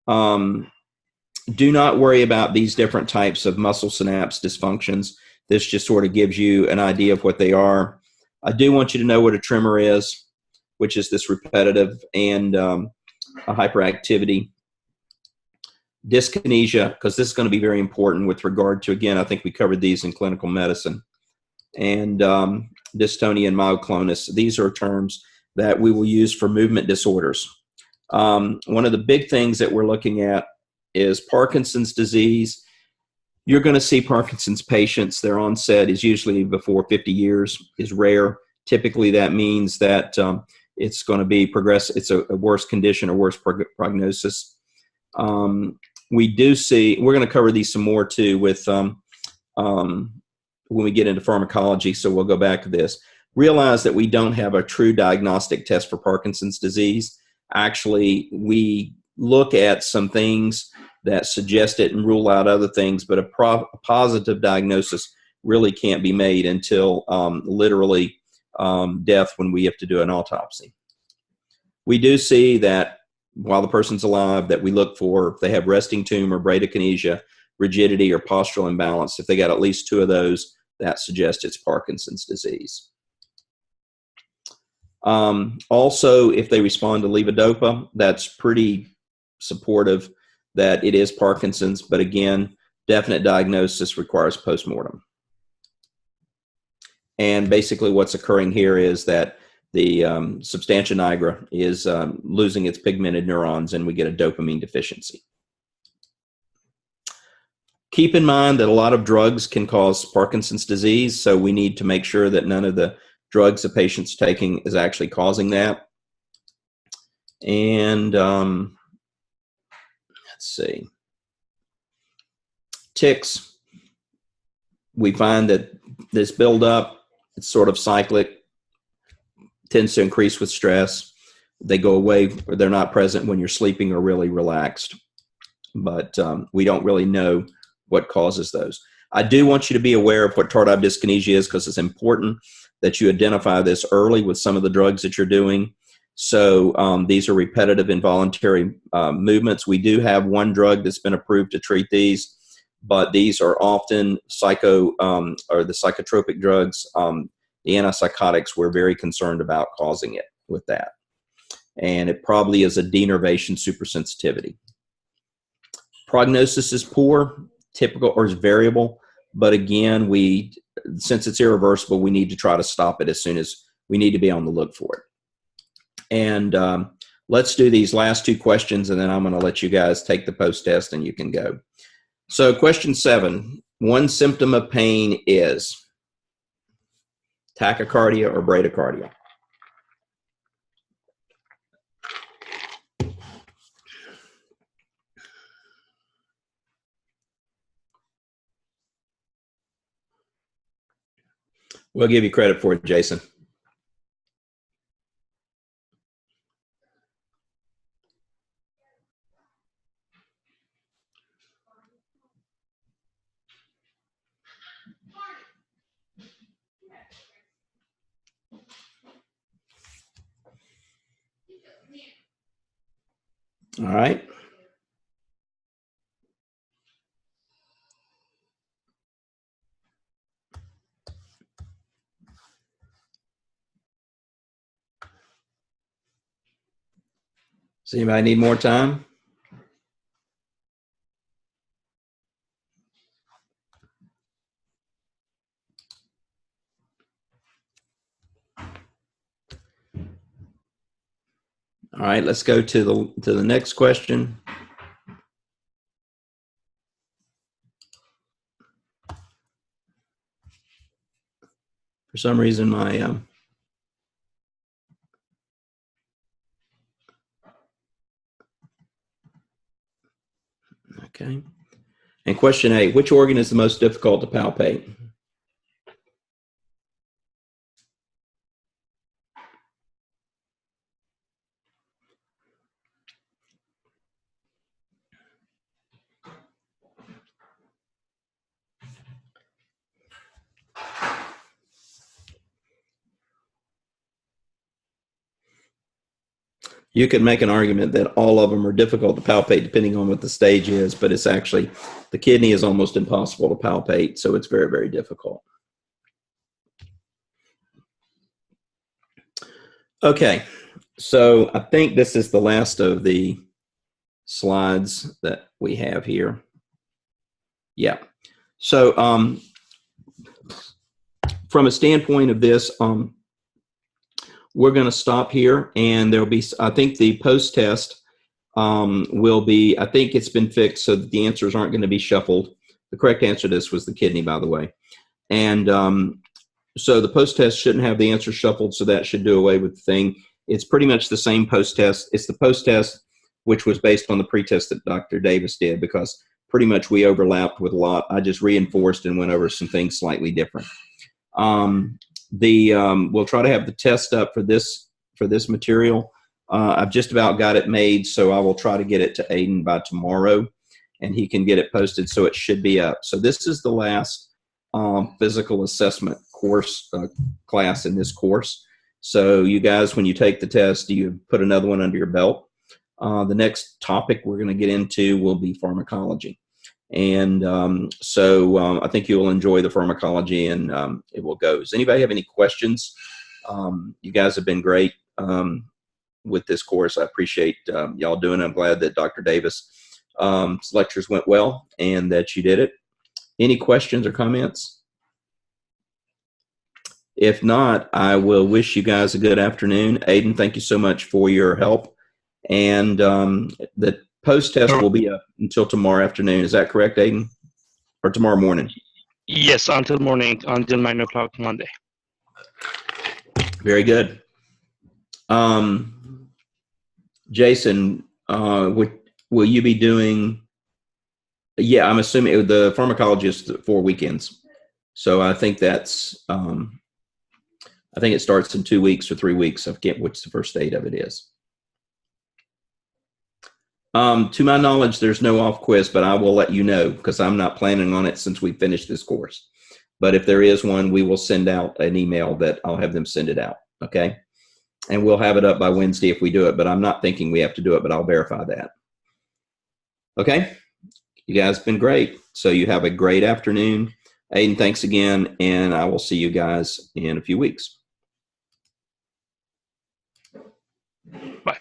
do not worry about these different types of muscle synapse dysfunctions. This just sort of gives you an idea of what they are. I do want you to know what a tremor is, which is this repetitive and a hyperactivity. Dyskinesia, because this is going to be very important with regard to, again, I think we covered these in clinical medicine. And dystonia and myoclonus. These are terms that we will use for movement disorders. One of the big things that we're looking at is Parkinson's disease. You're going to see Parkinson's patients, their onset is usually before 50 years, is rare. Typically that means that it's going to be it's a worse condition or worse prognosis. We do see, we're going to cover these some more too with when we get into pharmacology, so we'll go back to this. Realize that we don't have a true diagnostic test for Parkinson's disease. Actually, we look at some things that suggest it and rule out other things, but a positive diagnosis really can't be made until literally death, when we have to do an autopsy. We do see that while the person's alive, that we look for if they have resting tumor, bradykinesia, rigidity, or postural imbalance. If they got at least 2 of those, that suggests it's Parkinson's disease. Also, if they respond to levodopa, that's pretty supportive that it is Parkinson's, but again, definite diagnosis requires postmortem. And basically what's occurring here is that the substantia nigra is losing its pigmented neurons, and we get a dopamine deficiency. Keep in mind that a lot of drugs can cause Parkinson's disease, so we need to make sure that none of the drugs the patient's taking is actually causing that. And let's see. Tics, we find that this buildup, it's sort of cyclic, tends to increase with stress. They go away, or they're not present when you're sleeping or really relaxed. But we don't really know what causes those. I do want you to be aware of what tardive dyskinesia is, because it's important that you identify this early with some of the drugs that you're doing. So these are repetitive involuntary movements. We do have one drug that's been approved to treat these, but these are often or the psychotropic drugs. The antipsychotics, we're very concerned about causing it with that. And it probably is a denervation supersensitivity. Prognosis is poor, typical, or is variable. But again, since it's irreversible, we need to try to stop it as soon as we need to be on the look for it. And let's do these last two questions, and then I'm going to let you guys take the post-test and you can go. So question 7, one symptom of pain is tachycardia or bradycardia. We'll give you credit for it, Jason. All right. Does anybody need more time? All right, let's go to the next question. For some reason, my okay. And question 8, which organ is the most difficult to palpate? You could make an argument that all of them are difficult to palpate depending on what the stage is, but it's actually, the kidney is almost impossible to palpate, so it's very, very difficult. Okay, so I think this is the last of the slides that we have here. Yeah, so from a standpoint of this, we're going to stop here, and there'll be, I think the post-test will be, I think it's been fixed so that the answers aren't going to be shuffled. The correct answer to this was the kidney, by the way. And so the post-test shouldn't have the answer shuffled, so that should do away with the thing. It's pretty much the same post-test. It's the post-test which was based on the pre-test that Dr. Davis did, because pretty much we overlapped with a lot. I just reinforced and went over some things slightly different. We'll try to have the test up for this material. I've just about got it made, so I will try to get it to Aiden by tomorrow, and he can get it posted, so it should be up. So this is the last physical assessment course class in this course. So you guys, when you take the test, you put another one under your belt. The next topic we're going to get into will be pharmacology. And so I think you'll enjoy the pharmacology, and it will go. Does anybody have any questions? You guys have been great with this course. I appreciate y'all doing it. I'm glad that Dr. Davis' lectures went well and that you did it. Any questions or comments? If not, I will wish you guys a good afternoon. Aiden, thank you so much for your help. And the post-test will be up until tomorrow afternoon. Is that correct, Aiden? Or tomorrow morning? Yes, until morning, until 9 o'clock Monday. Very good. Jason, will you be doing? Yeah, I'm assuming the pharmacology is 4 weekends. So I think that's, I think it starts in 2 weeks or 3 weeks. I forget which the first date of it is. To my knowledge, there's no off quiz, but I will let you know because I'm not planning on it since we finished this course. But if there is one, we will send out an email that I'll have them send it out. Okay. and we'll have it up by Wednesday if we do it, but I'm not thinking we have to do it, but I'll verify that. Okay, you guys have been great. So you have a great afternoon. Aiden, thanks again, and I will see you guys in a few weeks. Bye.